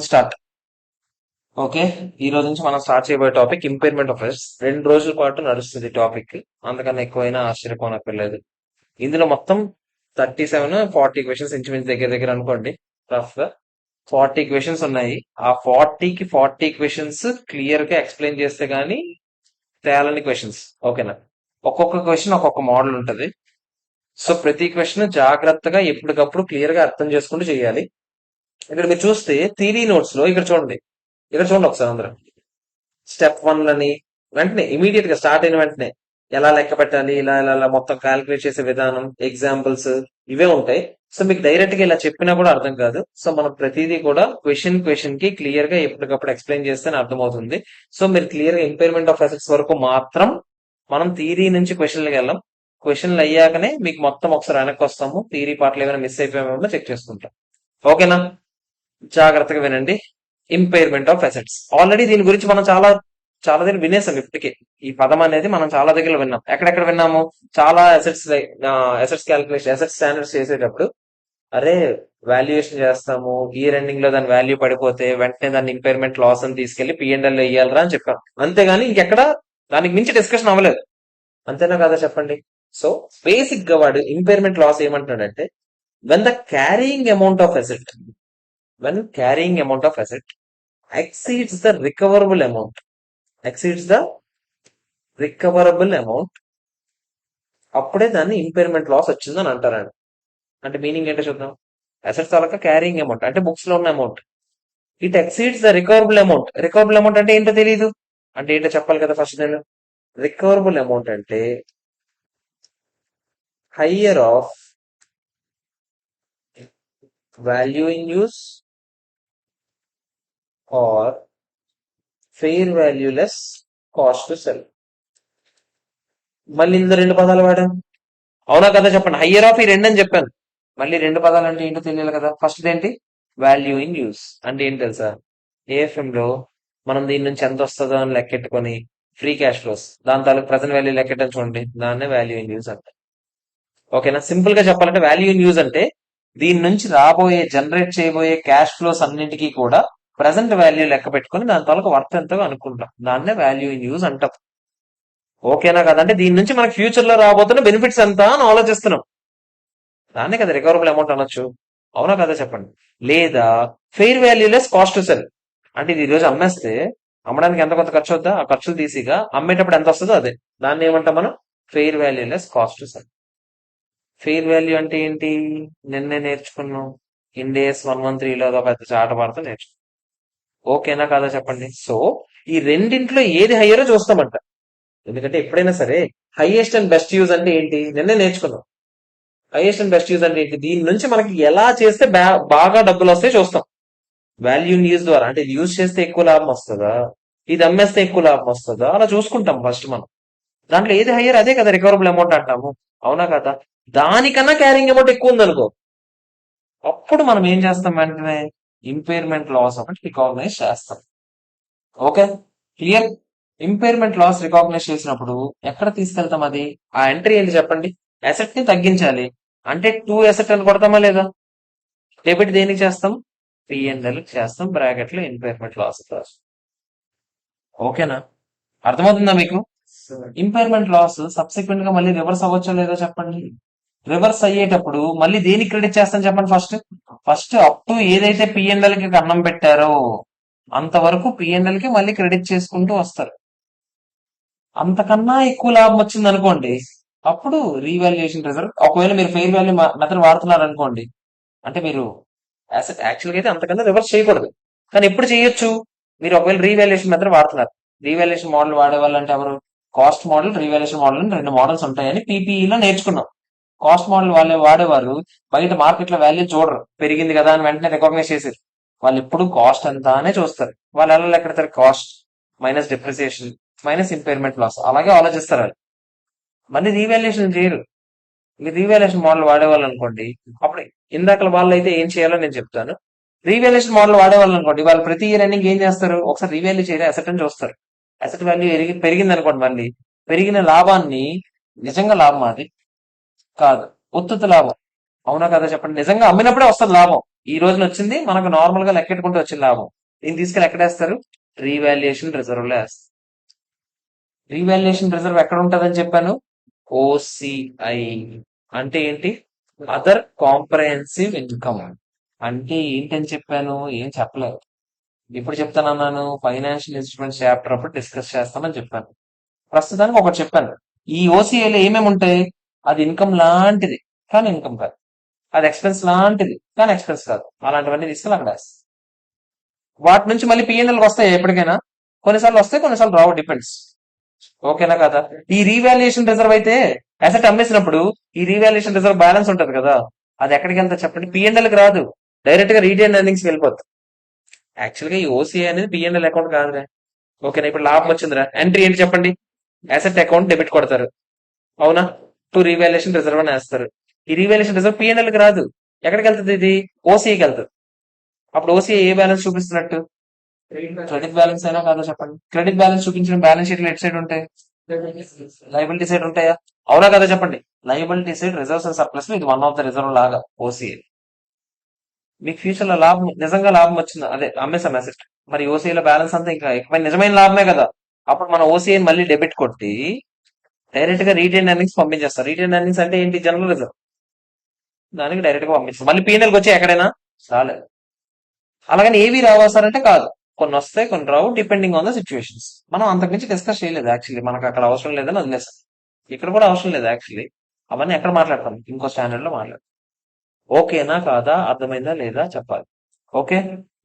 Start. Okay, ఈ రోజు నుంచి మనం స్టార్ట్ చేయబోయే టాపిక్ ఇంపైర్మెంట్ ఆఫ్ అసెట్స్. 2 రోజుల పాటు నడుస్తుంది టాపిక్, అంతకన్నా ఎక్కువైనా ఆశ్చర్యపోనక్కర్లేదు. ఇందులో మొత్తం 37-40 క్వశ్చన్స్ ఇంచుమించు దగ్గర దగ్గర అనుకోండి. రఫ్ గా 40 క్వశ్చన్స్ ఉన్నాయి. ఆ 40 క్వశ్చన్స్ క్లియర్ గా ఎక్స్ప్లెయిన్ చేస్తే గానీ తేలని క్వశ్చన్స్. ఓకేనా? ఒక్కొక్క క్వశ్చన్ ఒక్కొక్క మోడల్ ఉంటది. సో ప్రతి క్వశ్చన్ జాగ్రత్తగా ఎప్పటికప్పుడు క్లియర్ గా అర్థం చేసుకుంటూ చేయాలి. ఇక్కడ మీరు చూస్తే థియరీ నోట్స్ లో ఇక్కడ చూడండి ఒకసారి అందరూ. స్టెప్ 1 అని వెంటనే ఇమీడియట్ గా స్టార్ట్ అయిన వెంటనే ఎలా లెక్క పెట్టాలి, ఇలా ఇలా ఇలా మొత్తం క్యాలిక్యులేట్ చేసే విధానం, ఎగ్జాంపుల్స్ ఇవే ఉంటాయి. సో మీకు డైరెక్ట్ గా ఇలా చెప్పినా కూడా అర్థం కాదు. సో మనం ప్రతిదీ కూడా క్వశ్చన్ కి క్లియర్ గా ఎప్పటికప్పుడు ఎక్స్ప్లెయిన్ చేస్తేనే అర్థమవుతుంది. సో మీరు క్లియర్ గా ఇంపైర్మెంట్ ఆఫ్ అసెట్స్ వరకు మాత్రం మనం థియరీ నుంచి క్వశ్చన్లకు వెళ్ళాం. క్వశ్చన్లు అయ్యాకనే మీకు మొత్తం ఒకసారి వెనక్కి వస్తాము. థియరీ పార్ట్లు ఏమైనా మిస్ అయిపోయామో చెక్ చేసుకుంటాం. ఓకేనా? జాగ్రత్తగా వినండి. Impairment of assets. ఆల్రెడీ దీని గురించి మనం చాలా చాలా దగ్గర వినేసాం. ఇప్పటికే ఈ పదం అనేది మనం చాలా దగ్గర విన్నాం. ఎక్కడెక్కడ విన్నాము? చాలా అసెట్స్ క్యాలిక్యులేషన్, అసెట్స్ స్టాండర్డ్స్ చేసేటప్పుడు అరే వాల్యుయేషన్ చేస్తాము, ఇయర్ ఎండింగ్ లో దాని వాల్యూ పడిపోతే వెంటనే దాన్ని ఇంపైర్మెంట్ లాస్ అని తీసుకెళ్లి పిఎన్ఎల్ లో వేయాలరా అని చెప్పాం. అంతేగాని ఇంకెక్కడ దానికి మించి డిస్కషన్ అవ్వలేదు. అంతేనా కదా చెప్పండి? సో బేసిక్ గా వాడు ఇంపైర్మెంట్ లాస్ ఏమంటున్నాడంటే, when the carrying amount of asset exceeds the recoverable amount, అప్పుడే దాన్ని ఇంపైర్మెంట్ లాస్ వచ్చిందని అంటారండి. అంటే మీనింగ్ ఏంటో చూద్దాం. అసెట్స్ తాలూకా క్యారింగ్ అమౌంట్ అంటే బుక్స్ లో ఉన్న amount, it exceeds the recoverable amount అంటే ఏంటో తెలియదు. అంటే ఏంటో చెప్పాలి కదా ఫస్ట్ నేను. రికవరబుల్ అమౌంట్ అంటే higher of value in use or fair value less cost to sell. మళ్ళీ ఇందులో 2 పదాలు వాడాం. అవునా కదా చెప్పండి. హయ్యర్ ఆఫ్ ఈ 2 అని చెప్పాను. మళ్ళీ 2 పదాలు అంటే ఏంటో తెలియాలి కదా. ఫస్ట్ ఏంటి? వాల్యూ ఇన్ యూస్ అంటే ఏంటి తెలుసా? ఏఎఫ్ఎం లో మనం దీని నుంచి ఎంత వస్తుందో అని లెక్కెట్టుకొని ఫ్రీ క్యాష్ ఫ్లోస్ దాని తాలూకు ప్రజెంట్ వాల్యూ లెక్కెట్టని చూడండి, దాన్నే వాల్యూ ఇన్ యూస్ అంటే. ఓకేనా? సింపుల్ గా చెప్పాలంటే వాల్యూ ఇన్ యూస్ అంటే దీని నుంచి జనరేట్ చేయబోయే క్యాష్ ఫ్లోస్ అన్నింటికీ కూడా ప్రజెంట్ వాల్యూ లెక్క పెట్టుకుని దాని తాలూకు వర్త్ ఎంతో అనుకుంటాం. దాన్నే వాల్యూ ఇన్ యూస్ అంటాం. ఓకేనా కదా? అంటే దీని నుంచి మనకి ఫ్యూచర్ లో రాబోతున్న బెనిఫిట్స్ ఎంత అని ఆలోచిస్తున్నాం. దాన్నే కదా రికవరబుల్ అమౌంట్ అనొచ్చు. అవునా కదా చెప్పండి. లేదా fair value less cost to cell అంటే ఇది ఈ రోజు అమ్మేస్తే అమ్మడానికి ఎంత కొంత ఖర్చు అవుతా, ఆ ఖర్చులు తీసిగా అమ్మేటప్పుడు ఎంత వస్తుందో అదే. దాన్ని ఏమంటాం మనం? Fair value less cost to sell. Fair value అంటే ఏంటి? నిన్నే నేర్చుకున్నాం. ఇండియస్ 113లో పెద్ద చాట పాడుతూ నేర్చుకున్నాం. ఓకేనా కదా చెప్పండి. సో ఈ రెండింటిలో ఏది హయ్యరో చూస్తామంట. ఎందుకంటే ఎప్పుడైనా సరే హైయెస్ట్ అండ్ బెస్ట్ యూజ్ అంటే ఏంటి నిన్నే నేర్చుకున్నాం. హైయెస్ట్ అండ్ బెస్ట్ యూజ్ అంటే ఏంటి? దీని నుంచి మనకి ఎలా చేస్తే బాగా డబ్బులు వస్తాయి చూస్తాం. వాల్యూ యూజ్ ద్వారా అంటే ఇది యూజ్ చేస్తే ఎక్కువ లాభం వస్తుందా, ఇది అమ్మేస్తే ఎక్కువ లాభం వస్తుందా, అలా చూసుకుంటాం ఫస్ట్ మనం. దాంట్లో ఏది హయ్యర్ అదే కదా రికవరబుల్ అమౌంట్ అంటాము. అవునా కదా? దానికన్నా క్యారింగ్ అమౌంట్ ఎక్కువ ఉందనుకో, అప్పుడు మనం ఏం చేస్తాం? వెంటనే ఇంపైర్మెంట్ లాస్ ఒకటి రికాగ్నైజ్ చేస్తాం. Okay, clear? Impairment loss recognise చేసినప్పుడు ఎక్కడ తీసుకెళ్తాం? అది ఆ ఎంట్రీ ఏంటి చెప్పండి? అసెట్ ని తగ్గించాలి అంటే 2 అసెట్ అని కొడతామా లేదా? డెబిట్ దేనికి చేస్తాం? పిఎన్ఎల్ చేస్తాం, బ్రాకెట్ లో ఇంపైర్మెంట్ లాస్. ఓకేనా? అర్థమవుతుందా మీకు? ఇంపైర్మెంట్ లాస్ సబ్సిక్వెంట్ గా మళ్ళీ రివర్స్ అవ్వచ్చో లేదో చెప్పండి. రివర్స్ అయ్యేటప్పుడు మళ్ళీ దేనికి క్రెడిట్ చేస్తాను చెప్పండి? ఫస్ట్ అప్ టు ఏదైతే పిఎన్ఎల్ కి అన్నం పెట్టారో అంతవరకు పిఎన్ఎల్ కి మళ్ళీ క్రెడిట్ చేసుకుంటూ వస్తారు. అంతకన్నా ఎక్కువ లాభం వచ్చింది అనుకోండి, అప్పుడు రీవాల్యుయేషన్ రిజర్వ్. ఒకవేళ మీరు ఫెయిర్ వాల్యూ మెథడ్ వాడుతున్నారు అనుకోండి, అంటే మీరు అసెట్ యాక్చువల్ గా అయితే అంతకన్నా రివర్స్ చేయకూడదు, కానీ ఎప్పుడు చేయొచ్చు? మీరు ఒకవేళ రీవాల్యుయేషన్ మెథడ్ వాడుతున్నారు. రీవాల్యుయేషన్ మోడల్ వాడేవాళ్ళంటే ఎవరు? కాస్ట్ మోడల్, రీవాల్యుయేషన్ మోడల్ అని 2 మోడల్స్ ఉంటాయని పీపీఈలో నేర్చుకున్నాం. కాస్ట్ మోడల్ వాడేవారు బయట మార్కెట్ లో వాల్యూ చూడరు, పెరిగింది కదా అని వెంటనే రికాగ్నైజ్ చేశారు. వాళ్ళు ఎప్పుడు కాస్ట్ ఎంత అనే చూస్తారు. వాళ్ళు ఎలా లెక్కడతారు? Cost minus depreciation minus impairment loss, అలాగే ఆలోచిస్తారు వాళ్ళు. మళ్ళీ రీవాల్యుయేషన్ చేయరు. మీరు రీవాల్యుయేషన్ మోడల్ వాడేవాళ్ళు అనుకోండి, అప్పుడు ఇందాక వాళ్ళు అయితే ఏం చేయాలో నేను చెప్తాను. రీవాల్యుయేషన్ మోడల్ వాడేవాళ్ళు అనుకోండి, వాళ్ళు ప్రతి ఇయర్ ఎండింగ్ ఏం చేస్తారు? ఒకసారి రీవాల్యూ చేయరు, అసెట్ అని చూస్తారు. అసెట్ వాల్యూ పెరిగింది అనుకోండి, మళ్ళీ పెరిగిన లాభాన్ని నిజంగా లాభం అది కాదు, ఉత్తుత లాభం. అవునా కదా చెప్పండి? నిజంగా అమ్మినప్పుడే వస్తుంది లాభం, ఈ రోజున వచ్చింది మనకు నార్మల్ గా లెక్కెట్టుకుంటూ వచ్చిన లాభం. దీన్ని తీసుకెళ్ళి ఎక్కడేస్తారు? రీవాల్యుయేషన్ రిజర్వ్ లో వేస్తారు. రీవాల్యుయేషన్ రిజర్వ్ ఎక్కడ ఉంటదని చెప్పాను? ఓసిఐ. అంటే ఏంటి? Other comprehensive income. అంటే ఏంటని చెప్పాను? ఏం చెప్పలేదు. ఇప్పుడు చెప్తానన్నాను, ఫైనాన్షియల్ ఇన్స్ట్రుమెంట్స్ చాప్టర్ అప్పుడు డిస్కస్ చేస్తామని చెప్పాను. ప్రస్తుతానికి ఒకటి చెప్పాను. ఈ ఓసీఐలో ఏమేమి ఉంటాయి? అది ఇన్కమ్ లాంటిది కానీ ఇన్కమ్ కాదు, అది ఎక్స్పెన్స్ లాంటిది కానీ ఎక్స్పెన్స్ కాదు. అలాంటివన్నీ తీసుకెళ్ళి అక్కడ వేస్తాం. వాటి నుంచి మళ్ళీ పిఎన్ఎల్కి వస్తాయి ఎప్పటికైనా. కొన్నిసార్లు వస్తాయి, కొన్నిసార్లు రావు, డిపెండ్స్. ఓకేనా కదా? ఈ రీవాల్యుయేషన్ రిజర్వ్ అయితే అసెట్ అమ్మేసినప్పుడు ఈ రీవాల్యుయేషన్ రిజర్వ్ బ్యాలెన్స్ ఉంటది కదా, అది ఎక్కడికి వెళ్తా చెప్పండి? పిఎన్ఎల్ కి రాదు, డైరెక్ట్ గా రీటైన్ ఎర్నింగ్స్ వెళ్ళిపోతుంది. యాక్చువల్ గా ఈ ఓసీఐ అనేది పిఎన్ఎల్ అకౌంట్ కాదురా. ఓకేనా? ఇప్పుడు లాభం వచ్చిందిరా, ఎంట్రీ ఏంటి చెప్పండి? అసెట్ అకౌంట్ డెబిట్ కొడతారు, అవునా? టు రీవాల్యుయేషన్ రిజర్వ్ అని వేస్తారు. ఈ రీవాల్యుయేషన్ రిజర్వ్ పిఎన్ఎల్ కి రాదు, ఎక్కడికి వెళ్తుంది? ఇది ఓసీఐకి వెళ్తుంది. అప్పుడు ఓసీఐ ఏ బ్యాలెన్స్ చూపిస్తున్నట్టు? క్రెడిట్ బ్యాలెన్స్ అయినా కాదో చెప్పండి? క్రెడిట్ బ్యాలెన్స్ చూపించిన బ్యాలెన్స్ షీట్ లో ఎట్ సైడ్ ఉంటాయి? లైబిలిటీ సైడ్ ఉంటాయా? అవునా కదా చెప్పండి? Liability side reserves and surplus లో ఇది వన్ ఆఫ్ ద రిజర్వ్ లాగా ఓసీఐ. మీకు ఫ్యూచర్ లో లాభం, నిజంగా లాభం వచ్చింది, అదే అమ్మేసాం అసెట్, మరి ఓసీఐలో బ్యాలెన్స్ అంతా ఇంకా ఎక్కువ నిజమైన లాభమే కదా. అప్పుడు మన ఓసీఐ మళ్ళీ డెబిట్ కొట్టి డైరెక్ట్ గా రీటైన్ ఎర్నింగ్స్ పంపించేస్తారు. రీటైన్ ఎర్నింగ్స్ అంటే ఏంటి? జనరల్ రిజర్వ్, దానికి డైరెక్ట్ గా పంపిస్తారు. మళ్ళీ పీఎన్ఎల్కి వచ్చి ఎక్కడైనా రాలేదు. అలాగని ఏవి రావాసారంటే కాదు, కొన్ని వస్తాయి కొన్ని రావు, డిపెండింగ్ ఆన్ ద సిచ్యువేషన్స్. మనం అంతకుమించి డిస్కస్ చేయలేదు యాక్చువల్లీ, మనకు అక్కడ అవసరం లేదని వదిలేసాం. ఇక్కడ కూడా అవసరం లేదు యాక్చువల్లీ. అవన్నీ ఎక్కడ మాట్లాడతాం? ఇంకో స్టాండర్డ్ లో మాట్లాడతాం. ఓకేనా కాదా? అర్థమైందా లేదా చెప్పాలి. Okay,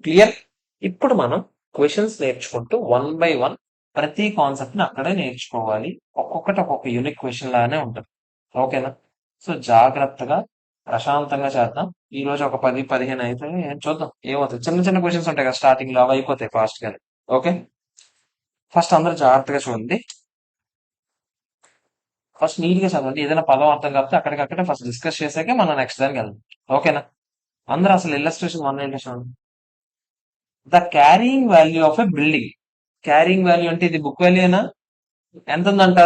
clear. ఇప్పుడు మనం క్వశ్చన్స్ నేర్చుకుంటూ వన్ బై వన్ ప్రతి కాన్సెప్ట్ ని అక్కడే నేర్చుకోవాలి. ఒక్కొక్కటి ఒక్కొక్క యూనిక్ క్వశ్చన్ లాగానే ఉంటుంది. ఓకేనా? సో జాగ్రత్తగా ప్రశాంతంగా చేద్దాం. ఈ రోజు ఒక 10-15 అయితే చూద్దాం ఏమవుతుంది. చిన్న చిన్న క్వశ్చన్స్ ఉంటాయి కదా స్టార్టింగ్ లో, అవి అయిపోతాయి ఫాస్ట్ గా. ఓకే, ఫస్ట్ అందరూ జాగ్రత్తగా చూడండి. ఫస్ట్ నీట్ గా చదవండి. ఏదైనా పదం అర్థం కాకపోతే అక్కడికక్కడే ఫస్ట్ డిస్కస్ చేసాకే మనం నెక్స్ట్ దానికి వెళ్దాం. ఓకేనా? అందరూ అసలు ఇల్లస్ట్రేషన్ వన్ చూడండి. The carrying value of a building. Carrying value అంటే ఇది బుక్ వాల్యూనా? ఎంత ఉందంట?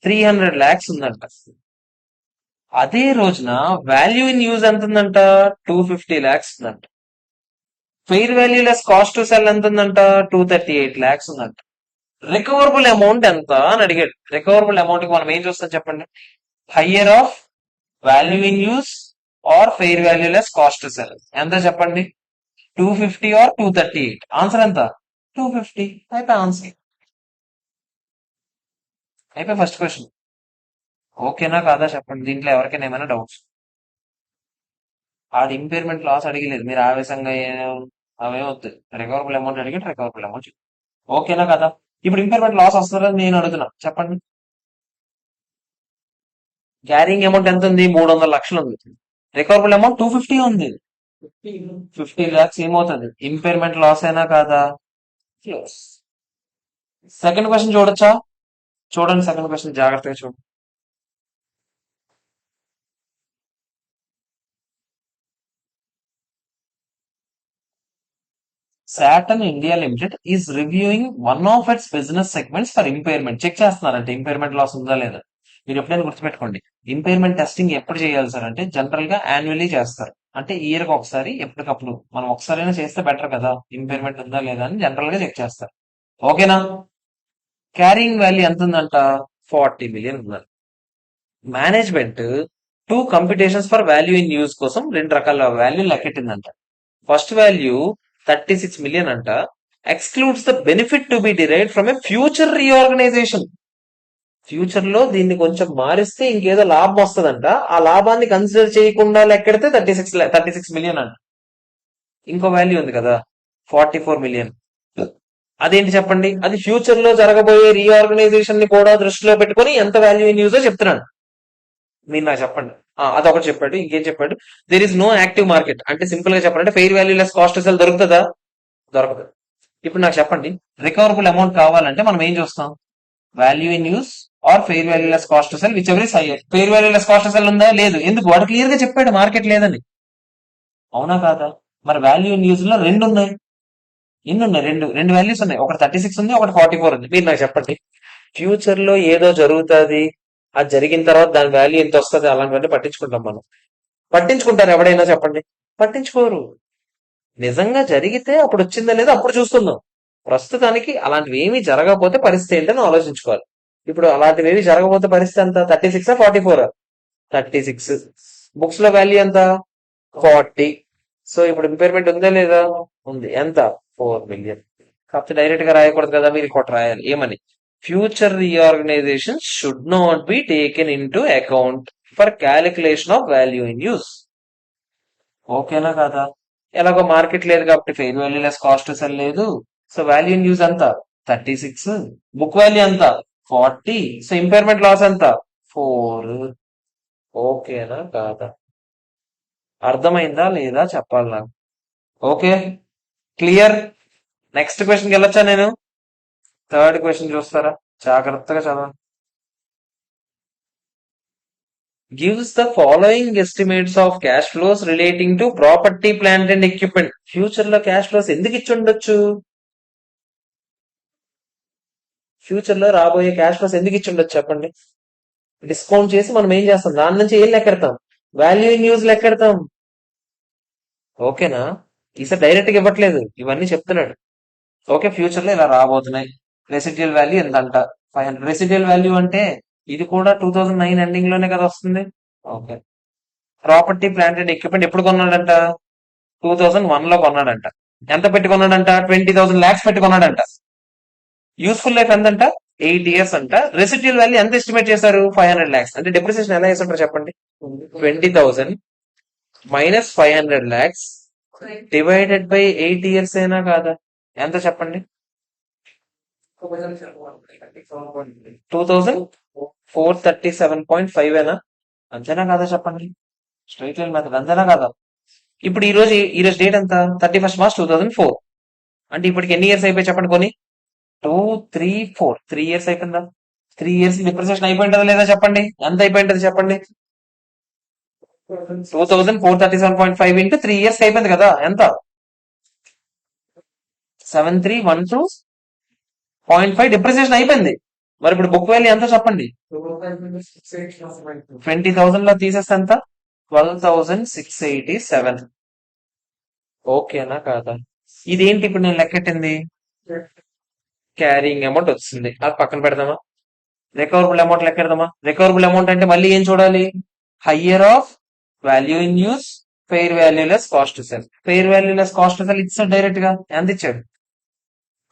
300 lakhs ఉందంట. అదే రోజున వాల్యూ ఇన్ యూజ్ ఎంత ఉందంట? 250 lakhs ఉందంట. Fair value less cost to sell ఎంత ఉందంట? 238 lakhs ఉందంట. రికవరబుల్ అమౌంట్ ఎంత అని అడిగాడు. రికవరబుల్ అమౌంట్ కి మనం ఏం చూస్తాం చెప్పండి? Higher of value in use or fair value less cost to sell. ఎంత చెప్పండి? 250 ఆర్ 238. ఆన్సర్ ఎంత? 250. అయిపోయి ఆన్సర్, అయిపోయి ఫస్ట్ క్వశ్చన్. ఓకేనా కాదా చెప్పండి? దీంట్లో ఎవరికైనా ఏమైనా డౌట్స్? ఆడి ఇంపైర్మెంట్ లాస్ అడిగలేదు, మీరు ఆవేశంగా అవే వద్దు. రికవరబుల్ అమౌంట్ అడిగితే రికవరబుల్ అమౌంట్. ఓకేనా కదా? ఇప్పుడు ఇంపైర్మెంట్ లాస్ వస్తుందని నేను అడుగుతున్నా, చెప్పండి. క్యారింగ్ అమౌంట్ ఎంత ఉంది? 300 లక్షలు ఉంది. రికవరబుల్ అమౌంట్ 250 ఉంది. 50 lakhs ఏమవుతుంది? ఇంపైర్మెంట్ లాస్ అయినా కాదా? క్లోజ్. సెకండ్ క్వశ్చన్ చూడొచ్చా? చూడండి సెకండ్ క్వశ్చన్ జాగ్రత్తగా చూడండి. Saturn India limited is reviewing one of its business segments for impairment. Check చేస్తున్నారంటే ఇంపైర్మెంట్ లాస్ ఉందా లేదా. మీరు ఎప్పుడైనా గుర్తుపెట్టుకోండి, ఇంపైర్మెంట్ టెస్టింగ్ ఎప్పుడు చేయాలి సార్ అంటే జనరల్ గా యాన్యువల్లీ చేస్తారు. అంటే ఇయర్ కి ఒకసారి, ఎప్పటికప్పుడు మనం ఒకసారైనా చేస్తే బెటర్ కదా, ఇంపైర్మెంట్ ఉందా లేదా అని జనరల్ గా చెక్ చేస్తారు. ఓకేనా? క్యారింగ్ వాల్యూ ఎంత ఉందంట? 40 million ఉందంట. Management 2 computations for value in use కోసం 2 రకాల వాల్యూ లెక్కెట్టిందంట. ఫస్ట్ వాల్యూ 36 million అంట. Excludes the benefit to be derived from a future reorganisation. Future లో దీన్ని కొంచెం మారిస్తే ఇంకేదో లాభం వస్తుందంట, ఆ లాభాన్ని కన్సిడర్ చేయకుండా లెక్కెడితే 36 million అంట. ఇంకో వాల్యూ ఉంది కదా 44 million. అదేంటి చెప్పండి? అది ఫ్యూచర్ లో జరగబోయే రీఆర్గనైజేషన్ ని కూడా దృష్టిలో పెట్టుకొని ఎంత వాల్యూ ఇన్ యూజో చెప్తున్నాడు. మీరు నాకు చెప్పండి. అదొకటి చెప్పాడు. ఇంకేం చెప్పాడు? There is no active market. అంటే సింపుల్ గా చెప్పాలంటే fair value less cost sell దొరుకుతుందా? దొరకదు. ఇప్పుడు నాకు చెప్పండి, రికవరబుల్ అమౌంట్ కావాలంటే మనం ఏం చూస్తాం? Value in use or fair value less cost sell, whichever is higher. Fair value less cost sell ఉందా? లేదు. ఎందుకు? వాడు క్లియర్ గా చెప్పాడు మార్కెట్ లేదని. అవునా కాదా? మరి వాల్యూ ఇన్ యూజ్ లో రెండు ఉన్నాయి. ఎన్ని ఉన్నాయి? రెండు రెండు వాల్యూస్ ఉన్నాయి. ఒకటి 36 ఉంది, ఒకటి 44 ఉంది. మీరు నాకు చెప్పండి, ఫ్యూచర్ లో ఏదో జరుగుతుంది, అది జరిగిన తర్వాత దాని వాల్యూ ఎంత వస్తుంది, అలాంటివన్నీ పట్టించుకుంటాం మనం. పట్టించుకుంటారు ఎవడైనా చెప్పండి? పట్టించుకోరు. నిజంగా జరిగితే అప్పుడు వచ్చిందా లేదా అప్పుడు చూసుకుందాం. ప్రస్తుతానికి అలాంటివి ఏమీ జరగకపోతే పరిస్థితి ఏంటని ఆలోచించుకోవాలి. ఇప్పుడు అలాంటివి ఏమి జరగకపోతే పరిస్థితి ఎంత? 36 44? 36. బుక్స్ లో వాల్యూ ఎంత? 40. సో ఇప్పుడు ఇంపైర్మెంట్ ఉందా లేదా? ఉంది. ఎంత? 4 million. కాకపోతే డైరెక్ట్ గా రాయకూడదు కదా, మీరు ఇక్కడ రాయాలి. ఏమని? Future reorganisation should not be taken in to account for calculation of value in use. ఓకేనా కదా? ఎలాగో మార్కెట్ లేదు కాబట్టి fair value less cost to cell లేదు. సో వాల్యూ ఇన్ యూస్ ఎంత? 36. బుక్ వాల్యూ ఎంత? 40. సో ఇంపైర్మెంట్ లాస్ ఎంత? 4. ఓకేనా కాదా? అర్థమైందా లేదా చెప్పాలి నాకు. Okay, clear. నెక్స్ట్ క్వశ్చన్కి వెళ్ళొచ్చా నేను? థర్డ్ క్వశ్చన్ చూస్తారా? జాగ్రత్తగా చదవండి. Gives the following estimates of cash flows relating to property, plant and equipment. Future లో క్యాష్ ఫ్లోస్ ఎందుకు ఇచ్చి ఉండొచ్చు? ఫ్యూచర్ లో రాబోయే క్యాష్ ఫ్లోస్ ఎందుకు ఇచ్చి ఉండొచ్చు చెప్పండి. డిస్కౌంట్ చేసి మనం ఏం చేస్తాం? దాని నుంచి ఏం లెక్కెడతాం? వాల్యూ ఇన్ యూజ్ లెక్కెడతాం. ఓకేనా? ఈసారి డైరెక్ట్ గా ఇవ్వట్లేదు, ఇవన్నీ చెప్తున్నాడు. ఓకే, ఫ్యూచర్ లో ఇలా రాబోతున్నాయి. రెసిడ్యుయల్ వాల్యూ ఎంత అంట? 500. రెసిడ్యుయల్ వాల్యూ అంటే ఇది కూడా 2009 ఎండింగ్ లోనే కదా వస్తుంది. Okay. Property, plant and equipment ఎప్పుడు కొన్నాడంట? 2001 లో కొన్నాడంట. ఎంత పెట్టి కొన్నాడంట? 20,000 lakhs పెట్టి కొన్నాడంట. యూస్ఫుల్ లైఫ్ ఎంతంట? 8 years అంట. రెసిడ్యుయల్ వాల్యూ ఎంత ఎస్టిమేట్ చేశారు? 500 lakhs. అంటే డెప్రిసియేషన్ ఎలా చేస్తుంటారు చెప్పండి? 20,000 minus 500 lakhs divided by 8 years అయినా కాదా? ఎంత చెప్పండి? 2437.5 ఏనా? అంతేనా కాదా చెప్పండి? స్ట్రైట్ లైన్ మెథడ్ అంతేనా కాదా? ఇప్పుడు ఈ రోజు డేట్ ఎంత? 31st March 2004. అంటే ఇప్పటికి ఎన్ని ఇయర్స్ అయిపోయి చెప్పండి కొని? 2, 3, 4. 3 years అయిపోయిందా? 3 years డిప్రిసియేషన్ అయిపోయింటుందా లేదా చెప్పండి? ఎంత అయిపోయింటది చెప్పండి? 2437.5 ఇంటూ 3 years అయిపోయింది కదా. ఎంత? 7312.5 డిప్రిసియేషన్ అయిపోయింది. మరి ఇప్పుడు బుక్ వాల్యూ ఎంత చెప్పండి? 20,000 లో తీసేస్తే ఎంత? 12,687. ఓకేనా కాదా? ఇదేంటి ఇప్పుడు నేను లెక్కెట్టింది? క్యారింగ్ అమౌంట్ వచ్చింది, అది పక్కన పెడదామా? రికవరబుల్ అమౌంట్ లెక్కెడదామా? రికవరబుల్ అమౌంట్ అంటే మళ్ళీ ఏం చూడాలి? Higher of value in use, fair value less cost to sell. Fair value less cost to sell ఇచ్చాడు డైరెక్ట్ గా. ఎంత ఇచ్చాడు?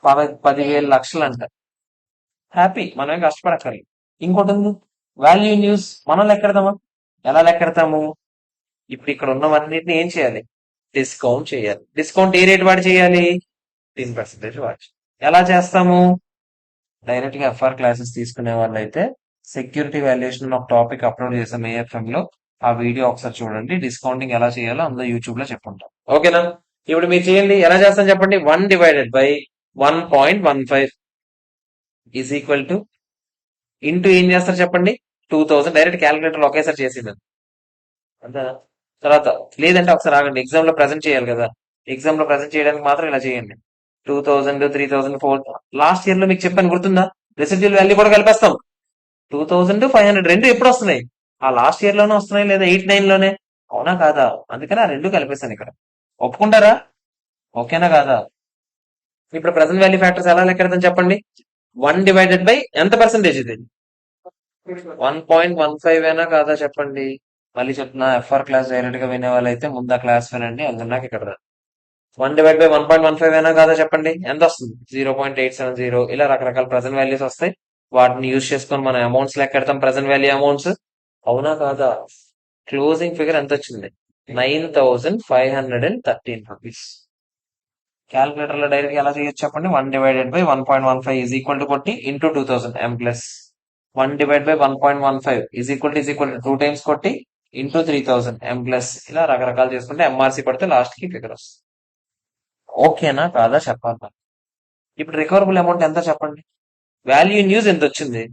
10,000 లక్షలు అంట. హ్యాపీ, మనమేం కష్టపడక్కర్లేదు. ఇంకోటి ఉంది, వాల్యూ ఇన్ యూస్. మనం లెక్కెడదామా? ఎలా లెక్కెడతాము? ఇప్పుడు ఇక్కడ ఉన్నవన్నిటిని ఏం చేయాలి? డిస్కౌంట్ చేయాలి. డిస్కౌంట్ ఏ రేట్ వాడి చేయాలి? 10% వాడి. ఎలా చేస్తాము? డైరెక్ట్ గా ఎఫ్ఆర్ క్లాసెస్ తీసుకునే వాళ్ళైతే సెక్యూరిటీ వాల్యుయేషన్ ఒక టాపిక్ అప్లోడ్ చేసాం ఏఎఫ్ఎం లో. ఆ వీడియో ఒకసారి చూడండి. డిస్కౌంటింగ్ ఎలా చేయాలో అందులో యూట్యూబ్ లో చెప్పుంటాం. ఓకేనా? ఇప్పుడు మీరు చేయండి. ఎలా చేస్తాం చెప్పండి? 1 divided by 1.15 is equal to into ఏం చేస్తారు చెప్పండి? 2000. డైరెక్ట్ క్యాలిక్యులేటర్ ఒకేసారి చేసేది అంతా. తర్వాత లేదంటే ఒకసారి ఆగండి, ఎగ్జామ్ లో ప్రెజెంట్ చేయాలి కదా. ఎగ్జామ్ లో ప్రెజెంట్ చేయడానికి మాత్రం ఇలా చేయండి. 2000, 3000, 4. లాస్ట్ ఇయర్ లో మీకు చెప్పాను గుర్తుందా? రెసిడ్యుయల్ వాల్యూ కూడా కలిపేస్తాం. 2,500 రెండు ఎప్పుడు వస్తున్నాయి? ఆ లాస్ట్ ఇయర్ లోనే వస్తున్నాయి, లేదా 8-9 లోనే? అవునా కాదా? అందుకని ఆ రెండు కలిపేస్తాను ఇక్కడ. ఒప్పుకుంటారా? ఓకేనా కాదా? ఇప్పుడు ప్రెసెంట్ వాల్యూ ఫ్యాక్టర్స్ ఎలా లెక్కెడతాం చెప్పండి? 1 డివైడెడ్ బై ఎంత పర్సెంటేజ్ ఇది? 1.15 అయినా కాదా చెప్పండి? మళ్ళీ చెప్తున్నా, ఎఫ్ఆర్ క్లాస్ డైరెక్ట్ గా వినే వాళ్ళైతే ముందు ఆ క్లాస్ వినండి, అందుకు ఇక్కడ రా. 1 డివైడ్ బై 1.15 అయినా కాదా చెప్పండి? ఎంత వస్తుంది? 0.870. ఇలా రకరకాల ప్రెసెంట్ వాల్యూస్ వస్తాయి. వాటిని యూజ్ చేసుకొని మనం అమౌంట్స్ లెక్కెడతాం, ప్రెసెంట్ వాల్యూ అమౌంట్స్. అవునా కాదా? క్లోజింగ్ ఫిగర్ ఎంత వచ్చింది? 9,513 రూపీస్. క్యాల్కులేటర్ లో డైరెక్ట్ ఎలా చేయొచ్చు చెప్పండి? 1 divided by 1.15 is equal to కొట్టి into 2000 m plus 1 divide by 1.15 is equal to 2 times కొట్టి ఇంటూ 3000 m ప్లస్. ఇలా రకరకాలు చేసుకుంటే ఎంఆర్సీ పడితే లాస్ట్ కి ఫిగర్ వస్తుంది. ఓకేనా కాదా చెప్పాలి. ఇప్పుడు రికవరబుల్ అమౌంట్ ఎంత చెప్పండి? వాల్యూ ఇన్ యూజ్ ఎంత వచ్చింది?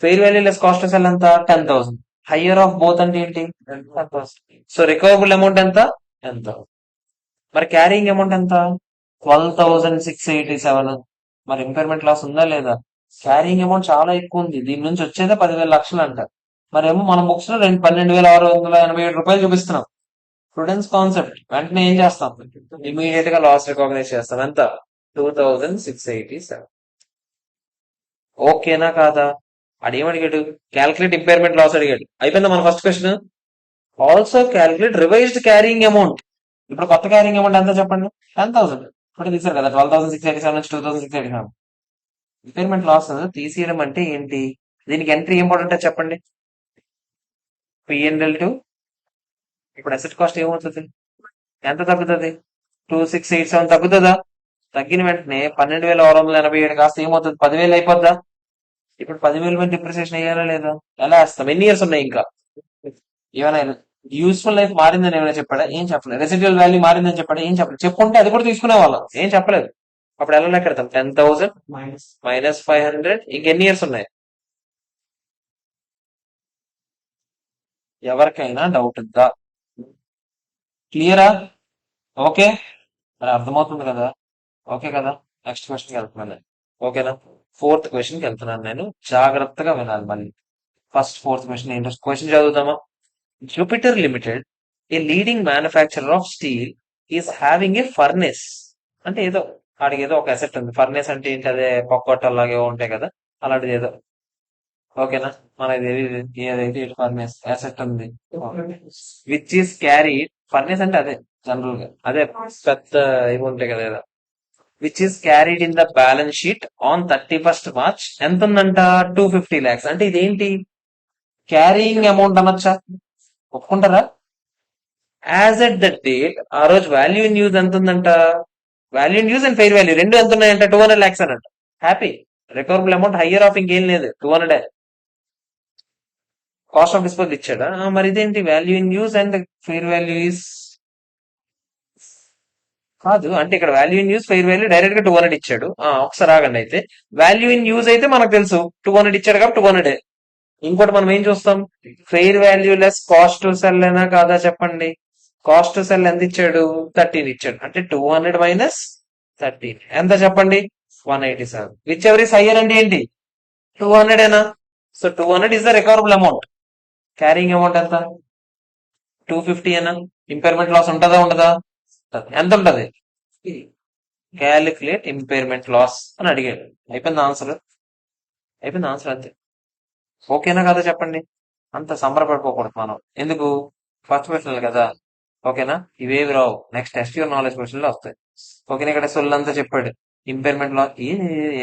Fair value less cost of cell ఎంత? 10,000. హయ్యర్ ఆఫ్ బోత్ అంటే ఏంటి? 10,000. సో రికవరబుల్ అమౌంట్ ఎంత? మరి క్యారింగ్ అమౌంట్ ఎంత? 12,687. మరి ఇంపైర్మెంట్ లాస్ ఉందా లేదా? క్యారింగ్ అమౌంట్ చాలా ఎక్కువ ఉంది, దీని నుంచి వచ్చేదే 10,000 లక్షలు అంట. మరేమో మన బుక్స్ లో 12,687 రూపాయలు చూపిస్తున్నాం. ప్రుడెన్స్ కాన్సెప్ట్ వెంటనే ఏం చేస్తాం, ఇమీడియట్ గా లాస్ రికాగ్నైజ్ చేస్తాం. ఎంత? 2687. ఓకేనా కాదా? అడిగాడు క్యాల్కులేట్ ఇంపైర్మెంట్ లాస్ అడిగాడు. అయిపోయిందా మన first question. Also calculate revised carrying amount. ఇప్పుడు కొత్త క్యారింగ్ అమౌంట్ ఎంత చెప్పండి? 10,000. ఇప్పుడు తీసారు కదా 12,687 నుంచి 2,687. ఇంపైర్మెంట్ లాస్ తీసేయడం అంటే ఏంటి? దీనికి ఎంట్రీ ఇంపార్టెంట్ చెప్పండి. పిఎన్ఎల్ టు ఇప్పుడు అసెట్ కాస్ట్ ఏమవుతుంది? ఎంత తగ్గుతుంది? 2687 తగ్గుతుందా? తగ్గిన వెంటనే 12,687 కాస్త ఏమవుతుంది? 10,000 అయిపోద్దా? ఇప్పుడు 10,000 మీద డిప్రిసియేషన్ అయ్యారా లేదా? ఎలా వేస్తాం? ఎన్ని ఇయర్స్ ఉన్నాయి ఇంకా? ఏమైనా యూస్ఫుల్ లైఫ్ మారిందని ఏమైనా చెప్పాడా? ఏం చెప్పలేదు. రెసిడ్యువల్ వాల్యూ మారిందని చెప్పాడా? ఏం చెప్పలేదు. చెప్పుంటే అది కూడా తీసుకునే వాళ్ళం. ఏం చెప్పలేదు. అప్పుడు ఎలా లెక్కెడతాం? 10,000 మైనస్ 500. ఇంకెన్ని ఇయర్స్ ఉన్నాయి? ఎవరికైనా డౌట్ ఉందా? క్లియరా? ఓకే, మరి అర్థమవుతుంది కదా? ఓకే కదా? నెక్స్ట్ క్వశ్చన్కి వెళ్తున్నాను నేను. ఓకేనా? ఫోర్త్ క్వశ్చన్కి వెళ్తున్నాను నేను. జాగ్రత్తగా వినాలి మళ్ళీ. ఫస్ట్ ఫోర్త్ క్వశ్చన్ ఏంటో క్వశ్చన్ చదువుతామా? Jupiter Limited, a leading manufacturer of steel, is having a furnace. అంటే ఏదో వాడికి ఏదో ఒక అసెట్ ఉంది. ఫర్నేస్ అంటే ఏంటి? అదే పొక్కొట్టలాగే ఉంటాయి కదా, అలాంటిది ఏదో. ఓకేనా? మనది ఏదైతే ఫర్నేస్ అసెట్ ఉంది, విచ్ ఈస్ క్యారీడ్. ఫర్నేస్ అంటే అదే జనరల్ గా అదే పెద్ద ఇవి ఉంటాయి కదా ఏదో. Which is carried in the balance sheet on 31st March. ఎంత ఉందంట? 250 lakhs. అంటే ఇదేంటి? క్యారీయింగ్ అమౌంట్ అనొచ్చా? ఒప్పుకుంటారా? యాజ్ ఎట్ దట్ డేట్ ఆ రోజు వాల్యూ ఇన్ యూజ్ ఎంత ఉందంట? Value in use and fair value రెండు ఎంత ఉన్నాయంట? 200 lakhs అనంట. Happy. Recoverable amount higher of ఇంకేం లేదు, 200. కాస్ట్ ఆఫ్ డిస్పోజల్ ఇచ్చాడా? మరి ఇదేంటి? Value in use and fair value is కాదు. అంటే ఇక్కడ value in use fair value direct గా 200 ఇచ్చాడు. ఒకసారి ఆగండి. అయితే వాల్యూ ఇన్ యూజ్ అయితే మనకు తెలుసు 200 ఇచ్చాడు కాబట్టి 200. ఇంకోటి మనం ఏం చూస్తాం? Fair value less cost to cell అయినా కాదా చెప్పండి? కాస్ట్ టు సెల్ ఎంత ఇచ్చాడు? 13 ఇచ్చాడు. అంటే 200 మైనస్ 13 ఎంత చెప్పండి? 187. విచ్ ఎవర్ ఇస్ హయ్యర్ అంటే ఏంటి? 200 ఏనా? So 200 is the recoverable amount. Carrying amount ఎంత? 250 ఏనా? ఇంపైర్మెంట్ లాస్ ఉంటుందా ఉండదా? ఎంత ఉంటది? క్యాలిక్యులేట్ ఇంపైర్మెంట్ లాస్ అని అడిగాడు. అయిపోయింది ఆన్సర్. అయిపోయింది ఆన్సర్ అంతే. ఓకేనా కదా చెప్పండి? అంత సంబరపడిపోకూడదు మనం. ఎందుకు? ఫస్ట్ క్వశ్చన్ కదా. ఓకేనా? ఇవేవి రావు. Next test your knowledge question లో వస్తాయి. ఓకేనా? ఇక్కడ సొల్లంతా చెప్పాడు. ఇంపైర్మెంట్ లాస్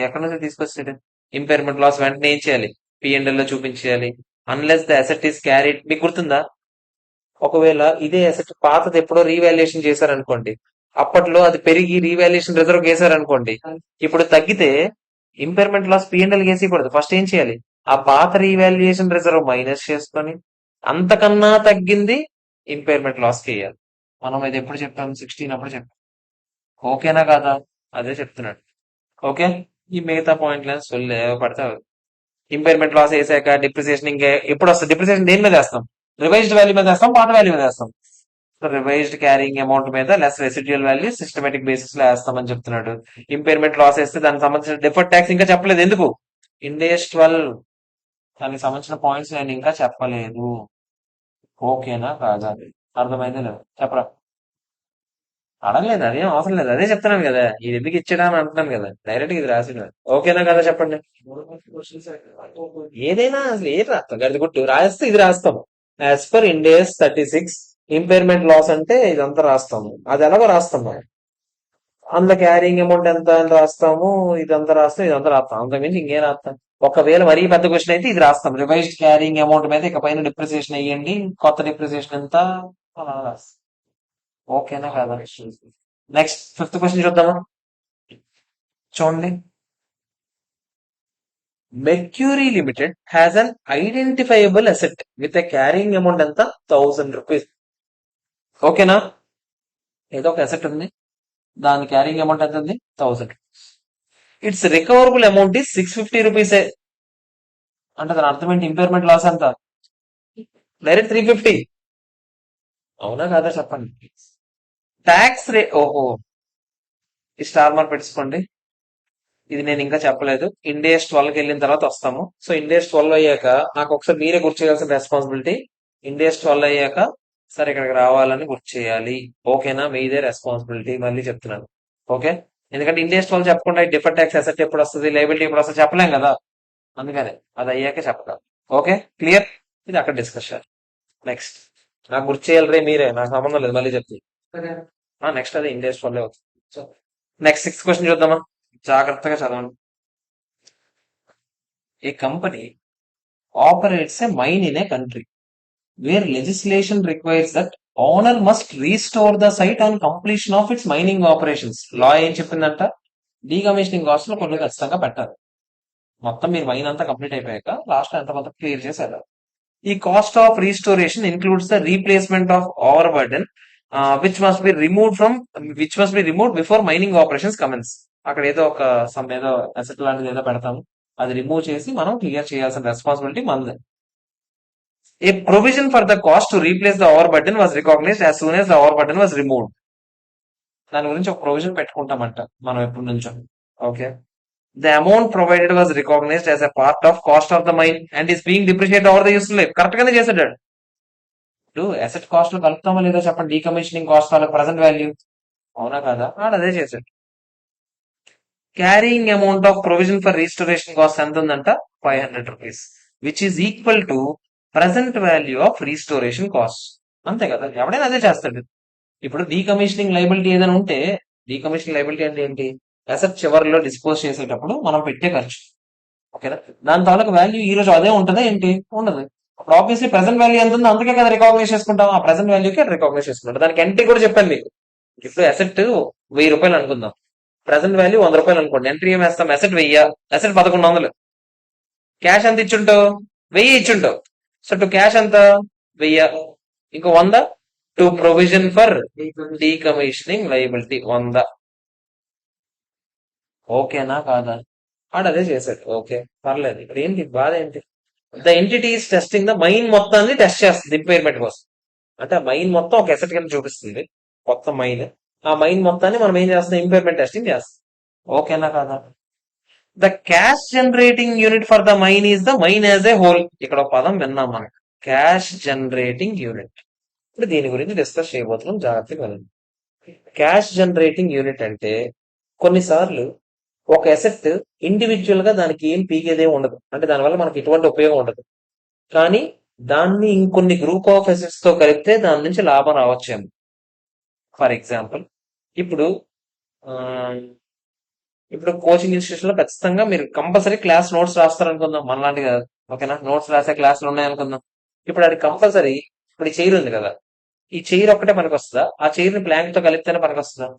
ఎక్కడి నుంచి తీసుకొచ్చాడు? ఇంపైర్మెంట్ లాస్ వెంటనే ఏం చేయాలి? పిఎండ్ఎల్ లో చూపించేయాలి. Unless the asset is carried. మీకు గుర్తుందా? ఒకవేళ ఇదే అసెట్ పాతది ఎప్పుడో రీవాల్యుయేషన్ చేశారనుకోండి, అప్పట్లో అది పెరిగి రీవాల్యుయేషన్ రిజర్వ్ చేశారనుకోండి, ఇప్పుడు తగ్గితే ఇంపైర్మెంట్ లాస్ పిఎండ్ఎల్ వేసేయకూడదు. ఫస్ట్ ఏం చేయాలి? ఆ పాత రీవాల్యుయేషన్ రిజర్వ్ మైనస్ చేసుకొని అంతకన్నా తగ్గింది ఇంపైర్మెంట్ లాస్ కి వేయాలి. మనం ఇది ఎప్పుడు చెప్పాం? 16 అప్పుడు చెప్పాం. ఓకేనా కాదా? అదే చెప్తున్నాడు. ఓకే, ఈ మిగతా పాయింట్లను సొల్లే పడితే ఇంపైర్మెంట్ లాస్ వేసాక డిప్రిసియేషన్ ఇంకా ఎప్పుడు వస్తుంది? డిప్రిసియేషన్ దేని మీద వేస్తాం? రివైజ్డ్ వాల్యూ మీద వేస్తాం, పాత వాల్యూ మీద వేస్తాం. సో రివైజ్డ్ క్యారింగ్ అమౌంట్ మీద less residual value systematic basis లో వేస్తామని చెప్తున్నాడు. ఇంపైర్మెంట్ లాస్ వేస్తే దానికి సంబంధించిన డిఫర్డ్ ట్యాక్స్ ఇంకా చెప్పలేదు. ఎందుకు? ఇండేస్ 12 దానికి సంబంధించిన పాయింట్స్ నేను ఇంకా చెప్పలేదు. ఓకేనా కాదా? అర్థమైందా లేదు? చెప్పరా? అడగలేదు, అదేం అవసరం లేదు. అదే చెప్తున్నాను కదా, ఇది ఎందుకు ఇచ్చాడా అని అంటున్నాను కదా. డైరెక్ట్ ఇది రాసిన. ఓకేనా కదా చెప్పండి? ఏదైనా అసలు ఏది రాస్తాం? గడిది గుట్టు రాస్తే ఇది రాస్తాం. యాజ్ పర్ ఇండేస్ 36 ఇంపైర్మెంట్ లాస్ అంటే ఇదంతా రాస్తాము. అది ఎలాగో రాస్తాం మనం. అందులో క్యారింగ్ అమౌంట్ ఎంత అని రాస్తాము, ఇదంతా రాస్తాం, ఇదంతా రాస్తాం. అంతకుమించి ఇంకేం రాస్తాం? ఒకవేళ మరీ పెద్ద క్వశ్చన్ అయితే ఇది రాస్తాం. రివైజ్డ్ క్యారింగ్ అమౌంట్ మీద ఇక పైన డిప్రిసియేషన్ అయ్యండి, కొత్త డిప్రిసియేషన్ ఎంత అలా రాస్తాం. ఓకేనా కదా? నెక్స్ట్ ఫిఫ్త్ క్వశ్చన్ చూద్దామా? చూడండి. Mercury limited has an identifiable asset with a carrying amount ఎంత? 1000 రూపీస్. ఓకేనా? ఏదో ఒక అసెట్ ఉంది, దాని క్యారింగ్ అమౌంట్ ఎంత ఉంది? 1000. ఇట్స్ రికవరబుల్ అమౌంట్ ఈస్ 650 రూపీసే. అంటే దాని అర్థం ఏంటి? ఇంపైర్మెంట్ లాస్ ఎంత? డైరెక్ట్ 350. అవునా కాదా చెప్పండి? ట్యాక్స్ రే ఓహో, ఈ స్టార్ మార్క్ పెట్టుకోండి. ఇది నేను ఇంకా చెప్పలేదు. ఇండేస్ 12కి వెళ్ళిన తర్వాత వస్తాము. సో ఇండేస్ 12 అయ్యాక నాకు ఒకసారి మీరే గుర్తు చేయాల్సిన రెస్పాన్సిబిలిటీ. ఇండేస్ 12 అయ్యాక సరే ఇక్కడికి రావాలని గుర్తు చేయాలి. ఓకేనా? మీదే రెస్పాన్సిబిలిటీ. మళ్ళీ చెప్తున్నాను. ఓకే. ఎందుకంటే ఇండియస్ట్ వాళ్ళు చెప్పకుండా డిఫర్ ట్యాక్స్ అసెట్ ఎప్పుడు వస్తుంది, లైబిలిటీ ఎప్పుడు వస్తుంది చెప్పలేం కదా. అందుకనే అది అయ్యాక చెప్పగలం. Okay, clear. ఇది అక్కడ డిస్కషన్. నెక్స్ట్ నాకు గుర్తు చేయాలి రే మీరే, నాకు సంబంధం లేదు, మళ్ళీ చెప్తాను. నెక్స్ట్ అదే ఇండియస్ట్ వాళ్ళే అవుతుంది. సో నెక్స్ట్ 6th క్వశ్చన్ చూద్దామా, జాగ్రత్తగా చదవండి. ఏ company operates a mine in a country where legislation requires that owner must restore the site on completion of its mining operations. లా ఏం చెప్పిందంట? డీకమిషనింగ్ కాస్ట్ లో కొన్ని ఖచ్చితంగా పెట్టాలి. మొత్తం మీరు మైన్ అంతా కంప్లీట్ అయిపోయాక లాస్ట్ ఎంత మొత్తం క్లియర్ చేశారు. ఈ cost of restoration includes the replacement of over burden which must be remove before mining operations commence. అక్కడ ఏదో ఒక సమ్ ఏదో అసెట్ లాంటిది ఏదో పెడతాము, అది రిమూవ్ చేసి మనం క్లియర్ చేయాల్సిన రెస్పాన్సిబిలిటీ మనది. A provision for the cost to replace the overburden was recognized as soon as the overburden was removed. దాని గురించి ఒక ప్రొవిజన్ పెట్టుకుంటామంట మనం ఎప్పటి నుంచో. Okay. The amount provided was recognised as a part of cost of the mine and is being depreciate over the useful life. Correct గానే చేశాడు. ఇప్పుడు asset cost లో కలుపుతామా లేదా చెప్పండి, డీకమిషనింగ్ కాస్ట్ వాళ్ళకి ప్రజెంట్ వాల్యూ, అవునా కదా? అదే చేశాడు. Carrying amount of provision for restoration cost ఎంత ఉందంట? 500 rupees, which is equal to present value of restoration cost. అంతే కదా, ఎవడైనా అదే చేస్తాడు. ఇప్పుడు డీకమిషనింగ్ లైబిలిటీ ఏదైనా ఉంటే, డీకమిషనింగ్ లైబిలిటీ అంటే ఏంటి? అసెట్ చివరిలో డిస్పోజ్ చేసేటప్పుడు మనం పెట్టే ఖర్చు. ఓకేనా? దాని తాలూకు వాల్యూ ఈ రోజు అదే ఉంటుందా ఏంటి? ఉండదు. అప్పుడు ఆబ్వియస్లీ ప్రెసెంట్ వాల్యూ ఎంత ఉందో అందుకే కదా రికాగ్నైజ్ చేసుకుంటాం. ఆ ప్రెసెంట్ వాల్యూకి రికాగ్నైజ్ చేసుకుంటాం. దానికి ఎంట్రీ కూడా చెప్పాను మీకు. ఇప్పుడు అసెట్ 1000 రూపాయలు అనుకుందాం, ప్రెసెంట్ వాల్యూ 100 రూపాయలు అనుకోండి. ఎంట్రీ ఏం వేస్తాం? Asset 1000, asset 1100. క్యాష్ ఎంత ఇచ్చుంటావు? 1000 ఇచ్చుంటావు. సో టు క్యాష్ ఎంత? 1000. ఇంకో 100 టు ప్రొవిజన్ ఫర్ డీకమిషనింగ్ లయబిలిటీ 100. ఓకేనా కాదా? అదే చేశాడు. ఓకే, పర్లేదు. ఇక్కడ ఏంటి బాధ ఏంటి? The entity is testing the mine మొత్తాన్ని టెస్ట్ చేస్తుంది ఇంపైర్మెంట్ కోసం. అంటే ఆ మైన్ మొత్తం ఒక ఎసెట్ కింద చూపిస్తుంది, మొత్తం మైన్. ఆ మైన్ మొత్తాన్ని మనం ఏం చేస్తాం? ఇంపైర్మెంట్ టెస్టింగ్ చేస్తాం. ఓకేనా కాదా? The cash generating unit for the mine is the mine as a whole. ఇక్కడ ఒక పదం విన్నాం మనం, క్యాష్ జనరేటింగ్ యూనిట్. ఇప్పుడు దీని గురించి డిస్కస్ చేయబోతున్నాం, జాగ్రత్తగా వినండి. క్యాష్ జనరేటింగ్ యూనిట్ అంటే కొన్నిసార్లు ఒక ఎసెట్ ఇండివిజువల్ గా దానికి ఏం పీకేదే ఉండదు, అంటే దానివల్ల మనకి ఎటువంటి ఉపయోగం ఉండదు. కానీ దాన్ని ఇంకొన్ని గ్రూప్ ఆఫ్ ఎసెట్స్ తో కలిపితే దాని నుంచి లాభం రావచ్చేమో. ఫర్ ఎగ్జాంపుల్, ఇప్పుడు ఇప్పుడు కోచింగ్ ఇన్స్టిట్యూషన్ లో ఖచ్చితంగా మీరు కంపల్సరీ క్లాస్ నోట్స్ రాస్తారనుకుందాం, మనలాంటి కాదు. ఓకేనా? నోట్స్ రాసే క్లాసులు ఉన్నాయనుకుందాం. ఇప్పుడు అది కంపల్సరీ. ఇప్పుడు ఈ చైర్ ఉంది కదా, ఈ చైర్ ఒక్కటే పనికి వస్తుందా? ఆ చైర్ ని ప్లాంక్ తో కలిపితేనే పనికి వస్తుందా?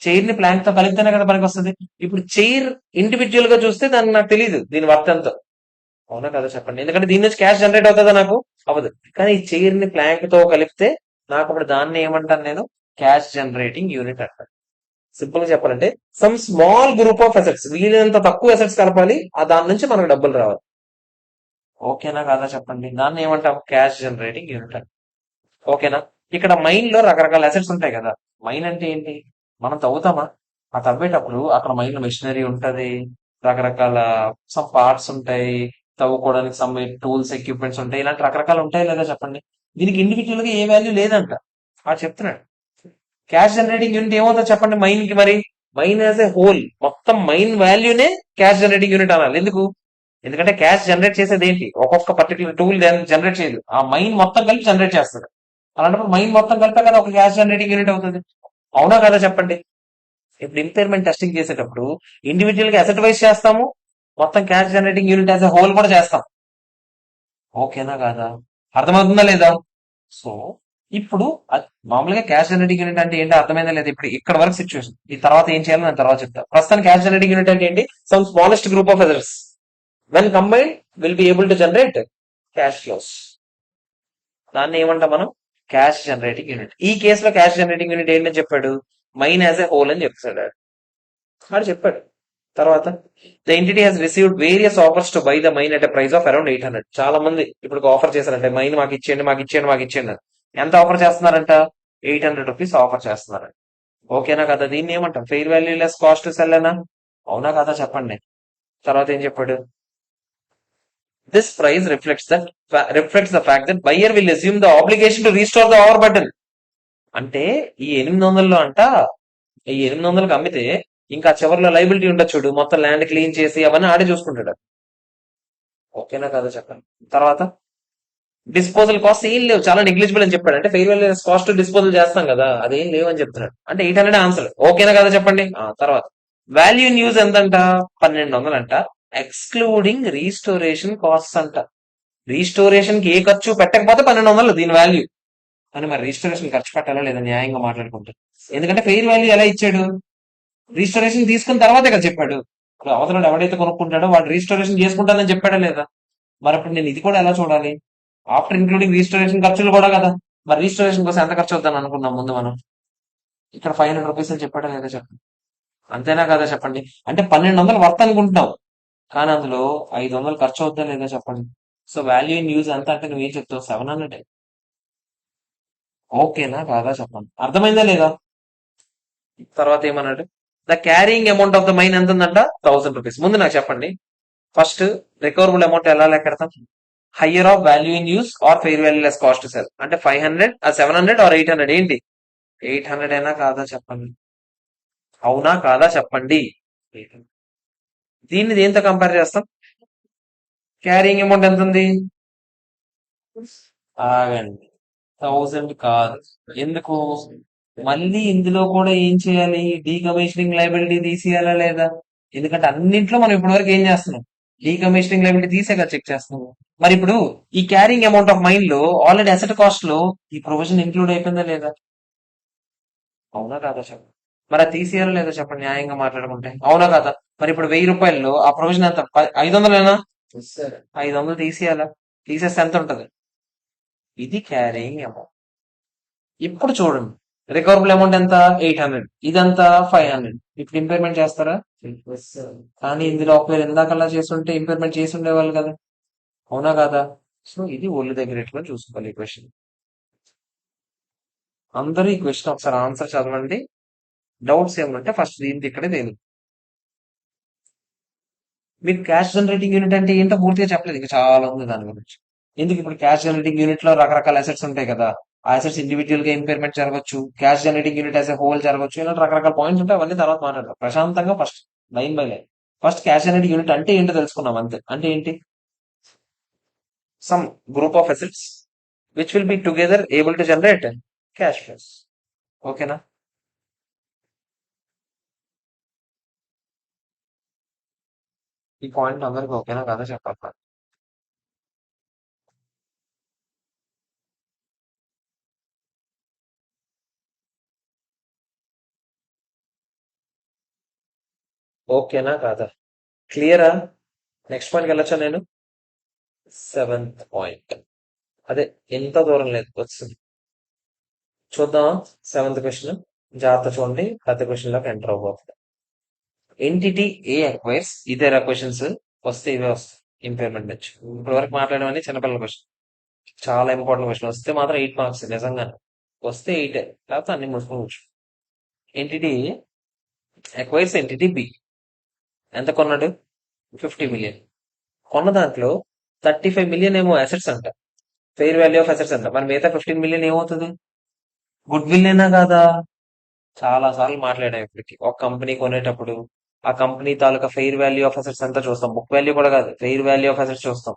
చైర్ ని ప్లాంక్ తో కలిపితేనే కదా పనికి వస్తుంది. ఇప్పుడు చైర్ ఇండివిజువల్ గా చూస్తే దాన్ని నాకు తెలియదు దీని వర్త్ ఎంతో, అవునా కదా చెప్పండి? ఎందుకంటే దీని నుంచి క్యాష్ జనరేట్ అవుతుందా? నాకు అవ్వదు. కానీ ఈ చైర్ ని ప్లాంక్ తో కలిపితే నాకు అప్పుడు దాన్ని ఏమంటాను నేను? క్యాష్ జనరేటింగ్ యూనిట్ అంటాను. సింపుల్ గా చెప్పాలంటే some small group of assets, వీలైనంత తక్కువ అసెట్స్ కలపాలి, ఆ దాని నుంచి మనకు డబ్బులు రావాలి. ఓకేనా కాదా చెప్పండి? దాన్ని ఏమంటాం? క్యాష్ జనరేటింగ్ యూనిట్ అని. ఓకేనా? ఇక్కడ మైన్ లో రకరకాల అసెట్స్ ఉంటాయి కదా. మైన్ అంటే ఏంటి? మనం తవ్వుతామా? ఆ తవ్వేటప్పుడు అక్కడ మైన్ లో మెషినరీ ఉంటది, రకరకాల సమ్ పార్ట్స్ ఉంటాయి, తవ్వుకోవడానికి సమ్ టూల్స్ ఎక్విప్మెంట్స్ ఉంటాయి, ఇలాంటి రకరకాలు ఉంటాయి లేదా చెప్పండి? దీనికి ఇండివిజువల్ గా ఏ వాల్యూ లేదంట. చెప్తున్నాడు. క్యాష్ జనరేటింగ్ యూనిట్ ఏమవుతుందో చెప్పండి మైన్ కి? మరి మైన్ యాజ్ ఏ హోల్, మొత్తం మైన్ వాల్యూనే క్యాష్ జనరేటింగ్ యూనిట్ అనాలి. ఎందుకు? ఎందుకంటే క్యాష్ జనరేట్ చేసేది ఏంటి? ఒక్కొక్క పర్టికులర్ టూల్ జనరేట్ చేయదు, ఆ మైన్ మొత్తం కలిపి జనరేట్ చేస్తుంది. అలాంటప్పుడు మైన్ మొత్తం కలిపే కదా ఒక క్యాష్ జనరేటింగ్ యూనిట్ అవుతుంది, అవునా కదా చెప్పండి? ఇప్పుడు ఇంపైర్మెంట్ టెస్టింగ్ చేసేటప్పుడు ఇండివిజువల్ గా అసెట్ వైజ్ చేస్తాము, మొత్తం cash generating unit as a whole కూడా చేస్తాం. ఓకేనా కాదా? అర్థమవుతుందా లేదా? సో ఇప్పుడు మామూలుగా క్యాష్ జనరేటింగ్ యూనిట్ అంటే ఏంటి అర్థమైందా లేదా? ఇప్పుడు ఇక్కడ వరకు సిచ్యువేషన్, ఈ తర్వాత ఏం చేయాలో నేను తర్వాత చెప్తాను. ప్రస్తుతం క్యాష్ జనరేటింగ్ యూనిట్ అంటే ఏంటి? Some smallest group of assets when combined will be able to generate cash flows. దాన్ని ఏమంటాం మనం? Cash generating unit. ఈ కేసులో క్యాష్ జనరేటింగ్ యూనిట్ ఏంటని చెప్పాడు? మైన్ యాజ్ ఎ హోల్ అని చెప్తాడు. ఆడు చెప్పాడు. తర్వాత the entity has received various offers to buy the mine at price of around 800. చాలా మంది ఇప్పుడు ఆఫర్ చేశారంటే మైన్ మాకు ఇచ్చేయండి మాకు ఇచ్చేయండి మాకు ఇచ్చేయండి. ఎంత ఆఫర్ చేస్తున్నారంట? 800 రూపీస్ ఆఫర్ చేస్తున్నారు. ఓకేనా కదా? దీన్ని ఏమంటాం? Fair value less cost cell అనా? అవునా కదా చెప్పండి? తర్వాత ఏం చెప్పాడు? This price reflects the fact that buyer will assume the obligation to restore the over button. అంటే ఈ 800లో అంట, ఈ 800కి అమ్మితే ఇంకా చివరిలో లైబిలిటీ ఉండదు చూడు, మొత్తం ల్యాండ్ క్లీన్ చేసి అవన్నీ ఆడే చూసుకుంటాడు. ఓకేనా కదా చెప్పండి. తర్వాత డిస్పోజల్ కాస్ట్ ఏం లేవు, చాలా నెగ్లిజిబుల్ అని చెప్పాడు. అంటే ఫెయిర్ వాల్యూ కాస్ట్ డిస్పోజల్ చేస్తాం కదా, అదేం లేవు అని చెప్తున్నాడు. అంటే 800 ఆన్సర్. ఓకేనా కదా చెప్పండి. తర్వాత వాల్యూ ఇన్ యూజ్ ఎంతంట, 1200 అంట, ఎక్స్క్లూడింగ్ రీస్టోరేషన్ కాస్ట్ అంట. రీస్టోరేషన్ కి ఏ ఖర్చు పెట్టకపోతే 1200 దీని వాల్యూ. అని మరి రిజిస్ట్రేషన్ ఖర్చు పెట్టాలా లేదా న్యాయంగా మాట్లాడుకుంటే? ఎందుకంటే ఫెయిర్ వాల్యూ ఎలా ఇచ్చాడు, రిజిస్ట్రేషన్ తీసుకున్న తర్వాతే కదా చెప్పాడు. ఇప్పుడు అవతల ఎవడైతే కొనుక్కుంటాడో వాడు రిజిస్ట్రేషన్ చేసుకుంటానని చెప్పాడా లేదా? మరి అప్పుడు నేను ఇది కూడా ఎలా చూడాలి, ఆఫ్టర్ ఇంక్లూడింగ్ రిజిస్ట్రేషన్ ఖర్చులు కూడా కదా. మరి రిజిస్ట్రేషన్ కోసం ఎంత ఖర్చు అవుతాను అనుకున్నాం ముందు మనం, ఇక్కడ 500 రూపీస్ అని చెప్పాడా లేదా చెప్పండి. అంతేనా కదా చెప్పండి. అంటే 1200 వర్త్ అనుకుంటున్నావు, కానీ అందులో 500 ఖర్చు అవుతా లేదా చెప్పండి. సో వాల్యూ ఇన్ యూజ్ ఎంత అంటే నువ్వేం చెప్తావు, 700. ఓకేనా కాదా చెప్పండి. అర్థమైందా లేదా? తర్వాత ఏమన్నాడు, the carrying amount of the mine ఎంత ఉందంట, 1000 రూపీస్. ముందు నాకు చెప్పండి, ఫస్ట్ రికవరబుల్ అమౌంట్ ఎలా లెక్కెడతాం, higher of value in use or fair value less cost sell. అంటే 500, 700 ఆర్ 800, ఏంటి 800 అయినా కాదా చెప్పండి. అవునా కాదా చెప్పండి. దీన్ని దేంతో కంపేర్ చేస్తాం, క్యారింగ్ అమౌంట్ ఎంత ఉంది, ఆగండి, 1000 కాదు. ఎందుకు, మళ్ళీ ఇందులో కూడా ఏం చేయాలి, డీకమిషనింగ్ లైబిలిటీ తీసేయాలా లేదా? ఎందుకంటే అన్నింట్లో మనం ఇప్పటివరకు ఏం చేస్తున్నాం, డీకమిషనింగ్ లైబిలిటీ తీసే కదా చెక్ చేస్తున్నాం. మరి ఇప్పుడు ఈ క్యారింగ్ అమౌంట్ ఆఫ్ మైన్ లో ఆల్రెడీ అసెట్ కాస్ట్ లో ఈ ప్రొవిజన్ ఇంక్లూడ్ అయిపోయిందా లేదా? అవునా కాదా చెప్పండి. మరి అది తీసేయాలా లేదా చెప్పండి న్యాయంగా మాట్లాడుకుంటే, అవునా కాదా? మరి ఇప్పుడు 1000 రూపాయల్లో ఆ ప్రొవిజన్ ఎంత, 500 500 తీసేయాలా, తీసేస్తే ఎంత ఉంటది, ఇది క్యారింగ్ అమౌంట్. ఇప్పుడు చూడండి, రికవరబుల్ అమౌంట్ ఎంత, 800, ఇదంతా 500. ఇప్పుడు ఇంపైర్మెంట్ చేస్తారా? కానీ ఇందులో ఒకవేళ ఇందాకల్లా చేస్తుంటే ఇంపైర్మెంట్ చేసి ఉండేవాళ్ళు కదా, అవునా కాదా? సో ఇది ఒళ్ళు దగ్గర ఎట్లా చూసుకోవాలి ఈ క్వశ్చన్. అందరూ ఈ క్వశ్చన్ ఒకసారి ఆన్సర్ చదవండి, డౌట్స్ ఏమంటే ఫస్ట్ దీనికి ఇక్కడే తెలియదు. మీకు క్యాష్ జనరేటింగ్ యూనిట్ అంటే ఏంటో పూర్తిగా చెప్పలేదు, ఇంకా చాలా ఉంది దాని గురించి. ఎందుకు, ఇప్పుడు క్యాష్ జనరేటింగ్ యూనిట్ లో రకరకాల అసెట్స్ ఉంటాయి కదా, ఆ అసెట్స్ ఇండివిజువల్ గా ఇంపైర్మెంట్ జరగచ్చు, cash generating unit as a whole జరగచ్చు, ఇలా రకరకాల పాయింట్స్ ఉంటాయి. అవన్నీ తర్వాత మాట్లాడతాం ప్రశాంతంగా, first line by line. First cash generating unit అంటే ఏంటో తెలుసుకున్నాం అంతే. అంటే ఏంటి, some group of assets which will be together able to generate cash flows. ఓకేనా? ఈ పాయింట్ అందరికి ఓకేనా కదా చెప్పాలి. ఓకేనా కాదా, క్లియరా? నెక్స్ట్ పాయింట్కి వెళ్ళొచ్చా నేను, 7th పాయింట్. అదే ఎంత దూరం లేదు వచ్చింది, చూద్దాం. 7th క్వశ్చన్ జాగ్రత్త చూడండి, పెద్ద క్వశ్చన్ లోకి ఎంటర్ అవబోతుంది. ఎంటిటీ ఏ అక్వైర్స్, ఇదేరా క్వశ్చన్స్ వస్తే ఇవే వస్తాయి ఇంపైర్మెంట్ నుంచి. ఇప్పటి వరకు మాట్లాడమని చిన్నపిల్లల క్వశ్చన్, చాలా ఇంపార్టెంట్ క్వశ్చన్. వస్తే మాత్రం 8 మార్క్స్ నిజంగా, వస్తే 8, లేకపోతే అన్ని మూసుకొని కూర్చో. ఎంటిటీ అక్వైర్స్ ఎంటిటీ బి, ఎంత కొన్నాడు, 50 మిలియన్. కొన్న దాంట్లో 35 మిలియన్ ఏమో అసెట్స్ అంట, ఫెయిర్ వాల్యూ ఆఫ్ అసెట్స్ అంట. మరి మిగతా 15 మిలియన్ ఏమవుతుంది, గుడ్ విల్ అయినా కాదా? చాలా సార్లు మాట్లాడాం ఇప్పటికి. ఒక కంపెనీ కొనేటప్పుడు ఆ company taluka fair value of assets అంతా చూస్తాం, బుక్ వాల్యూ కూడా కాదు, ఫెయిర్ వాల్యూ ఆఫ్ అసెట్స్ చూస్తాం.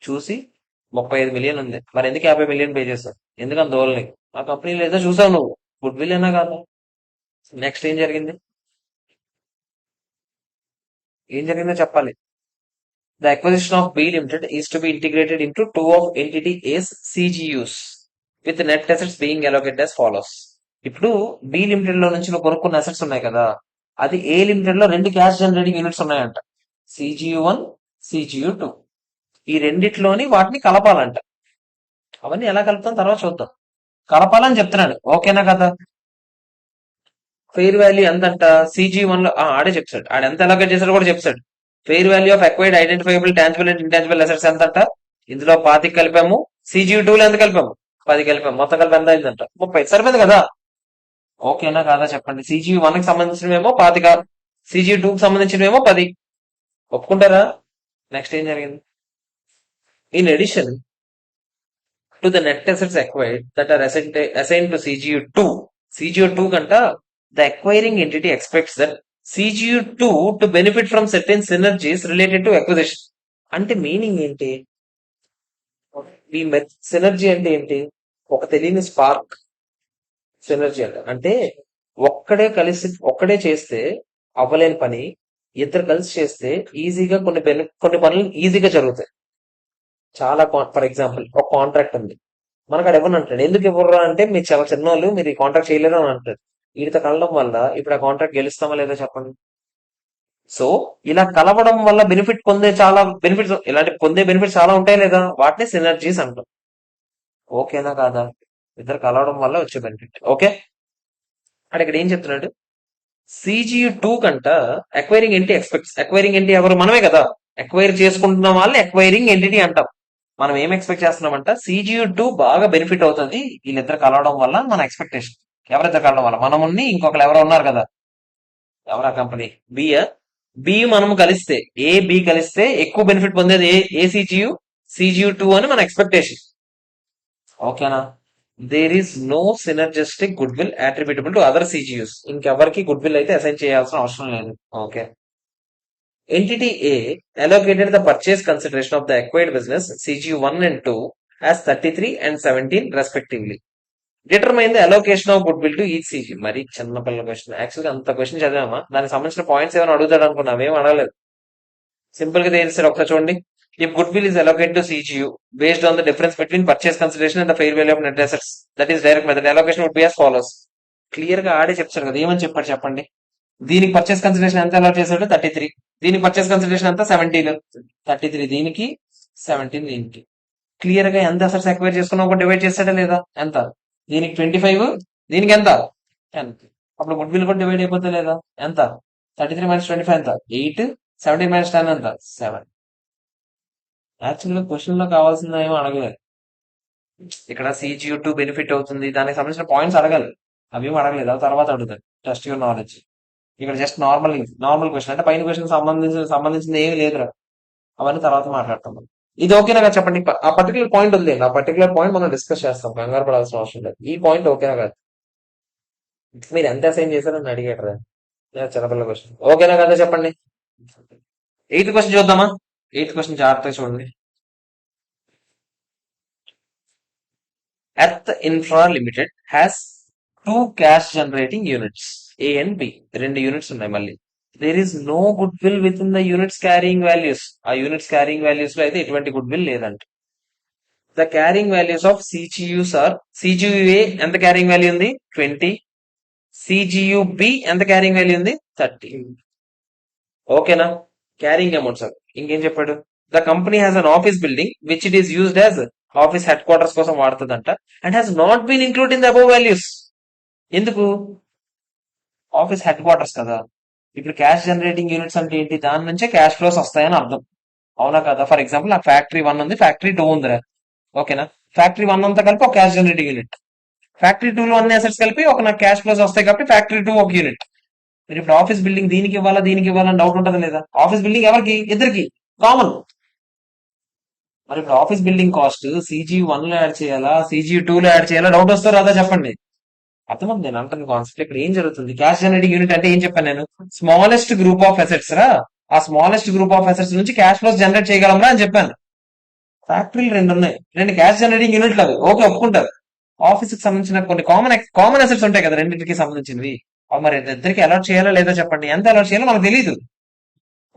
చూసి 35 మిలియన్ ఉంది, మరి ఎందుకు 50 మిలియన్ పే చేస్తావు, ఎందుకని దోలని, ఆ కంపెనీలో ఏదో చూసావు నువ్వు, గుడ్ విల్ అయినా కాదా? నెక్స్ట్ ఏం జరిగింది, ఏం జరిగిందో చెప్పాలి. The acquisition of B Limited is to be integrated into two of entity A's CGUs with net assets being allocated as follows. ఇప్పుడు బి లిమిటెడ్ లో నుంచి నువ్వు కొనుక్కున్న అసెట్స్ ఉన్నాయి కదా, అది ఏ లిమిటెడ్ లో 2 క్యాష్ జనరేటింగ్ యూనిట్స్ ఉన్నాయంట, CGU1, CGU2. ఈ రెండిట్లోని వాటిని కలపాలంట. అవన్నీ ఎలా కలుపుతాం తర్వాత చూద్దాం, కలపాలని చెప్తున్నాడు. ఓకేనా కదా? ఫెయిర్ వాల్యూ ఎంతంట, CG1 లో ఆడే చెప్తాడు, ఆడ ఎంత అలొకేట్ చేశాడో కూడా చెప్తాడు. Fair value of acquired identifiable tangible and intangible assets ఎంతంట, ఇందులో 25 కలిపాము, CGU2 లో ఎంత కలిపాము, 10 కలిపాము, మొత్తం కలిపి ఎంత అయిందంట, 30. సరిపోయింది కదా? ఓకేనా కాదా చెప్పండి. CGU1 కి సంబంధించినవేమో 25, CGU2 కి సంబంధించినవేమో 10. ఒప్పుకుంటారా? నెక్స్ట్ ఏం జరిగింది, In addition to the net assets acquired that are assigned to CGU2, CGU2 kanta, the acquiring entity expects that CGU2 to benefit from certain synergies related to acquisition. అంటే meaning ఏంటి? ఈ synergy అంటే ఏంటి? ఒక తెలియని spark synergy అంటే ఒక్కడే చేస్తే అవ్వలేని పని ఇద్దరు కలిసి చేస్తే ఈజీగా కొన్ని పనులు ఈజీగా జరుగుతాయి. చాలా ఫర్ ఎగ్జాంపుల్ ఒక కాంట్రాక్ట్ ఉంది, మనకు అక్కడ ఎవరు అంటాడు, ఎందుకు ఇవ్వరు అంటే మీరు చాలా చిన్నోళ్ళు, మీరు ఈ కాంట్రాక్ట్ చేయలేరు అని అంటారు. వీటితో కలవడం వల్ల ఇప్పుడు ఆ కాంట్రాక్ట్ గెలుస్తామా లేదా చెప్పండి. సో ఇలా కలవడం వల్ల పొందే బెనిఫిట్స్ చాలా ఉంటాయి లేదా, వాటిని సినర్జీస్ అంటాం. ఓకేనా కాదా? ఇద్దరు కలవడం వల్ల వచ్చే బెనిఫిట్. ఓకే, అంటే ఇక్కడ ఏం చెప్తున్నాడు, CGU2 కంట acquiring entity expects. Acquiring entity ఎవరు? మనమే కదా. అక్వైర్ చేసుకుంటున్న వాళ్ళని అక్వైరింగ్ ఎంటిటీ అంటాం. మనం ఏం ఎక్స్పెక్ట్ చేస్తున్నామంట, CGU2 బాగా బెనిఫిట్ అవుతుంది వీళ్ళిద్దరు కలవడం వల్ల. మన ఎక్స్పెక్టేషన్ ఎవరిద్దరు కలవడం వల్ల, మనమున్ని ఇంకొకరు ఎవరో ఉన్నారు కదా, ఎవరా కంపెనీ బి మనం కలిస్తే, బి కలిస్తే ఎక్కువ బెనిఫిట్ పొందేది ఏ CGU2 అని మన ఎక్స్పెక్టేషన్. ఓకేనా? There is no synergistic goodwill attributable to other CGUs. ఇంకెవరికి గుడ్ విల్ అయితే అసైన్ చేయాల్సిన అవసరం లేదు. Okay, entity A allocated the purchase consideration of the acquired business CGU1 and 2 as 33 and 17 respectively. Determine the allocation of goodwill to each CG. మరి చిన్నపిల్ల question. యాక్చువల్గా అంత question చదివామా, దానికి సంబంధించిన పాయింట్స్ ఏమైనా అడుగుతాడు అనుకున్నాం, ఏం అడగలేదు. సింపుల్ గా తెలిసాడు, ఒకసారి చూడండి. If goodwill is allocated to CGU based on the difference between purchase consideration and the fair value of net assets, that is direct method, allocation would be as follows. Clear గా ఆడే చెప్తారు కదా, ఏమని చెప్పాడు చెప్పండి. దీనికి పర్చేస్ కన్సిడరేషన్ ఎంత allot చేశాడు? 33. దీనికి పర్చేస్ కన్సిడరేషన్ ఎంత? 17. 33 దీనికి, 17 దీనికి. క్లియర్ గా ఎంత అసెట్స్ అక్వైర్ చేసుకున్నా ఒక డివైడ్ చేస్తాడా లేదా? ఎంత? దీనికి 25, దీనికి ఎంత? 10. అప్పుడు గుడ్ విల్ కూడా డివైడ్ అయిపోతే లేదా? ఎంత? 33 మైనస్ 25 ఎంత? 8. 17 మైనస్ 10 ఎంత? 7. యాక్చువల్గా క్వశ్చన్ లో కావాల్సింది ఏమో అడగలేదు. ఇక్కడ CGU2 బెనిఫిట్ అవుతుంది, దానికి సంబంధించిన పాయింట్స్ అడగాలి. అవేం అడగలేదు, అవి తర్వాత అడుగుతాయి. Test your knowledge. ఇక్కడ జస్ట్ నార్మల్ క్వశ్చన్, అంటే పైన క్వశ్చన్ సంబంధించింది ఏమి లేదురా, అవన్నీ తర్వాత మాట్లాడతాం. ఇది ఓకేనా కదా చెప్పండి. ఆ పర్టికులర్ పాయింట్ ఉంది, ఆ పర్టికులర్ పాయింట్ మనం డిస్కస్ చేస్తాం, కంగారు పడాల్సిన అవసరం లేదు. ఈ పాయింట్ ఓకేనా కదా? మీరు ఎంత అసైన్ చేశారని అడిగారు, చిన్నపిల్ల క్వశ్చన్. ఓకేనా కదా చెప్పండి. 8th క్వశ్చన్ చూద్దామా? 8th క్వశ్చన్ జాగ్రత్తగా చూడండి. Earth Infra Limited has 2 cash generating units A and B. 2 units ఉన్నాయి. మళ్ళీ there is no goodwill within the units carrying values. ఆ యూనిట్స్ క్యారింగ్ వాల్యూస్ లో అయితే ఎటువంటి గుడ్ విల్ లేదంట. The carrying values of CGUs are, CGUA ఎంత carrying value ఉంది? 20. CGUB ఎంత క్యారింగ్ వాల్యూ ఉంది? 30. ఓకేనా? Carrying amounts sir. ఇంకేం చెప్పాడు? The company has an office building which it is used as office headquarters కోసం వాడుతుందంట, and has not been include in the above values. ఎందుకు? Office headquarters కదా. ఇప్పుడు cash generating units అంటే ఏంటి? దాని నుంచే క్యాష్ ఫ్లోస్ వస్తాయని అర్థం, అవునా కదా? ఫర్ ఎగ్జాంపుల్ నాకు ఫ్యాక్టరీ 1 ఉంది, ఫ్యాక్టరీ 2 ఉందిరా. ఓకేనా? ఫ్యాక్టరీ 1 అంతా కలిపి ఒక క్యాష్ జనరేటింగ్ యూనిట్, ఫ్యాక్టరీ 2 లో అన్ని అసెట్స్ కలిపి ఒక నాకు క్యాష్ ఫ్లోస్ వస్తాయి కాబట్టి ఫ్యాక్టరీ 2 ఒక యూనిట్. మీరు ఇప్పుడు ఆఫీస్ బిల్డింగ్ దీనికి ఇవ్వాలా దీనికి ఇవ్వాలని డౌట్ ఉంటుందా లేదా? ఆఫీస్ బిల్డింగ్ ఎవరికి? ఇద్దరికి కామన్. మరి ఇప్పుడు ఆఫీస్ బిల్డింగ్ కాస్ట్ CGU1 లో యాడ్ చేయాలా, CGU2 లో యాడ్ చేయాలా? డౌట్ వస్తారు అదా చెప్పండి. అర్థమైంది నేను అంటున్న కాన్సెప్ట్. ఇక్కడ ఏం జరుగుతుంది, క్యాష్ జనరేటింగ్ యూనిట్ అంటే ఏం చెప్పాను నేను? స్మాలెస్ట్ గ్రూప్ ఆఫ్ అసెట్స్ రా. ఆ స్మాలెస్ట్ గ్రూప్ ఆఫ్ అసెట్స్ నుంచి క్యాష్ ఫ్లోస్ జనరేట్ చేయగలరా అని చెప్పాను. ఫ్యాక్టరీలు 2 ఉన్నాయి, 2 క్యాష్ జనరేటింగ్ యూనిట్లు అవి. ఓకే, ఒప్పుకుంటారు. ఆఫీస్ కి సంబంధించిన కొన్ని కామన్ అసెట్స్ ఉంటాయి కదా, రెండింటికి సంబంధించినవి. అవి మరి ఇద్దరికి అలాట్ చేయాలా లేదా చెప్పండి. ఎంత అలాట్ చేయాలో మనకు తెలియదు.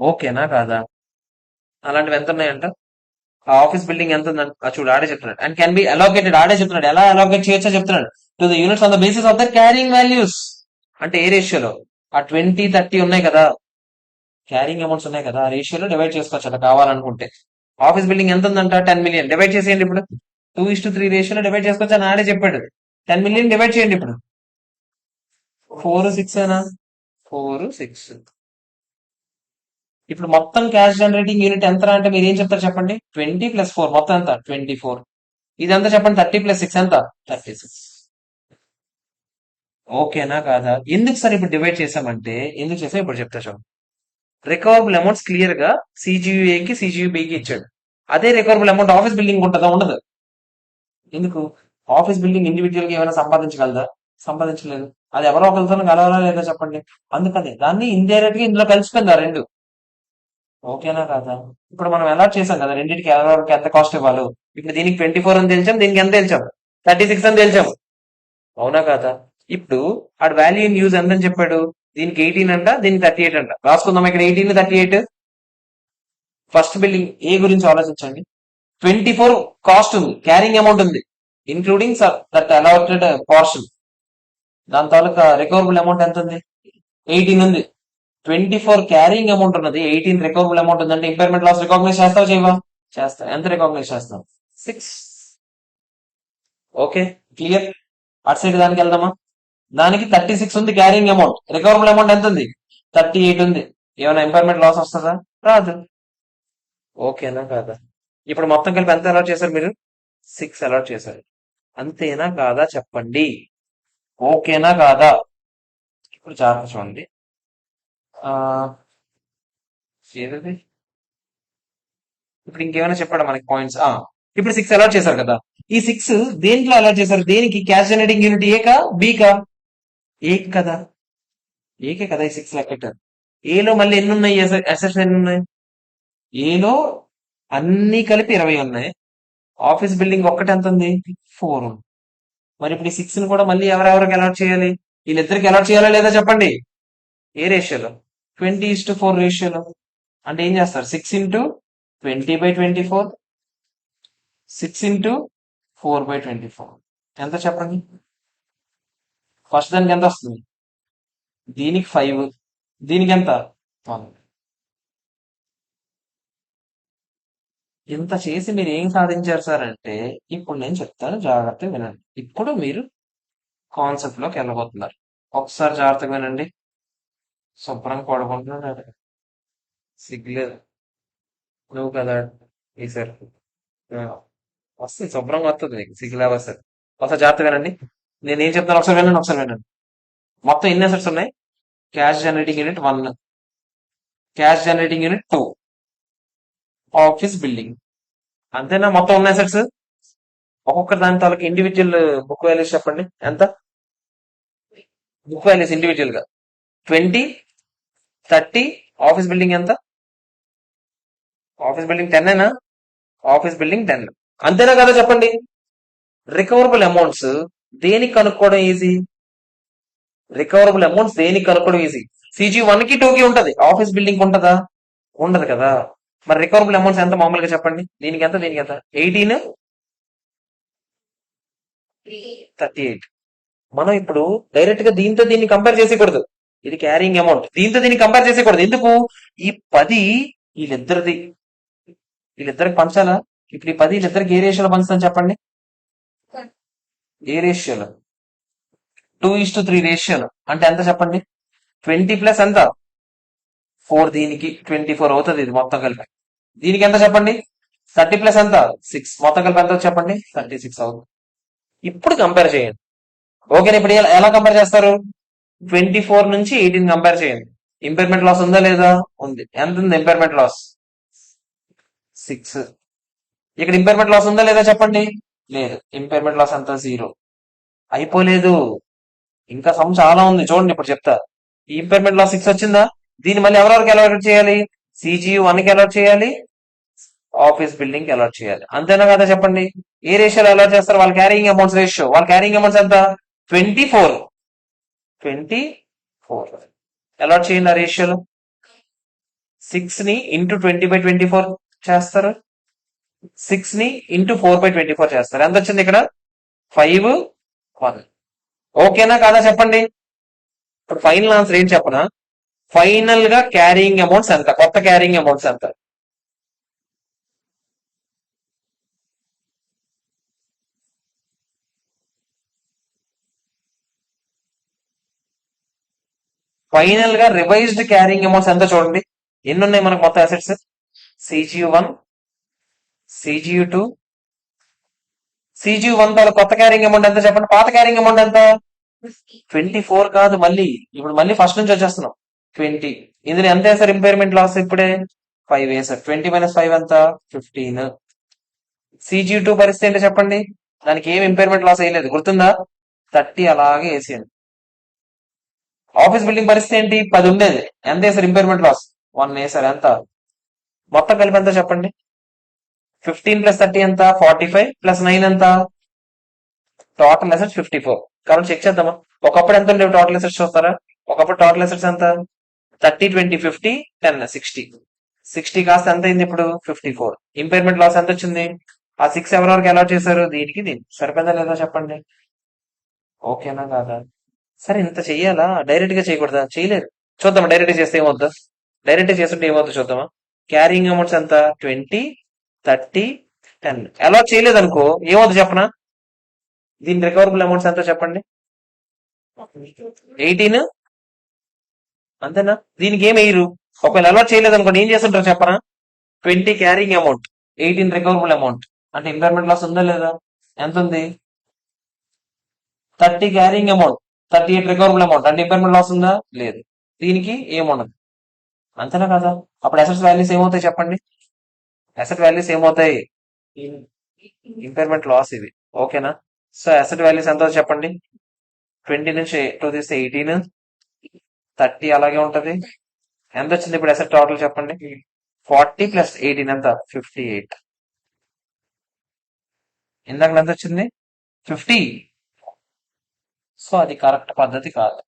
ఓకేనా కాదా? అలాంటివి ఎంత ఉన్నాయంట? ఆ ఆఫీస్ బిల్డింగ్ ఎంత ఉందని చూడు, ఆడే చెప్తున్నాడు. అండ్ కెన్ బి అలోకేటెడ్, ఆడే చెప్తున్నాడు ఎలా అలోకేట్ చేయొచ్చో చెప్తున్నాడు. To the units on the basis of the carrying values. అంటే ఏ రేషియోలో? ఆ 20, 30 ఉన్నాయి కదా, క్యారింగ్ అమౌంట్స్ ఉన్నాయి కదా, ఆ రేషియోలో డివైడ్ చేసుకోవచ్చు అలా కావాలనుకుంటే. ఆఫీస్ బిల్డింగ్ ఎంత ఉందంట? 10 million. డివైడ్ చేసేయండి ఇప్పుడు. 2:3 రేషియోలో డివైడ్ చేసుకోవచ్చు అని ఆడే చెప్పాడు. 10 million డివైడ్ చేయండి ఇప్పుడు. 4, 6 ఏనా? 4, 6. ఇప్పుడు మొత్తం క్యాష్ జనరేటింగ్ యూనిట్ ఎంత అంటే మీరు ఏం చెప్తారు చెప్పండి? 20 + 4 మొత్తం ఎంత? 24. ఇదంతా చెప్పండి. 30 + 6 ఎంత? 36. ఓకేనా కాదా? ఎందుకు సార్ ఇప్పుడు డివైడ్ చేసామంటే, ఎందుకు చేసాం ఇప్పుడు చెప్తా చూడండి. రికవరబుల్ అమౌంట్స్ క్లియర్ గా CGUAకి CGUBకి ఇచ్చాడు. అదే రికవరబుల్ అమౌంట్ ఆఫీస్ బిల్డింగ్ ఉంటుందా? ఉండదు. ఎందుకు? ఆఫీస్ బిల్డింగ్ ఇండివిజువల్ గా ఏమైనా సంపాదించగలదా? సంపాదించలేదు. అది ఎవరో ఒకరితో కలవాలా లేదా చెప్పండి. అందుకని దాన్ని ఇండైరెక్ట్ గా ఇందులో కలిసిపోయింది ఆ రెండు. ఓకేనా కాదా? ఇప్పుడు మనం అలాట్ చేసాం కదా రెండింటికి ఎవరెవరికి ఎంత కాస్ట్ ఇవ్వాలి. ఇప్పుడు దీనికి 24 అని తెలిసాం, దీనికి ఎంత తెలిసాం? 36 అని తెలిసాం. అవునా కాదా? ఇప్పుడు ఆడు వాల్యూ ఇన్ యూజ్ ఎంత అని చెప్పాడు? దీనికి 18 అంట, దీనికి 38 అంట. రాసుకుందాం ఇక్కడ 18, 38. ఫస్ట్ బిల్డింగ్ ఏ గురించి ఆలోచించండి. 24 కాస్ట్ ఉంది, క్యారింగ్ అమౌంట్ ఉంది, ఇన్క్లూడింగ్ దట్ అలాటెడ్ పోర్షన్. దాని తాలూకా రికవరబుల్ అమౌంట్ ఎంత ఉంది? 18 ఉంది. 24 క్యారింగ్ అమౌంట్ ఉన్నది, 18 రికవరబుల్ అమౌంట్ ఉందంటే ఇంపైర్మెంట్ లాస్ రికగ్నైజ్ చేస్తావా చేయవా? చేస్తా. ఎంత రికగ్నైజ్ చేస్తాం? 6. Okay, clear. అటు సైడ్ దానికి వెళ్దామా? దానికి 36 ఉంది క్యారింగ్ అమౌంట్, రికవరబుల్ అమౌంట్ ఎంత ఉంది? 38 ఉంది. ఏమైనా ఇంపైర్మెంట్ లాస్ వస్తుందా? రాదు. ఓకేనా కాదా? ఇప్పుడు మొత్తం కలిపి ఎంత అలాట్ చేశారు మీరు? 6 అలాట్ చేశారు. అంతేనా కాదా చెప్పండి. ఓకేనా కాదా? ఇప్పుడు జాగ్రత్త చూడండి. ఆ ఏదది? ఇప్పుడు ఇంకేమైనా చెప్పాడా మనకి పాయింట్స్? ఇప్పుడు 6 అలాట్ చేశారు కదా. ఈ 6 దేంట్లో అలాట్ చేశారు? దేనికి? క్యాష్ జనరేటింగ్ యూనిట్ ఏకా బీకా? ఏ కదా, ఏకే కదా ఈ 6 లెక్కెట్టారు. ఏలో మళ్ళీ ఎన్ని ఉన్నాయి? అసెట్స్ ఎన్ని ఉన్నాయి? ఏలో అన్ని కలిపి 20 ఉన్నాయి. ఆఫీస్ బిల్డింగ్ ఒక్కటి ఎంత ఉంది? 4 ఉంది. మరి ఇప్పుడు ఈ 6 ని కూడా మళ్ళీ ఎవరెవరికి అలాట్ చేయాలి? వీళ్ళిద్దరికి అలాట్ చేయాలా లేదా చెప్పండి. ఏ రేషియోలో? 20:4 రేషియోలో. అంటే ఏం చేస్తారు? 6 ఇంటూ 20/24, 6 ఇంటూ 4/24 ఎంత చెప్పండి. ఫస్ట్ దానికి ఎంత వస్తుంది? దీనికి 5, దీనికి ఎంత? 1. ఇంత చేసి మీరు ఏం సాధించారు సార్ అంటే, ఇప్పుడు నేను చెప్తాను, జాగ్రత్తగా వినండి. ఇప్పుడు మీరు కాన్సెప్ట్ లోకి వెళ్ళబోతున్నారు. ఒకసారి జాగ్రత్తగా వినండి. శుభ్రంగా పడుకుంటున్నాడు, సిగ్గులేదు. నువ్వు కదా ఈసారి వస్తుంది, శుభ్రంగా వస్తుంది నీకు, సిగ్గులే వస్తుంది. ఒకసారి జాగ్రత్తగా వినండి. నేను ఏం చెప్తాను ఒకసారి వినండి, ఒకసారి వినండి. మొత్తం ఎన్ని అసెట్స్ ఉన్నాయి? Cash generating unit 1, cash generating unit 2, office building. అంతేనా? మొత్తం ఉన్న అసెట్స్. ఒక్కొక్కటి దాని తాలూకు ఇండివిజువల్ బుక్ వాల్యూస్ చెప్పండి. ఎంత బుక్ వాల్యూస్ ఇండివిజువల్ గా? 20, 30. ఆఫీస్ బిల్డింగ్ ఎంత? ఆఫీస్ బిల్డింగ్ 10 ఏనా? Office building 10. అంతేనా కదా చెప్పండి. రికవరబుల్ అమౌంట్స్ దేనికి కనుక్కోవడం ఈజీ? రికవరబుల్ అమౌంట్స్ దేనికి కనుక్కోవడం ఈజీ? CG 1 కి 2 కి ఉంటది, ఆఫీస్ బిల్డింగ్ ఉంటదా? ఉండదు కదా. మరి రికవరబుల్ అమౌంట్స్ ఎంత మామూలుగా చెప్పండి. దీనికి ఎంత, దీనికి ఎంత? 18, 38. మనం ఇప్పుడు డైరెక్ట్ గా దీంతో దీన్ని కంపేర్ చేసేకూడదు. ఇది క్యారింగ్ అమౌంట్, దీంతో దీన్ని కంపేర్ చేసేకూడదు. ఎందుకు? ఈ 10 వీళ్ళిద్దరిది, వీళ్ళిద్దరికి పంచాలా? ఇప్పుడు ఈ 10 వీళ్ళిద్దరికి ఏ రేషియోలో పంచుతాను చెప్పండి. ఏ రేషియోలో? 2:3 రేషియోలో. అంటే ఎంత చెప్పండి? 20 ప్లస్ ఎంత? 4. దీనికి 24 అవుతుంది ఇది మొత్తం కలిపి. దీనికి ఎంత చెప్పండి? 30 ప్లస్ ఎంత? 6. మొత్తం కలిపి ఎంత చెప్పండి? 36 అవుతుంది. ఇప్పుడు కంపేర్ చేయండి. ఓకేనా? ఇప్పుడు ఎలా కంపేర్ చేస్తారు? 24 నుంచి 18 కంపేర్ చేయండి. ఇంపైర్మెంట్ లాస్ ఉందా లేదా? ఉంది. ఎంత ఉంది ఇంపైర్మెంట్ లాస్? 6. ఇక్కడ ఇంపైర్మెంట్ లాస్ ఉందా లేదా చెప్పండి. లేదు. ఇంపైర్మెంట్ లాస్ అంతా 0. అయిపోలేదు, ఇంకా సమ్ చాలా ఉంది. చూడండి ఇప్పుడు చెప్తా. ఈ ఇంపైర్మెంట్ లాస్ 6 వచ్చిందా? దీన్ని మళ్ళీ ఎవరెవరికి అలాట్ చేయాలి? CGU 1 కి అలాట్ చేయాలి, ఆఫీస్ బిల్డింగ్ కి అలాట్ చేయాలి. అంతేనా కదా చెప్పండి. ఏ రేషియోలో అలాట్ చేస్తారు? వాళ్ళ క్యారింగ్ అమౌంట్స్ రేషియో. వాళ్ళ క్యారింగ్ అమౌంట్స్ ఎంత? 24. 24 అలాట్ చేయండి ఆ రేషియోలో. 6 ని ఇంటూ 20/24 చేస్తారు, 6 ని ఇంటూ 4/24 చేస్తారు. ఎంత వచ్చింది ఇక్కడ? 5, 1. ఓకేనా కాదా చెప్పండి. ఇప్పుడు ఫైనల్ ఆన్సర్ ఏం చెప్పనా? ఫైనల్ గా క్యారింగ్ అమౌంట్స్ ఎంత? కొత్త క్యారింగ్ అమౌంట్స్ ఎంత? ఫైనల్ గా రివైజ్డ్ క్యారింగ్ అమౌంట్స్ ఎంత చూడండి. ఎన్ని ఉన్నాయి మనకు మొత్తం అసెట్స్? CGU 1, CGU 2, CGU 1 తో కొత్త క్యారింగ్ అమౌంట్ ఎంత చెప్పండి. పాత క్యారింగ్ అమౌంట్ ఎంత? 24 కాదు, మళ్ళీ ఇప్పుడు మళ్ళీ ఫస్ట్ నుంచి వచ్చేస్తున్నాం. 20. ఇందులో ఎంత వేస్తారు ఇంపైర్మెంట్ లాస్? ఇప్పుడే 5 వేసారు. 20 - 5 ఎంత? 15. CG2 పరిస్థితి ఏంటో చెప్పండి. దానికి ఏం ఇంపైర్మెంట్ లాస్ అయ్యలేదు, గుర్తుందా? 30 అలాగే వేసేయండి. ఆఫీస్ బిల్డింగ్ పరిస్థితి ఏంటి? 10 ఉండేది, ఎంత వేసారు ఇంపైర్మెంట్ లాస్? 1 వేసారు. ఎంత మొత్తం కలిపి ఎంత చెప్పండి? 15 + 30 ఎంత? 45 + 9 ఎంత? Total assets 54. కాబట్టి చెక్ చేద్దామా? ఒకప్పుడు ఎంత ఉండేవి టోటల్ అసెట్స్? చూస్తారా? ఒకప్పుడు టోటల్ అసెట్స్ ఎంత? 30, 20, 50, 10, 60. 60 కాస్త ఎంత అయింది ఇప్పుడు? 54. ఇంపైర్మెంట్ లాస్ ఎంత వచ్చింది? ఆ 6 ఎవరెవరికి అలాట్ చేశారు? దీనికి దీనికి. సరిపోయిందా లేదా చెప్పండి? ఓకేనా కాదా? సరే, ఇంత చెయ్యాలా? డైరెక్ట్ గా చేయకూడదా? చేయలేరు. చూద్దామా డైరెక్ట్ చేస్తే ఏమవుద్దా? డైరెక్ట్ చేస్తుంటే ఏమవుతుందో చూద్దామా? క్యారింగ్ అమౌంట్స్ ఎంత? 20, 30, 10. అలాట్ చేయలేదు అనుకో ఏమవుతుంది చెప్పనా? దీని రికవరబుల్ అమౌంట్స్ ఎంతో చెప్పండి? 18. అంతేనా? దీనికి ఏం వేయరు. ఒకవేళ అలాట్ చేయలేదు అనుకోండి ఏం చేస్తుంటారు చెప్పనా? 20 క్యారింగ్ అమౌంట్, 18 రికవరబుల్ అమౌంట్. అంటే ఇంపైర్మెంట్ లాస్ ఉందా లేదా? ఎంత ఉంది? 30 క్యారింగ్ అమౌంట్, 38 రికవరబుల్ అమౌంట్. అంటే ఇంపైర్మెంట్ లాస్ ఉందా? లేదు. దీనికి ఏముండదు. అంతేనా కదా? అప్పుడు అసెట్స్ వాల్యూస్ ఏమవుతాయి చెప్పండి? అసెట్ వాల్యూస్ ఏమవుతాయి? ఇంపైర్మెంట్ లాస్ ఇది. ఓకేనా? సో అసెట్ వాల్యూస్ ఎంత చెప్పండి? 20 నుంచి 2 తీస్తే 18, 30 అలాగే ఉంటది. ఎంత వచ్చింది ఇప్పుడు అసెట్ టోటల్ చెప్పండి? 40 + 18 ఎంత? 58. ఇందాక ఎంత వచ్చింది? 50. సో అది కరెక్ట్ పద్ధతి కాదు.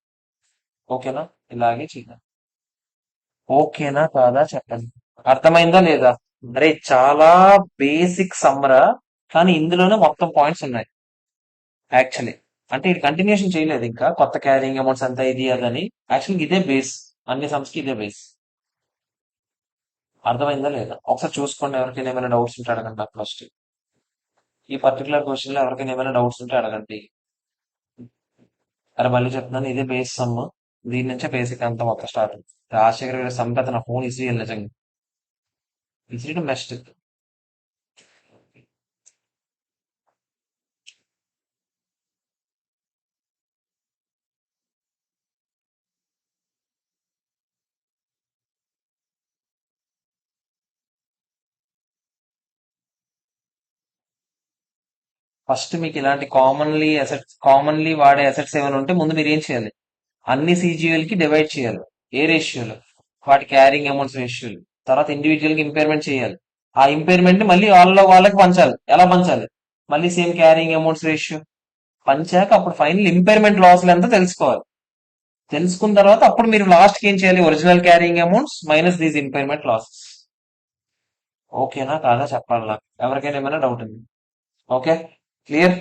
ఓకేనా? ఇలాగే చేద్దాం. ఓకేనా కాదా చెప్పండి? అర్థమైందా లేదా? అరే చాలా బేసిక్ సమ్మరా, కానీ ఇందులోనే మొత్తం పాయింట్స్ ఉన్నాయి యాక్చువల్లీ. అంటే ఇది కంటిన్యూషన్ చేయలేదు, ఇంకా కొత్త క్యారింగ్ అమౌంట్స్ అంతా ఇది అదని. యాక్చువల్లీ ఇదే బేస్, అన్ని సమ్స్ కి ఇదే బేస్. అర్థమైందా లేదా? ఒకసారి చూసుకోండి, ఎవరికైనా ఏమైనా డౌట్స్ ఉంటే అడగండి నాకు ఫస్ట్. ఈ పర్టికులర్ క్వశ్చన్ లో ఎవరికైనా ఏమైనా డౌట్స్ ఉంటే అడగండి. అరే మళ్ళీ చెప్తున్నాను, ఇదే బేస్ సమ్. దీని నుంచే బేసిక్ అంతా మొత్తం స్టార్ట్. రాజశేఖర్ గారి సమ్ పెద్ద నా ఫోన్ ఇసి నిజంగా ఇసిరియడం బెస్ట్. ఫస్ట్ మీకు ఇలాంటి కామన్లీ వాడే అసెట్స్ ఏమైనా ఉంటే ముందు మీరు ఏం చేయాలి? అన్ని CGL కి డివైడ్ చేయాలి. ఏ రేషియోలో? వాటి క్యారింగ్ అమౌంట్స్ రేషియోలు. తర్వాత ఇండివిజువల్ కి ఇంపైర్మెంట్ చేయాలి. ఆ ఇంపైర్మెంట్ ని మళ్ళీ వాళ్ళకి పంచాలి. ఎలా పంచాలి? మళ్ళీ సేమ్ క్యారింగ్ అమౌంట్స్ రేషియో పంచాక అప్పుడు ఫైనల్ ఇంపైర్మెంట్ లాస్ ఎంత తెలుసుకోవాలి. తెలుసుకున్న తర్వాత అప్పుడు మీరు లాస్ట్ కి ఏం చేయాలి? Original carrying amounts minus these impairment losses. ఓకేనా కాదా చెప్పాలి నాకు. ఎవరికైనా ఏమైనా డౌట్ ఉంది? Okay, clear.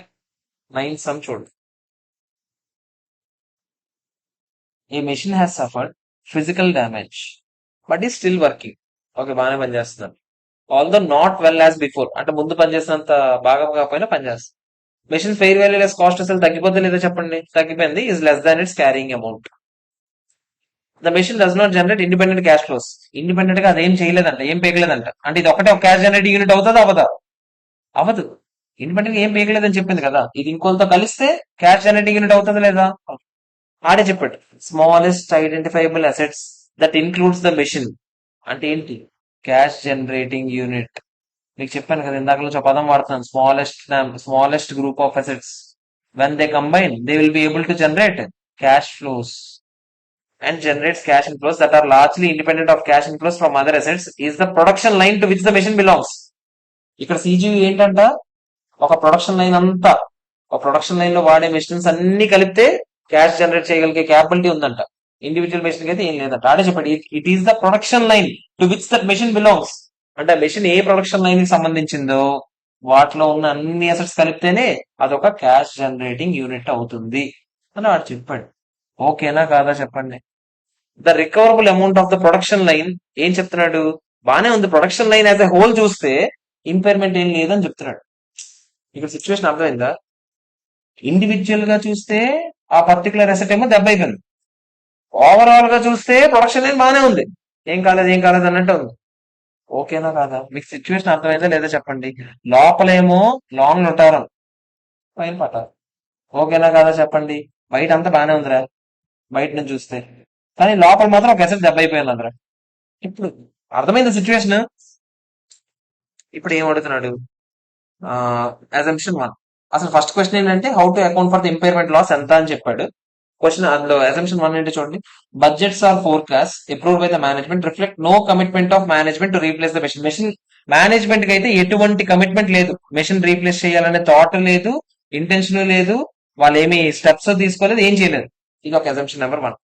9 సమ్ చూడు. A machine has suffered physical damage but ఈ స్టిల్ వర్కింగ్. ఓకే, బాగానే పనిచేస్తున్నారు. Although not well as before, అంటే ముందు పనిచేసినంత బాగా కాకపోయినా పనిచేస్తుంది. Machine fair value less cost అసలు తగ్గిపోతే లేదా చెప్పండి? తగ్గిపోయింది. Is less than its carrying amount. The machine does not generate independent cash flows. Independent గా అదేం చేయలేదంట, ఏం పేగలేదంట. అంటే ఇది ఒకటే ఒక క్యాష్ జనరేటింగ్ యూనిట్ అవుతుందా అవదా? అవదు. ఇండిపెండెంట్ గా ఏం పేగలేదని చెప్పింది కదా. ఇది ఇంకొంత కలిస్తే క్యాష్ జనరేటింగ్ యూనిట్ అవుతుంది లేదా? ఆడే చెప్పాడు. Smallest identifiable assets that includes the machine అంటే ఏంటి? Cash generating unit. మీకు చెప్పాను కదా ఇందాక నుంచి ఒక పదం వాడుతున్నాను, smallest group of assets. When they combine they will be able to generate cash flows and generates cash inflows that are largely independent of cash inflows from other assets is the production line to which the machine belongs. ఇక్కడ CGU ఏంటంట? ఒక production line అంతా, ఒక production line లో వాడే machines అన్ని కలిపితే cash generate చేయగలిగే క్యాపబిలిటీ ఉందంట. ఇండివిజువల్ మెషిన్ అయితే ఏం లేదంట. ఆడే చెప్పండి, it is the production line to which that machine belongs. అంటే మెషిన్ ఏ ప్రొడక్షన్ లైన్ కి సంబంధించిందో వాటిలో ఉన్న అన్ని అసెట్స్ కలిపితేనే అదొక క్యాష్ జనరేటింగ్ యూనిట్ అవుతుంది అని వాడు చెప్పాడు. ఓకేనా కాదా చెప్పండి? The recoverable amount of the production line ఏం చెప్తున్నాడు? బానే ఉంది, production line as a whole చూస్తే ఇంపైర్మెంట్ ఏం లేదని చెప్తున్నాడు. ఇక్కడ సిచ్యువేషన్ అర్థమైందా? ఇండివిజువల్ గా చూస్తే ఆ పర్టికులర్ అసెట్ ఏమో దెబ్బ అయిపోయింది. ఓవరాల్ గా చూస్తే ప్రొడక్షన్ లైన్ బానే ఉంది, ఏం కాలేదు అన్నట్టు ఉంది. ఓకేనా కాదా? మీకు సిచ్యువేషన్ అర్థమైందా లేదా చెప్పండి? లోపలేమో లాంగ్ నొటారం, పైన పట్టారు. ఓకేనా కాదా చెప్పండి? బయట అంతా బానే ఉందిరా బయట నుంచి చూస్తే, కానీ లోపల మాత్రం ఒక అసెట్ దెబ్బ అయిపోయింది అందరూ. ఇప్పుడు అర్థమైంది సిచ్యువేషన్. ఇప్పుడు ఏం అడుగుతున్నాడు? అజంప్షన్ 1. అసలు ఫస్ట్ క్వశ్చన్ ఏంటంటే how to account for the impairment loss ఎంత అని చెప్పాడు. క్వశ్చన్ అందులో అజంప్షన్ 1 ఏంటి చూడండి. Budgets or forecast approved by the management reflect no commitment of management to replace the machine. Machine management కి అయితే ఎటువంటి కమిట్మెంట్ లేదు, మెషిన్ రీప్లేస్ చేయాలనే థాట్ లేదు, ఇంటెన్షన్ లేదు, వాళ్ళు ఏమి స్టెప్స్ తీసుకోలేదు, ఏం చేయలేదు. ఇది ఒక అజంప్షన్ నెంబర్ 1.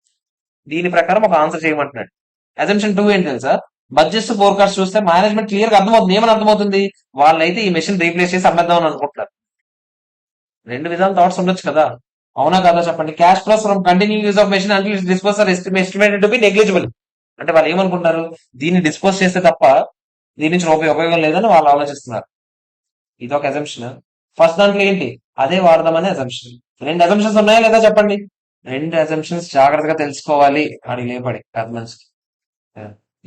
దీని ప్రకారం ఒక ఆన్సర్ చేయమంటున్నాడు. అజంప్షన్ 2 ఏంటి తెలుసా? బడ్జెట్స్ ఫోర్కాస్ట్ చూస్తే మేనేజ్మెంట్ క్లియర్ గా అర్థమవుతుంది. ఏమని అర్థమవుతుంది? వాళ్ళైతే ఈ మెషిన్ రీప్లేస్ చేసి అమ్మేద్దాం అని అనుకుంటున్నారు. రెండు విధాల థాట్స్ ఉండొచ్చు కదా, అవునా కదా చెప్పండి. Cash flows from continue use of machine until dispose or estimated to be negligible. అంటే వాళ్ళు ఏమనుకుంటారు? దీన్ని డిస్పోజ్ చేస్తే తప్ప దీని నుంచి ఉపయోగం లేదని వాళ్ళు ఆలోచిస్తున్నారు. ఇది ఒక అజంప్షన్. ఫస్ట్ దాంట్లో ఏంటి? అదే వాడదామనే అజంప్షన్. రెండు అజంప్షన్స్ ఉన్నాయా లేదా చెప్పండి? రెండు అజంప్షన్స్ జాగ్రత్తగా తెలుసుకోవాలి. అని లేపడి అడ్మన్స్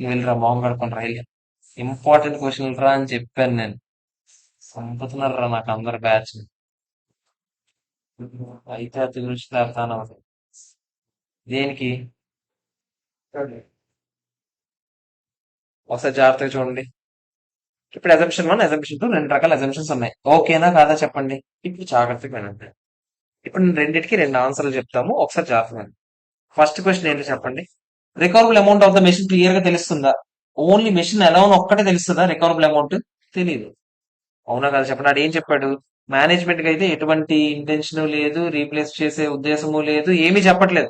వెళ్ళరా మొహం కడుకొని రైలు. ఇంపార్టెంట్ క్వశ్చన్ రా అని చెప్పాను నేను. చంపుతున్నారా నాకు అందరు బ్యాచ్. అయితే అతి గురించి లేపుతాను. దేనికి? ఒకసారి జాగ్రత్తగా చూడండి. ఇప్పుడు అజంప్షన్ 1, అజంప్షన్ 2 రెండు రకాల అజంప్షన్స్ ఉన్నాయి. ఓకేనా కాదా చెప్పండి. ఇప్పుడు జాగ్రత్తగా వినండి. ఇప్పుడు నేను రెండింటికి రెండు ఆన్సర్లు చెప్తాము, ఒకసారి జాగ్రత్తగా వినండి. ఫస్ట్ క్వశ్చన్ ఏంటో చెప్పండి. Recoverable amount of the machine clear గా తెలుస్తుందా? ఓన్లీ మెషిన్ అలౌన్ ఒక్కటే తెలుస్తుందా రికవరబుల్ అమౌంట్? తెలియదు. అవునా కదా చెప్పండి. ఆడు ఏం చెప్పాడు? మేనేజ్మెంట్ కి అయితే ఎటువంటి ఇంటెన్షన్ లేదు, రీప్లేస్ చేసే ఉద్దేశము లేదు, ఏమీ చెప్పట్లేదు.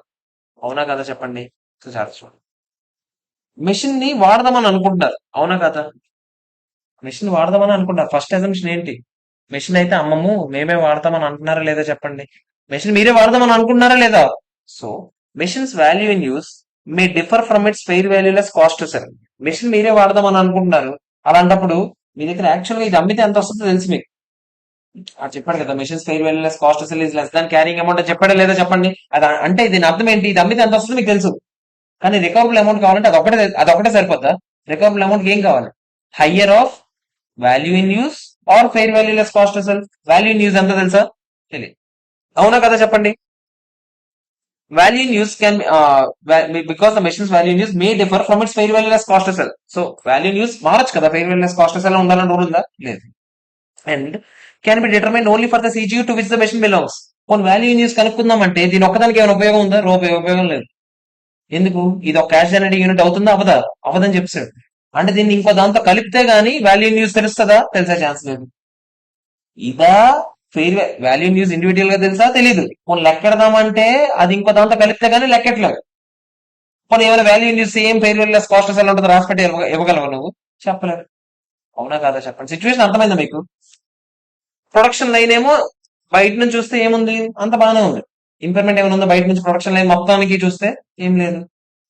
అవునా కదా చెప్పండి. సో చాలా చూడండి. మెషిన్ ని వాడదామని అనుకుంటున్నారు. అవునా కదా? మెషిన్ వాడదామని అనుకుంటారు. ఫస్ట్ అజంప్షన్ ఏంటి? మెషిన్ అయితే అమ్మము, మేమే వాడతామని అంటున్నారా లేదా చెప్పండి. మెషిన్ మీరే వాడదామని అనుకుంటున్నారా లేదా? So machines value in use may differ from its fair valueless cost to cell. Machine మీరే వాడదామని అనుకుంటున్నారు. అలాంటప్పుడు మీ దగ్గర యాక్చువల్ గా ఇది అమ్మితే ఎంత వస్తుందో తెలుసు మీకు. అది చెప్పాడు కదా, machines fair valueless cost to cell is less than carrying amount అని చెప్పాడా లేదా చెప్పండి. అది అంటే దీని అర్థం ఏంటి? ఇది అమ్మితే ఎంత వస్తుందో మీకు తెలుసు. కానీ రికవరబుల్ అమౌంట్ కావాలంటే అదొకటే సరిపోద్దా? రికవరబుల్ అమౌంట్ ఏం కావాలి? Higher of value in use or fair value less cost to sell. Value in use ఎంత తెలుసా? తెలియదు. అవునా కదా చెప్పండి. Value in use can because the machine's value in use may differ from its fair value less cost to sell. So value in use మారచ్చు కదా, fair value less cost to sell ఉండాలని rule ఉందా? లేదు. And can be determine only for the CGU to which the machine belongs. కొన్ని value in use కనుక్కుందామంటే దీని ఒక్కదానికి ఏమైనా ఉపయోగం ఉందా? ఉపయోగం లేదు. ఎందుకు? ఇది ఒక క్యాష్ జనరేటింగ్ యూనిట్ అవుతుందా? అవదా? అవదని చెప్పాడు. అంటే దీన్ని ఇంకో దాంతో కలిపితే గానీ వాల్యూ ఇన్ యూస్ తెలుస్తుందా? తెలిసే ఛాన్స్ లేదు. ఇదా fair value in use individual గా తెలుసా? తెలీదు. కొన్ని లెక్కెడదామంటే అది ఇంకో దాంతో కలిపితే గానీ లెక్కట్లేదు. కొన్ని ఏమైనా value in use same fair value less cost ఎలా ఉంటుంది రాసిపెట్టి ఇవ్వగలవు నువ్వు? చెప్పలేరు. అవునా కాదా చెప్పండి. సిచ్యువేషన్ అర్థమైందా మీకు? ప్రొడక్షన్ లైన్ ఏమో బయట నుంచి చూస్తే ఏముంది? అంత బాగానే ఉంది. ఇంపైర్మెంట్ ఏమైనా ఉందా బయట నుంచి? ప్రొడక్షన్ లైన్ మొత్తానికి చూస్తే ఏం లేదు.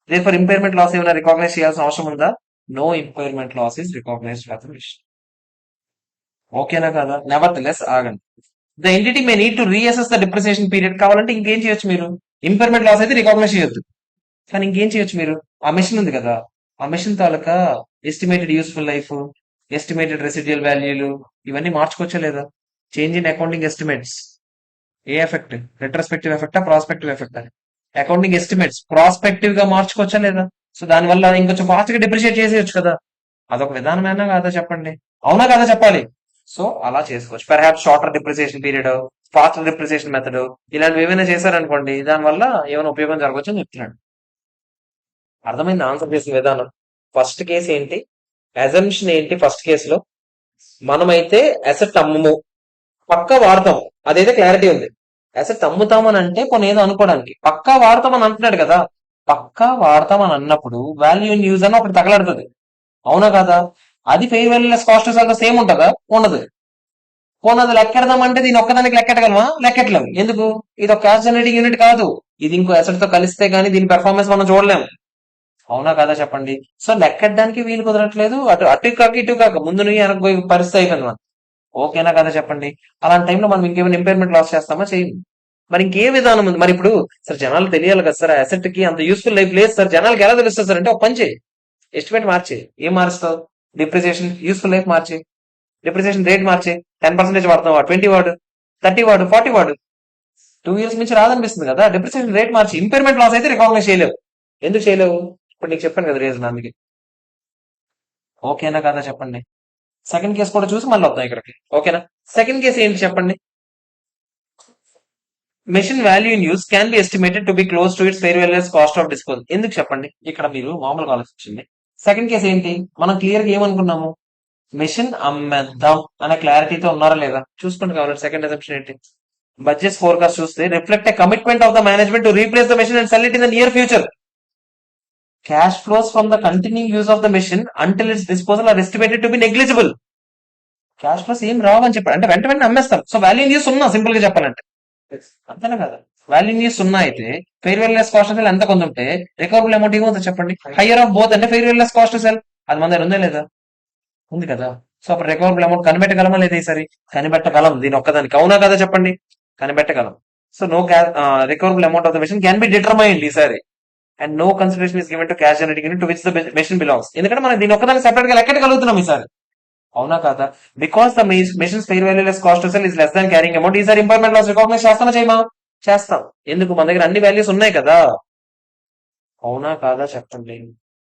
దేర్ఫోర్ ఇంపైర్మెంట్ లాస్ ఏమైనా రికాగ్నైజ్ చేయాల్సిన అవసరం ఉందా? No impairment loss is recognised by the machine. ఓకేనా కదా? నెవర్ లెస్ ఆగండి. The entity may need to reassess the depreciation period. కావాలంటే ఇంకేం చేయొచ్చు మీరు? ఇంపైర్మెంట్ లాస్ అయితే రికాగ్నైజ్ చేయొద్దు, కానీ ఇంకేం చేయొచ్చు మీరు? ఆ మెషిన్ ఉంది కదా, ఆ మెషిన్ తాలూకా estimated useful life, estimated residual వాల్యూలు ఇవన్నీ మార్చుకోవచ్చా లేదా? Change in accounting estimates. ఏ ఎఫెక్ట్? రెట్రోస్పెక్టివ్ ఎఫెక్టా ప్రాస్పెక్టివ్ ఎఫెక్టా? అకౌంటింగ్ ఎస్టిమేట్స్ ప్రాస్పెక్టివ్ గా మార్చుకోవచ్చా లేదా? సో దానివల్ల ఇంకొంచెం ఫాస్ట్ గా డిప్రిషియేట్ చేసేయచ్చు కదా. అదొక విధానమైనా కాదా చెప్పండి. అవునా కదా చెప్పాలి. సో అలా చేసుకోవచ్చు. Perhaps shorter depreciation period, faster depreciation method ఇలాంటివి ఏమైనా చేశారనుకోండి, దానివల్ల ఏమైనా ఉపయోగం జరగవచ్చు అని చెప్తున్నాడు. అర్థమైంది ఆన్సర్ చేసే విధానం. ఫస్ట్ కేసు ఏంటి? అజంప్షన్ ఏంటి? ఫస్ట్ కేసులో మనమైతే అసెట్ అమ్మము, పక్కా వాడతాం, అదైతే క్లారిటీ ఉంది. అసెట్ అమ్ముతామని అంటే కొన్ని ఏదో అనుకోవడానికి, పక్కా వాడతామని అంటున్నాడు కదా. పక్కా వాడతామని అన్నప్పుడు వాల్యూ ఇన్ యూజ్ అని ఒకటి తగలడుతుంది. అవునా కదా? అది ఫెయిర్ వాల్యూ లెస్ కాస్ట్ అంతా సేమ్ ఉంటుందా? ఉండదు. పోనది లెక్కెడదామంటే దీని ఒక్కదానికి లెక్కెట్టగలమా? లెక్కెట్టలేము. ఎందుకు? ఇది ఒక క్యాష్ జనరేటింగ్ యూనిట్ కాదు. ఇది ఇంకో అసెట్ తో కలిస్తే గానీ దీని పెర్ఫార్మెన్స్ మనం చూడలేము. అవునా కదా చెప్పండి. సో లెక్కెట్టడానికి వీలు కుదరట్లేదు. అటు కాక ఇటు కాక ముందు నువ్వు వెనక్కి పోయి పరిస్థితి అయిపోయింది మనం. ఓకేనా కదా చెప్పండి. అలాంటి టైంలో మనం ఇంకేమైనా ఇంపైర్మెంట్ లాస్ చేస్తామా? చేయం. మరి ఇంకే విధానం ఉంది? మరి ఇప్పుడు సార్ జనాలు తెలియాలి కదా సార్, అసెట్ కి అంత యూస్ఫుల్ లైఫ్ లేదు సార్, జనాలకి ఎలా తెలుస్తుంది సార్ అంటే ఒక పని చేయి, ఎస్టిమేట్ మార్చే. ఏం మారుస్తావు? డిప్రిసియేషన్ యూస్ఫుల్ లైఫ్ మార్చే, డిప్రిసియేషన్ రేట్ మార్చే. 10% వాడతావా? 20 వాడు, 30 వాడు, 40 వాడు. 2 years నుంచి రాదనిపిస్తుంది కదా, డిప్రిసియేషన్ రేట్ మార్చి. ఇంపైర్మెంట్ లాస్ అయితే రికాగ్నైజ్ చేయలేవు. ఎందుకు చేయలేవు? ఇప్పుడు నీకు చెప్పాను కదా రీజన్. అందుకే ఓకేనా కదా చెప్పండి. సెకండ్ కేసు కూడా చూసి మళ్ళీ వద్దాం ఇక్కడికి. ఓకేనా? సెకండ్ కేసు ఏంటి చెప్పండి. Machine value in use can be estimated to be close to it's fair values cost of disposal. ఎందుకు చెప్పండి. ఇక్కడ మీరు మామూలుగా ఆలోచించండి. సెకండ్ కేసు ఏంటి, మనం క్లియర్ గా ఏమనుకున్నాము, మెషిన్ అమ్మేద్దాం అనే క్లారిటీతో ఉన్నారా లేదా చూసుకోండి కావాలి. సెకండ్ అసెంప్షన్ ఏంటి, బడ్జెట్ ఫోర్కాస్ట్ చూస్తే reflect a commitment of the management to replace the machine and sell it in the near future. Cash flows from the continuing use of the machine until its disposal are estimated to be negligible. Cash flows ఏం రావని చెప్పారు అంటే వెంట వెంటనే అమ్మేస్తాం. So value in use ఉన్నా, simple గా చెప్పాలంటే అంతేనా కదా. వాల్యూ ఇన్ యూస్ ఉన్నా అయితే fair well less cost cell ఎంత కొంత ఉంటే రికవరబుల్ అమౌంట్ ఏమవుతుంది చెప్పండి. హైయర్ ఆఫ్ బోత్ అంటే fair well less cost cell అది మన దగ్గర ఉందా లేదా, ఉంది కదా. సో అప్పుడు రికవరబుల్ అమౌంట్ కనిపెట్టగలమా లేదా ఈసారి, కనిపెట్టగలం. దీని ఒక్కదానికి అవునా కదా చెప్పండి, కనిపెట్టగలం. So no recoverable amount of the machine can be determined ఈసారి and no consideration is given to cash generating unit to which the machine belongs. ఎందుకంటే మనం దీని ఒక్కదాన్ని సెపరేట్ గా లెక్కగలుగుతున్నాం ఈసారి. అవునా కాదా. Because the machines fair value less cost cell is less than carrying amount. ఈసారి ఇంపార్ట్మెంట్ లాస్ రికగ్నైజ్ చేస్తామా చేయమా, చేస్తాం. ఎందుకు, మన దగ్గర అన్ని వాల్యూస్ ఉన్నాయి కదా. అవునా కాదా చెప్పండి,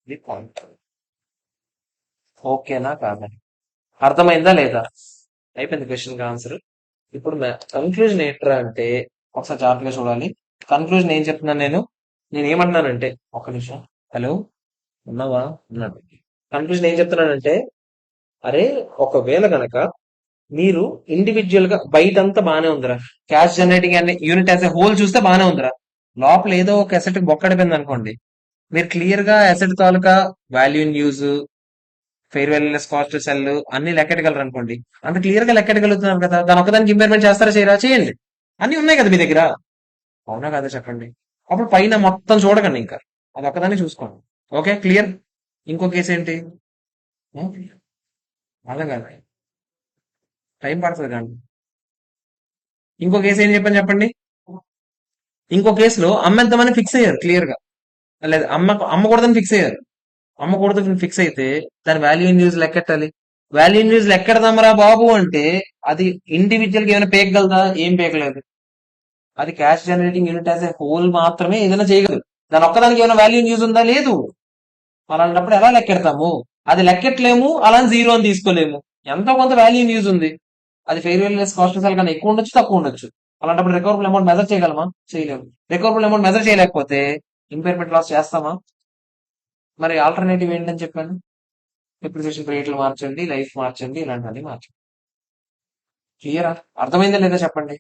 ఇది పాయింట్. ఓకేనా కాదా, అర్థమైందా లేదా, అయిపోయింది క్వశ్చన్ ఆన్సర్. ఇప్పుడు కన్క్లూజన్ ఏంట్రా అంటే ఒకసారి జాగ్రత్తగా చూడాలి. కన్క్లూజన్ ఏం చెప్తున్నాను నేను ఏమంటున్నానంటే, ఒక్క నిమిషం. హలో, ఉన్నావా, ఉన్నాడు. కన్క్లూజన్ ఏం చెప్తున్నానంటే, అరే ఒకవేళ గనక మీరు ఇండివిజువల్ గా బయటంతా బానే ఉందిరా, క్యాష్ జనరేటింగ్ అనే యూనిట్ యాజ్ ఎ హోల్ చూస్తే బానే ఉందిరా, లోపల ఏదో ఒక అసెట్ బొక్కడిపోయింది అనుకోండి, మీరు క్లియర్ గా asset taluka value in use, fair value less cost cell అన్ని లెక్కెట్టగలరు అనుకోండి. అంత క్లియర్ గా లెక్కెట్టగలుగుతున్నారు కదా, దాని ఒకదానికి ఇంపైర్మెంట్ చేస్తారా చేయరా, చేయండి. అన్ని ఉన్నాయి కదా మీ దగ్గర. అవునా కదా చెప్పండి. అప్పుడు పైన మొత్తం చూడకండి, ఇంకా అది ఒక్కదాన్ని చూసుకోండి. Okay clear. ఇంకో కేసు ఏంటి, ఉం? అర్థం కాదు, టైం పడుతుంది కానీ. ఇంకో కేసు ఏం చెప్పని చెప్పండి. ఇంకో కేసులో అమ్మేద్దామని ఫిక్స్ అయ్యారు క్లియర్ గా, లేదు అమ్మకూడదని ఫిక్స్ అయ్యారు. అమ్మకూడదని ఫిక్స్ అయితే దాని వాల్యూ ఇన్ యూజ్ లెక్కెట్టాలి. వాల్యూ ఇన్ యూజ్ లెక్కెడదామరా బాబు అంటే అది ఇండివిజువల్ గా ఏమైనా పేకగలదా, ఏం పేకలేదు. అది cash generating unit as a whole మాత్రమే ఏదైనా చేయగలదు. దాని ఒక్కదానికి ఏమైనా వాల్యూ ఇన్ యూజ్ ఉందా, లేదు. అలాంటప్పుడు ఎలా లెక్కెడతాము, అది లెక్కెట్లేము, అలా జీరో అని తీసుకోలేము. ఎంతో కొంత వాల్యూ ఇన్ యూజ్ ఉంది. అది fair value less cost cell కన్నా ఎక్కువ ఉండొచ్చు, తక్కువ ఉండొచ్చు. అలాంటప్పుడు రికవరబుల్ అమౌంట్ మెజర్ చేయగలమా, చేయలేము. రికవరబుల్ అమౌంట్ మెజర్ చేయలేకపోతే ఇంపైర్మెంట్ లాస్ చేస్తామా. మరి ఆల్టర్నేటివ్ ఏంటని చెప్పాను, డిప్రిసియేషన్ రేట్లు మార్చండి, లైఫ్ మార్చండి, ఇలాంటివన్నీ మార్చండి. క్లియరా, అర్థమైందా లేదా చెప్పండి.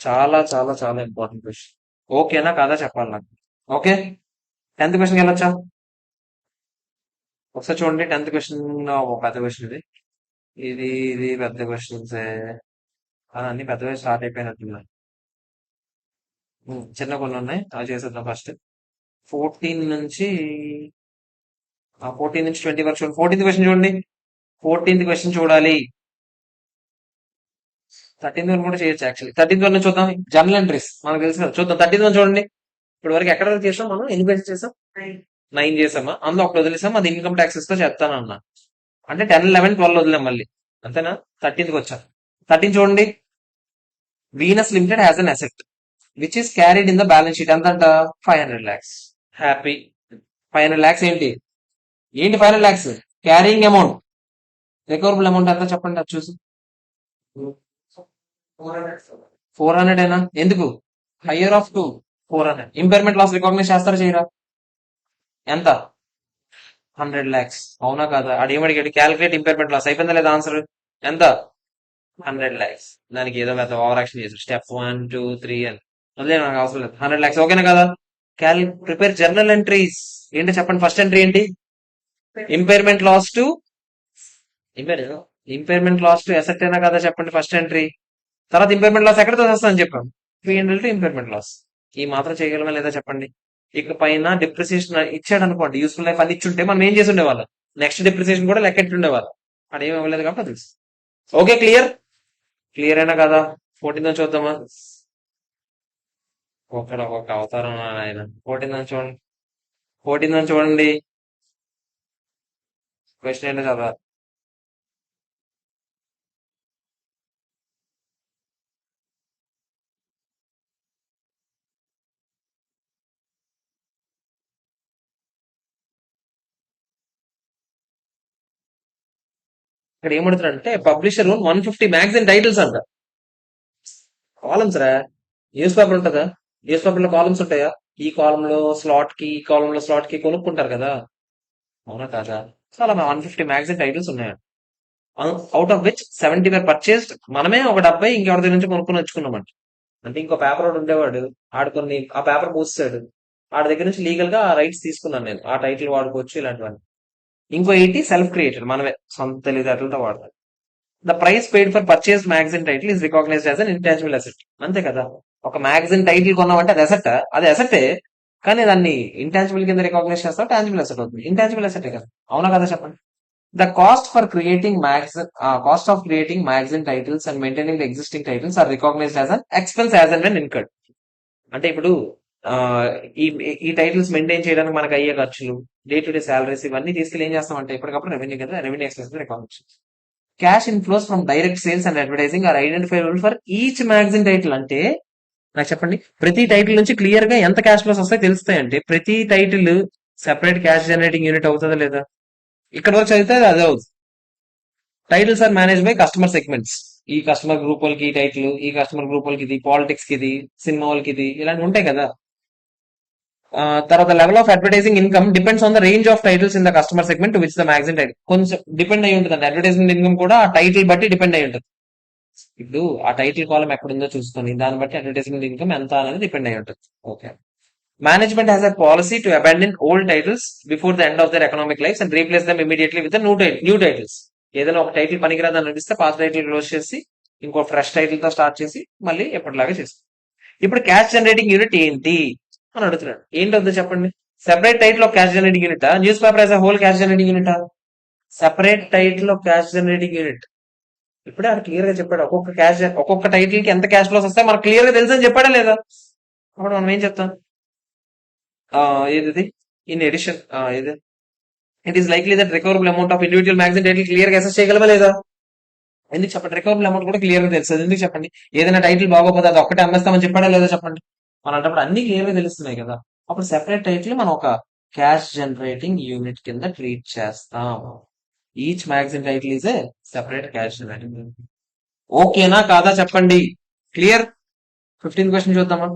చాలా చాలా చాలా ఇంపార్టెంట్ క్వశ్చన్. ఓకేనా కాదా చెప్పాలి నాకు. ఓకే, 10th క్వశ్చన్కి వెళ్ళొచ్చా. ఒకసారి చూడండి 10th క్వశ్చన్, పెద్ద క్వశ్చన్ ఇది. ఇది పెద్ద క్వశ్చన్స్, అన్ని పెద్దగా స్టార్ట్ అయిపోయినట్టున్నాయి. చిన్న కొన్ని ఉన్నాయి, అవి చేసేద్దాం ఫస్ట్. 14 నుంచి 14 నుంచి 20 వరకు చూడండి. 14th క్వశ్చన్ చూడండి. 14th క్వశ్చన్ చూడాలి. 13th వరకు కూడా చేయొచ్చు యాక్చువల్లీ. 13th వరకు చూద్దాం. జర్నల్ ఎంట్రీస్ మనకు తెలుసు కదా, చూద్దాం. 13th వరకు చూడండి. ఇప్పుడు వరకు ఎక్కడ వరకు చేసాం మనం, ఎన్ని పేజెస్ చేసాం, 9 చేసామా, అందులో ఒకటి వదిలేసాం, అది ఇన్కమ్ ట్యాక్సెస్ తో చెప్తానన్నా. అంటే 10, 11, 12 వదిలేం మళ్ళీ, అంతేనా. 13th వచ్చా. 13 చూడండి. Venus Limited has an asset which is carried in the balance sheet. ఎంతంట, 500 lakhs. హ్యాపీ. 500 lakhs ఏంటి, 500 lakhs carrying amount. Recoverable amount ఎంత చెప్పండి, అది చూసి. 400 ఏనా, ఎందుకు, higher of 400. Impairment loss recognise చేస్తారా చేయరా, ఎంత, 100 lakhs. అవునా కాదా, ఆడు ఏమడిగాడు, క్యాలిక్యులేట్ ఇంపైర్మెంట్ లాస్, అయిపోయిందా లేదా ఆన్సర్, ఎంత, 100 lakhs. దానికి ఏదో పెద్ద ఓవర్ యాక్షన్ చేశారు, స్టెప్ 1, 2, 3 అని. అదే నాకు అవసరం లేదు, 100 lakhs. ఓకేనా కదా. Prepare journal entries. ఏంటో చెప్పండి, ఫస్ట్ ఎంట్రీ ఏంటి, impairment loss to impairment loss to asset అయినా కదా చెప్పండి ఫస్ట్ ఎంట్రీ. తర్వాత ఇంపైర్మెంట్ లాస్ ఎక్కడితో వస్తుందని చెప్పాం, 300 టు ఇంపైర్మెంట్ లాస్. ఈ మాత్రం చేయగలమా లేదా చెప్పండి. ఇక పైన డిప్రిసియేషన్ ఇచ్చాడు అనుకోండి, యూస్ఫుల్ లైఫ్ అని ఇచ్చుంటే మనం ఏం చేసి ఉండేవాళ్ళం, నెక్స్ట్ డిప్రిసియేషన్ కూడా లెక్కెట్టి ఉండేవాళ్ళం. అది ఏమి ఇవ్వలేదు కాబట్టి తెలుసు. ఓకే క్లియర్, క్లియర్ అయినా కదా. 14th చూద్దామా, ఒక అవతారం ఆయన. 14th చూడండి. 14th చూడండి. క్వశ్చన్ ఏంటో చదవాలి. ఇక్కడ ఏమడుతున్నాడంటే పబ్లిషర్ 150 మ్యాగజైన్ టైటిల్స్ అంట. కాలమ్స్ రా. న్యూస్ పేపర్ ఉంటుందా? న్యూస్ పేపర్ లో కాలమ్స్ ఉంటాయా? ఈ కాలం లో స్లాట్ కి, ఈ కాలం లో స్లాట్ కి కొనుక్కుంటారు కదా. అవునా కాదా? సో అలా 150 మ్యాగజైన్ టైటిల్స్ ఉన్నాయి. Out of which 70 were purchased. మనమే ఒక 70 ఇంకెవరి దగ్గర నుంచి కొనుక్కొని వచ్చుకున్నామంట. అంటే ఇంకో పేపర్ ఒకటి ఉండేవాడు, ఆడు కొన్ని ఆ పేపర్ మూసాడు, ఆడి దగ్గర నుంచి లీగల్ గా ఆ రైట్స్ తీసుకున్నాను నేను, ఆ టైటిల్ వాడుకోవచ్చు ఇలాంటివన్నీ. ఇంకో 80 సెల్ఫ్ క్రియేటెడ్, మనమే సొంత తెలివితేటలతో వాడతాం. The price paid for purchase magazine title is recognised as an intangible asset. అంతే కదా. ఒక మ్యాగజైన్ టైటిల్ కొన్నామంటే అది అసెట్, అది అసెటే. కానీ దాన్ని ఇంటాంజిబుల్ కింద రికాగ్నైజ్ చేస్తాం, టాంజిబుల్ అసెట్ అవుతుంది. ఇంటాంజిబుల్ అసెటే కదా. అవునా కదా చెప్పండి. The cost of creating magazine titles and maintaining the existing titles are recognized as an expense as and when incurred. అంటే ఇప్పుడు ఆ, ఈ ఈ టైటిల్స్ మెయింటైన్ చేయడానికి మనకు అయ్యే ఖర్చులు, డే టు డే సాలరీస్, ఇవన్నీ తీసుకెళ్ళి ఏం చేస్తామంటే ఎప్పటికప్పుడు రెవెన్యూ కింద revenue expense recognition. Cash inflows from direct sales and advertising are identifiable for each magazine title. అంటే నాకు చెప్పండి, ప్రతి టైటిల్ నుంచి క్లియర్ గా ఎంత క్యాష్ ఫ్లోస్ వస్తాయి తెలుస్తాయి. అంటే ప్రతి title separate cash generating unit అవుతుందా లేదా? ఇక్కడ వరకు చదివితే అది అదే అవుతుంది. Titles are managed by customer segments. ఈ కస్టమర్ గ్రూప్ వాళ్ళకి ఈ టైటిల్, ఈ కస్టమర్ గ్రూప్ వాళ్ళకి ఇది, పాలిటిక్స్ కి ఇది, సినిమా వాళ్ళకి ఇది, ఇలాంటివి ఉంటాయి కదా. తర్వాత level of advertising income depends on the range of titles in the customer segment which the magazine title. కొంచెం డిపెండ్ అయి ఉంటుంది. అడ్వర్టైజింగ్ ఇన్కమ్ కూడా ఆ టైటిల్ బట్టి డిపెండ్ అయి ఉంటుంది. ఇప్పుడు ఆ టైటిల్ కాలం ఎక్కడ ఉందో చూసుకొని దాన్ని బట్టి అడ్వర్టైజింగ్ ఇన్కమ్ ఎంత అనేది డిపెండ్ అయి ఉంటుంది. Okay. Management has a policy to abandon old titles before the end of their economic lives and replace them immediately with the new titles. ఏదైనా ఒక టైటిల్ పనికిరాదని అనిపిస్తే పాత టైటిల్ క్లోజ్ చేసి ఇంకో ఫ్రెష్ టైటిల్ తో స్టార్ట్ చేసి మళ్ళీ ఎప్పటిలాగా చేస్తాం. ఇప్పుడు క్యాష్ జనరేటింగ్ యూనిట్ ఏంటి అని అడుగుతున్నాడు. ఏంటో చెప్పండి. Separate title of cash generating unit, news paper as a whole cash generating unit, separate title of cash generating unit. ఇప్పుడే ఆయన క్లియర్ గా చెప్పాడు ఒక్కొక్క టైటిల్ కి ఎంత క్యాష్ ఫ్లోస్ వస్తాయి మనకు క్లియర్ గా తెలుసు అని చెప్పాడా లేదా? అప్పుడు మనం ఏం చెప్తాం? ఏది ఇన్ ఎడిషన్, ఇది it is likely that recoverable amount of individual magazine title clear గా అసెస్ చేయగలమా లేదా? ఎందుకు చెప్పండి? రికవరబుల్ అమౌంట్ కూడా క్లియర్ గా తెలుస్తుంది. ఎందుకు చెప్పండి? ఏదైనా టైటిల్ బాగోపోతే అది ఒక్కటే అమ్మేస్తామని చెప్పాడా లేదా చెప్పండి? అలాంటప్పుడు అన్ని క్లియర్ గా తెలుస్తున్నాయి కదా. అప్పుడు సెపరేట్ టైటిల్ మనం ఒక క్యాష్ జనరేటింగ్ యూనిట్ కింద ట్రీట్ చేస్తాం. Each magazine title is a separate cash generating unit. ఓకేనా కాదా చెప్పండి? క్లియర్. 15th క్వశ్చన్ చూద్దామా?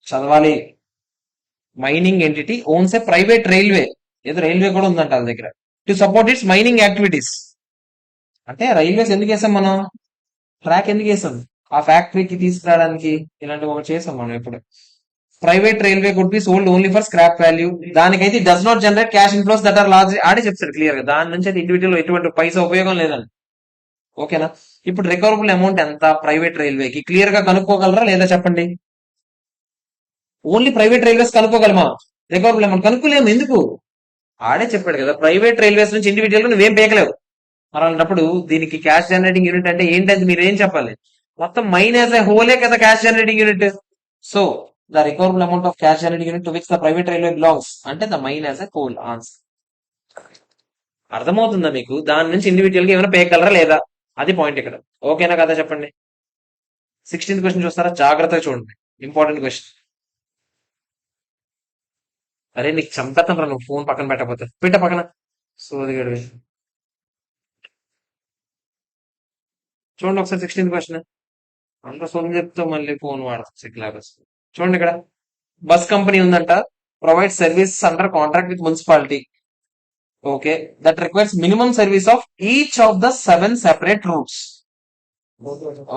చదవాలి. మైనింగ్ ఎంటిటీ ఓన్స్ ఏ ప్రైవేట్ రైల్వే. ఏదో రైల్వే కూడా ఉందంట వాళ్ళ దగ్గర. To support it's mining activities. అంటే రైల్వేస్ ఎందుకు వేసాం మనం? ట్రాక్ ఎందుకు వేసాం? ఆ ఫ్యాక్టరీకి తీసుకురావడానికి. ఇలాంటివి ఒకటి చేసాం మనం ఇప్పుడు. Private railway could be sold only for scrap value. దానికైతే does not generate cash inflows that are large. ఆడే చెప్తాడు క్లియర్ గా. దాని నుంచి అయితే ఇండివిజువల్ ఎటువంటి పైసా ఉపయోగం లేదని. ఓకేనా? ఇప్పుడు రికవరబుల్ అమౌంట్ ఎంత ప్రైవేట్ రైల్వేకి క్లియర్ గా కనుక్కోగలరా లేదా చెప్పండి? ఓన్లీ ప్రైవేట్ రైల్వేస్ కనుక్కోగలమా? రికవరబుల్ అమౌంట్ కనుక్కోలేము. ఎందుకు? ఆడే చెప్పాడు కదా, ప్రైవేట్ రైల్వేస్ నుంచి ఇండివిజువల్ గా నువ్వేం పేకలేవు. మరి అలాంటప్పుడు దీనికి క్యాష్ జనరేటింగ్ యూనిట్ అంటే ఏంటంటే మీరు ఏం చెప్పాలి? మొత్తం మైన్ యాజ్ ఎ హోలే కదా cash generating unit. So the recoverable amount of cash generating unit to which the private railway belongs అంటే the mine as a whole. Answer అర్థమవుతుందా మీకు? దాని నుంచి ఇండివిజువల్ గా ఏమైనా పేయగలరా లేదా? అది పాయింట్ ఇక్కడ. ఓకేనా కదా చెప్పండి. 16th క్వశ్చన్ చూస్తారా? జాగ్రత్తగా చూడండి, ఇంపార్టెంట్ క్వశ్చన్. అరే నీకు చంపేస్తాను రా నువ్వు ఫోన్ పక్కన పెట్టకపోతే. పెట్ట పక్కన. సోదిగడివి. చూడండి ఒకసారి 16th క్వశ్చన్. అంత సొమ్ము చెప్తా మళ్ళీ ఫోన్ వాడతాం సిగ్లాగా. చూడండి ఇక్కడ బస్ కంపెనీ ఉందంట. Provide service under contract with municipality. Okay. That requires minimum service of each of the 7 separate roots.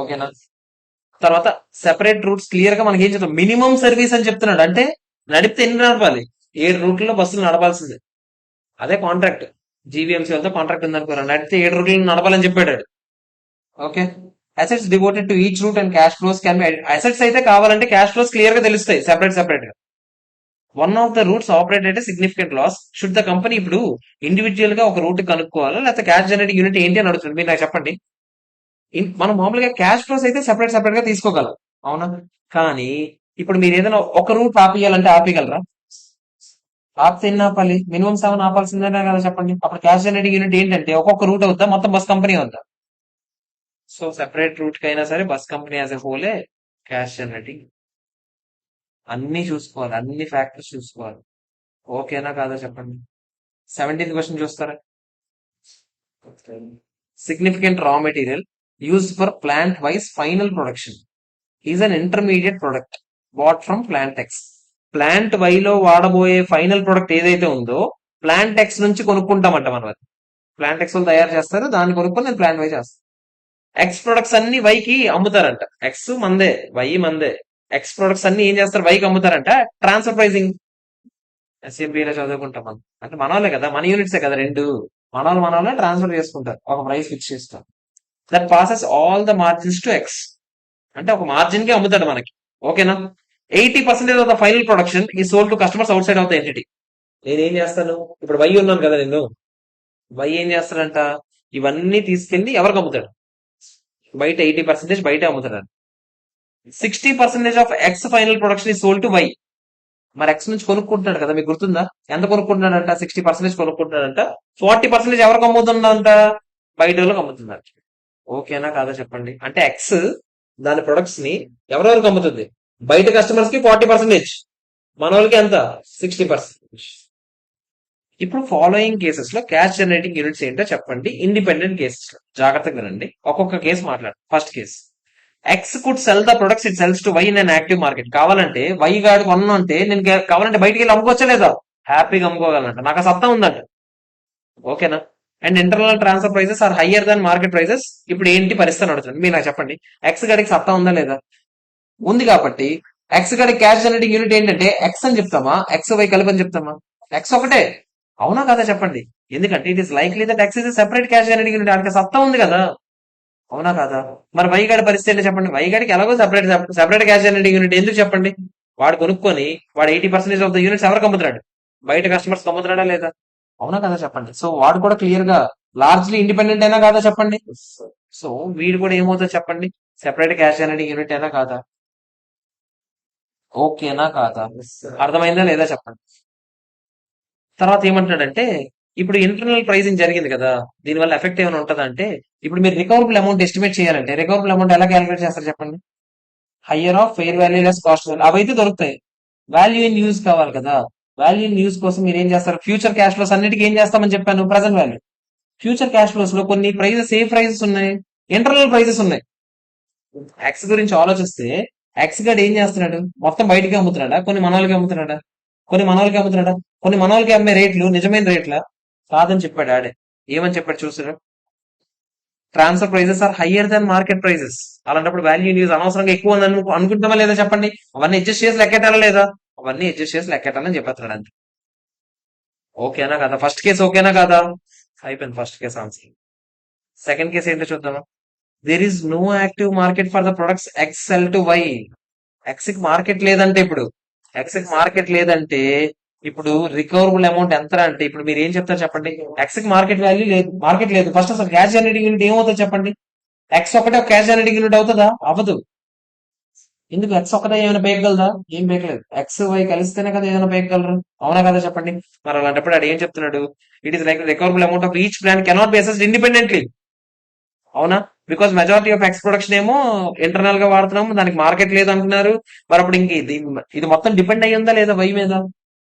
ఓకేనా? తర్వాత సెపరేట్ రూట్స్ క్లియర్ గా మనకి ఏం చెప్తాం? మినిమం సర్వీస్ అని చెప్తున్నాడు. అంటే నడిపితే ఎన్ని నడపాలి? 7 రూట్లలో బస్సులు నడపాల్సిందే. అదే కాంట్రాక్ట్. జీవీఎంసీ వాళ్ళతో కాంట్రాక్ట్ ఉందనుకోరా, నడిపితే 7 రూట్లను నడపాలని చెప్పాడు. Okay. Assets devoted to each route and cash flows can be. Assets అయితే కావాలంటే క్యాష్ ఫ్లోస్ క్లియర్ గా తెలుస్తాయి సెపరేట్ గా. One of the routes operate అయితే significant loss. Should the company ఇప్పుడు ఇండివిజువల్ గా ఒక రూట్ కనుక్కోవాలా లేకపోతే క్యాష్ జనరేటింగ్ యూనిట్ ఏంటి అని అడుగుతుంది. మీరు నాకు చెప్పండి. మనం మామూలుగా క్యాష్ ఫ్లోస్ అయితే సెపరేట్ గా తీసుకోగలం, అవునా? కానీ ఇప్పుడు మీరు ఏదైనా ఒక రూట్ ఆపియాలంటే ఆపగలరా? ఆపితే ఎన్ని ఆపాలి? మినిమం 7 ఆపాల్సిందే కదా చెప్పండి. అప్పుడు క్యాష్ జనరేటింగ్ యూనిట్ ఏంటంటే ఒక్కొక్క రూట్ అవుద్దా మొత్తం బస్ కంపెనీ అవుద్దా? సో సెపరేట్ రూట్ కైనా సరే బస్ కంపెనీ యాజ్ ఎ హోలే క్యాష్ జనరేటింగ్. అన్ని చూసుకోవాలి, అన్ని ఫ్యాక్టర్స్ చూసుకోవాలి. ఓకేనా కాదా చెప్పండి. 17th క్వశ్చన్ చూస్తారా? Significant raw material used for plant-wise final production is an intermediate product bought from plant X. Plant వైలో వాడబోయే ఫైనల్ ప్రొడక్ట్ ఏదైతే ఉందో ప్లాంట్ ఎక్స్ నుంచి కొనుక్కుంటామంట మనం. అది ప్లాంట్ ఎక్స్ వాళ్ళు తయారు చేస్తారు, దాన్ని కొనుక్కొని నేను ప్లాంట్ వై చేస్తాను. ఎక్స్ ప్రొడక్ట్స్ అన్ని వైకి అమ్ముతారంట. ఎక్స్ మందే, వై మందే. ఎక్స్ ప్రొడక్ట్స్ అన్ని ఏం చేస్తారు, వైకి అమ్ముతారంట. ట్రాన్స్ఫర్ ప్రైసింగ్ ఎస్ఎంబీలో చదువుకుంటాం మనం. అంటే మనవాళ్ళే కదా, మన యూనిట్సే కదా రెండు. మనవాళ్ళే ట్రాన్స్ఫర్ చేసుకుంటారు, ఒక ప్రైస్ ఫిక్స్ చేస్తారు. That passes all the margins to X. అంటే ఒక మార్జిన్ కి అమ్ముతాడు మనకి. ఓకేనా? 80% ఆఫ్ ద ఫైనల్ ప్రొడక్షన్ ఈ sold to customers out side of the entity. నేనేం చేస్తాను, ఇప్పుడు వై ఉన్నాను కదా నేను, వై ఏం చేస్తాడంట, ఇవన్నీ తీసుకెళ్లి ఎవరికి అమ్ముతాడు, బయట 80% బయట అమ్ముతాడు. 60% ఆఫ్ ఎక్స్ ఫైనల్ ప్రొడక్షన్ ఈ సోల్డ్ టు వై. మరి ఎక్స్ నుంచి కొనుక్కుంటున్నాడు కదా, మీకు గుర్తుందా? ఎంత కొనుక్కుంటున్నాడంట? 60% కొనుక్కుంటున్నాడంట. 40% ఎవరికి అమ్ముతుందంట, బయట వాళ్ళకి అమ్ముతున్నారు. ఓకేనా కాదా చెప్పండి? అంటే ఎక్స్ దాని ప్రొడక్ట్స్ ని ఎవరెవరికి అమ్ముతుంది, బయట కస్టమర్స్ కి 40%, మన వాళ్ళకి ఎంత, 60%. ఇప్పుడు ఫాలోయింగ్ కేసెస్ లో క్యాష్ జనరేటింగ్ యూనిట్స్ ఏంటో చెప్పండి, ఇండిపెండెంట్ కేసెస్ లో. జాగ్రత్తగా వినండి, ఒక్కొక్క కేసు మాట్లాడు. First case, X could sell the products it sells to Y in an active market. కావాలంటే వై గాడు కొన్నా అంటే నేను కావాలంటే బయటికి వెళ్ళి అమ్ముకోవచ్చా లేదా, హ్యాపీగా అమ్ముకోగలంట, నాకు ఆ సత్తా ఉందంట. ఓకేనా? And internal transfer prices are higher than market prices. ఇప్పుడు ఏంటి పరిస్థితి అడుగుతుంది, మీరు నాకు చెప్పండి. ఎక్స్ గడికి సత్తా ఉందా లేదా? ఉంది. కాబట్టి ఎక్స్ గడి క్యాష్ జనరేటింగ్ యూనిట్ ఏంటంటే ఎక్స్ అని చెప్తామా, ఎక్స్ వై కలిపి అని చెప్తామా? ఎక్స్ ఒకటే. అవునా కదా చెప్పండి? ఎందుకంటే it is likely that X is separate cash generating unit, దానికి సత్తా ఉంది కదా. అవునా కాదా? మరి వై గడి పరిస్థితి ఏంటో చెప్పండి. వై గడికి ఎలాగో సెపరేట్ క్యాష్ జనరేటింగ్ యూనిట్ ఎందుకు చెప్పండి? వాడు కొనుక్కొని వాడు 80% ఆఫ్ ద యూనిట్స్ ఎవరికి అమ్ముతున్నాడు, బయట కస్టమర్స్ అమ్ముతున్నాడా లేదా? అవునా కదా చెప్పండి? సో వాడు కూడా క్లియర్ గా లార్జ్లీ ఇండిపెండెంట్ అయినా కాదా చెప్పండి? సో వీడు కూడా ఏమవుతుందో చెప్పండి, సెపరేట్ క్యాష్ జనరేటింగ్ యూనిట్ అయినా కాదా? ఓకేనా కాదా? అర్థమైందా లేదా చెప్పండి. తర్వాత ఏమంటున్నాడంటే, ఇప్పుడు ఇంటర్నల్ ప్రైసింగ్ జరిగింది కదా, దీనివల్ల ఎఫెక్ట్ ఏమైనా ఉంటుందా అంటే, ఇప్పుడు మీరు రికవరబుల్ అమౌంట్ ఎస్టిమేట్ చేయాలంటే రికవరబుల్ అమౌంట్ ఎలా క్యాలిక్యులేట్ చేస్తారు చెప్పండి? Higher of fair value less cost value, అవైతే దొరుకుతాయి. వాల్యూ ఇన్ యూజ్ కావాలి కదా, వాల్యూ ఇన్ యూజ్ కోసం మీరు ఏం చేస్తారు, ఫ్యూచర్ క్యాష్ ఫ్లోస్ అన్నిటికీ ఏం చేస్తామని చెప్పాను, present value. Future cash flows లో కొన్ని ప్రైజెస్ ఏ ప్రైజెస్ ఉన్నాయి, ఇంటర్నల్ ప్రైజెస్ ఉన్నాయి. ఎక్స్ గురించి ఆలోచిస్తే ఎక్స్ గడ్ ఏం చేస్తున్నాడు, మొత్తం బయటికి అమ్ముతున్నాడా, కొన్ని మనవాళ్ళకి అమ్ముతున్నాడా, కొన్ని మనవాళ్ళకి అమ్ముతున్నాడా, కొన్ని మనవాళ్ళకి అమ్మే రేట్లు నిజమైన రేట్లా కాదని చెప్పాడు ఆడే. ఏమని చెప్పాడు చూసారా, transfer prices are higher than market prices. అలాంటప్పుడు వాల్యూ న్యూస్ అనవసరంగా ఎక్కువ ఉంది అనుకుంటామా లేదా చెప్పండి? అవన్నీ అడ్జస్ట్ చేసి లెక్కెట్టాలా లేదా? అవన్నీ అడ్జస్ట్ చేసి లెక్కెట్టాలని చెప్పేస్తున్నాడు అంతే. ఓకేనా కదా? ఫస్ట్ కేసు ఓకేనా కదా? అయిపోయింది first case answer. Second case ఏంటో చూద్దామా. There is no active market for the products X sell to Y. X కి మార్కెట్ లేదంటే, ఇప్పుడు ఎక్స్ కి మార్కెట్ లేదంటే ఇప్పుడు రికవరబుల్ అమౌంట్ ఎంత అంటే, ఇప్పుడు మీరు ఏం చెప్తారు చెప్పండి, ఎక్స్ కి మార్కెట్ వాల్యూ లేదు, మార్కెట్ లేదు. ఫస్ట్ అసలు క్యాష్ జనరేటింగ్ యూనిట్ ఏమవుతుంది చెప్పండి? ఎక్స్ ఒకటే ఒక క్యాష్ జనరేటింగ్ యూనిట్ అవుతుందా? అవ్వదు. ఎందుకు, ఎక్స్ ఒకటే ఏమైనా పేయగలదా? ఏం పేయలేదు. ఎక్స్ వై కలిస్తేనే కదా ఏమైనా పేయగలరు. అవునా కదా చెప్పండి? మరి అలాంటప్పుడు ఆడు ఏం చెప్తున్నాడు, it is like recoverable amount of each plan cannot be assessed independently. అవునా? Because majority of X production ఏమో ఇంటర్నల్ గా వాడుతున్నాము, దానికి మార్కెట్ లేదు అంటున్నారు. మరి అప్పుడు ఇంక ఇది మొత్తం డిపెండ్ అయ్యి ఉందా లేదా వై మీద?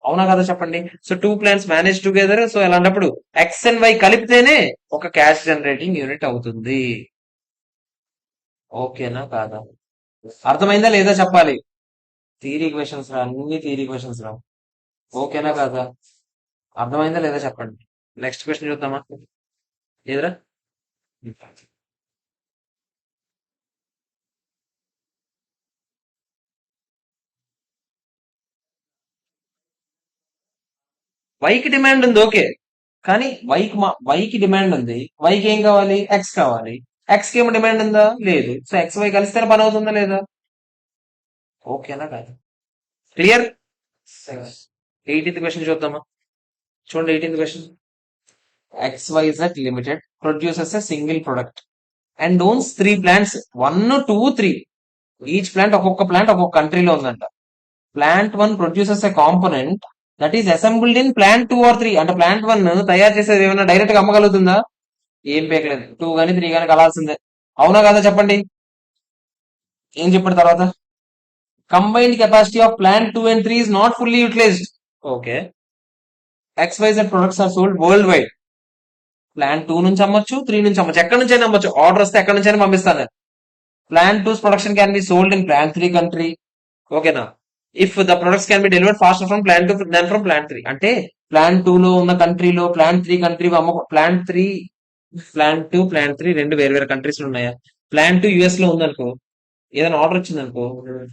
అవునా కదా చెప్పండి? So two plans manage together. So అలాంటప్పుడు ఎక్స్ అండ్ వై కలిపితేనే ఒక క్యాష్ జనరేటింగ్ యూనిట్ అవుతుంది. ఓకేనా కాదా? అర్థమైందా లేదా చెప్పాలి. థియరీ క్వశ్చన్స్ రా, అన్ని థియరీ క్వశ్చన్స్ రా. ఓకేనా కాదా? అర్థమైందా లేదా చెప్పండి. నెక్స్ట్ క్వశ్చన్ చూద్దామా. ఏదిరా, వైకి డిమాండ్ ఉంది, ఓకే. కానీ వైకి డిమాండ్ ఉంది, వైకి ఏం కావాలి, ఎక్స్ కావాలి. ఎక్స్ కి ఏమో డిమాండ్ ఉందా, లేదు. సో ఎక్స్ వై కలిస్తేనే పని అవుతుందా లేదా? ఓకేనా కాదు? క్లియర్. 18th క్వశ్చన్ చూద్దామా. చూడండి 18th question. X Y Z limited produces a single product and owns 3 plants, 1, 2, 3. Each plant ఒక్కొక్క ప్లాంట్ ఒక్కొక్క కంట్రీలో ఉందంట. Plant 1 produces a component that is assembled in plant 2 or 3. అంటే ప్లాంట్ 1 తయారు చేసేది ఏమైనా డైరెక్ట్ గా అమ్మగలుగుతుందా? ఏం పేకలేదు. 2 గానీ 3 గానీ కలాల్సిందే. అవునా కదా చెప్పండి. ఏం చెప్పిన తర్వాత, combined capacity of plant 2 and 3 is not fully utilized. Okay. XYZ products are sold worldwide. Plant 2 నుంచి అమ్మొచ్చు, 3 నుంచి అమ్మొచ్చు, ఎక్కడి నుంచి అయినా అమ్మొచ్చు. ఆర్డర్ వస్తే ఎక్కడి నుంచి అయినా పంపిస్తాను. Plan 2 production can be sold in plan 3 country. ఓకేనా? If the products can be delivered faster from plan 2 than from plan 3. అంటే ప్లాన్ 2 లో ఉన్న కంట్రీలో ప్లాన్ 3 కంట్రీ ప్లాన్ 2 ప్లాన్ 3 రెండు వేరు వేరు కంట్రీస్ లో ఉన్నాయా? ప్లాన్ 2 యుఎస్ లో ఉందనుకో, ఏదైనా ఆర్డర్ వచ్చిందనుకో,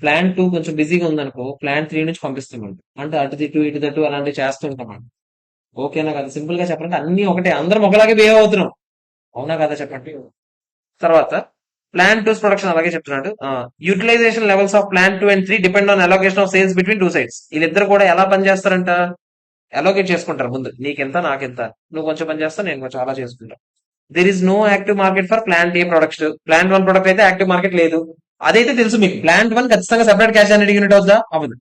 ప్లాన్ 2 కొంచెం బిజీగా ఉందనుకో, ప్లాన్ 3 నుంచి పంపిస్తామంట. అంటే అటు తిట్టు ఇటు తట్టు అలాంటివి చేస్తూ ఉంటాం. ఓకేనా కదా? సింపుల్ గా చెప్పాలంటే అన్ని ఒకటే, అందరం ఒకలాగే బిహేవ్ అవుతున్నాం. అవునా కదా చెప్పండి. తర్వాత ప్లాన్ 2 ప్రొడక్షన్ అలాగే చెప్తున్నాడు. Utilisation levels of plant 2 and 3 depend on allocation of sales between two sides. వీళ్ళిద్దరు కూడా ఎలా పనిచేస్తారంట? అలోకేట్ చేసుకుంటారు ముందు, నీకెంత నాకెంత, నువ్వు కొంచెం పని చేస్తా నేను కొంచెం అలా చేసుకుంటా. There is no active market for plant A products. Plant 1 product అయితే యాక్టివ్ మార్కెట్ లేదు. అదైతే తెలుసు మీకు. ప్లాంట్ 1 ఖచ్చితంగా సెపరేట్ క్యాష్ జనరేట్ యూనిట్ అవుతుందా? అవ్వదు.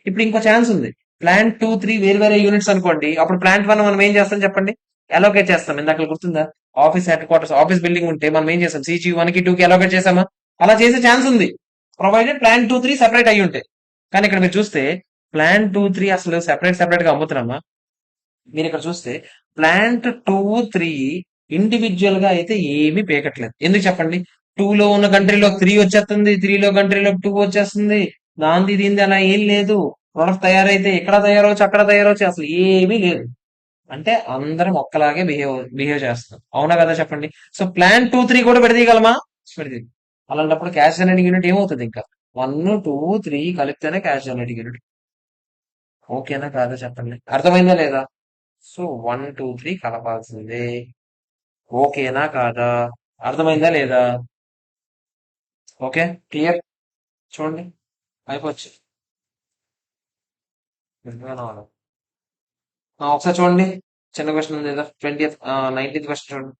ఇప్పుడు ఇంకో ఛాన్స్ ఉంది. ప్లాంట్ 2, 3 వేరు వేరే యూనిట్స్ అనుకోండి. అప్పుడు ప్లాంట్ 1 మనం ఏం చేస్తాం చెప్పండి? అలోకేట్ చేస్తాం. ఇందాక గుర్తుందా? Office head quarters, office building ఉంటే మనం ఏం చేస్తాం? సిజీ 1 కి 2 కి అలోకేట్ చేసామా? అలా చేసే ఛాన్స్ ఉంది, ప్రొవైడెడ్ ప్లాన్ 2, 3 సెపరేట్ అయ్యి ఉంటాయి. కానీ ఇక్కడ మీరు చూస్తే ప్లాన్ 2, 3 అసలు సెపరేట్ గా అమ్ముతున్నామా? మీరు ఇక్కడ చూస్తే ప్లాంట్ 2, 3 ఇండివిజువల్ గా అయితే ఏమీ పేకట్లేదు. ఎందుకు చెప్పండి? 2 లో ఉన్న కంట్రీలో 3 వచ్చేస్తుంది, 3 లో కంట్రీలో 2 వచ్చేస్తుంది. దాంది దీంది అలా ఏం లేదు. ప్రొడక్ట్ తయారైతే ఇక్కడ తయారవచ్చు, అక్కడ తయారవచ్చు, అసలు ఏమీ లేదు. అంటే అందరం ఒక్కలాగే బిహేవ్ చేస్తాం. అవునా కదా చెప్పండి? సో ప్లాన్ 2, 3 కూడా విడదీయగలమా? విడదీ. అలాంటప్పుడు క్యాష్ జనరేటింగ్ యూనిట్ ఏమవుతుంది? ఇంకా 1, 2, 3 కలిపితేనే క్యాష్ జనరేటింగ్ యూనిట్. ఓకేనా కాదా చెప్పండి? అర్థమైందా లేదా? సో 1, 2, 3 కలపాల్సిందే. ఓకేనా కాదా? అర్థమైందా లేదా? Okay, clear. చూడండి, అయిపోవచ్చు. ఒకసారి చూడండి, చిన్న క్వశ్చన్ ఉంది కదా, 19th క్వశ్చన్ చూడండి.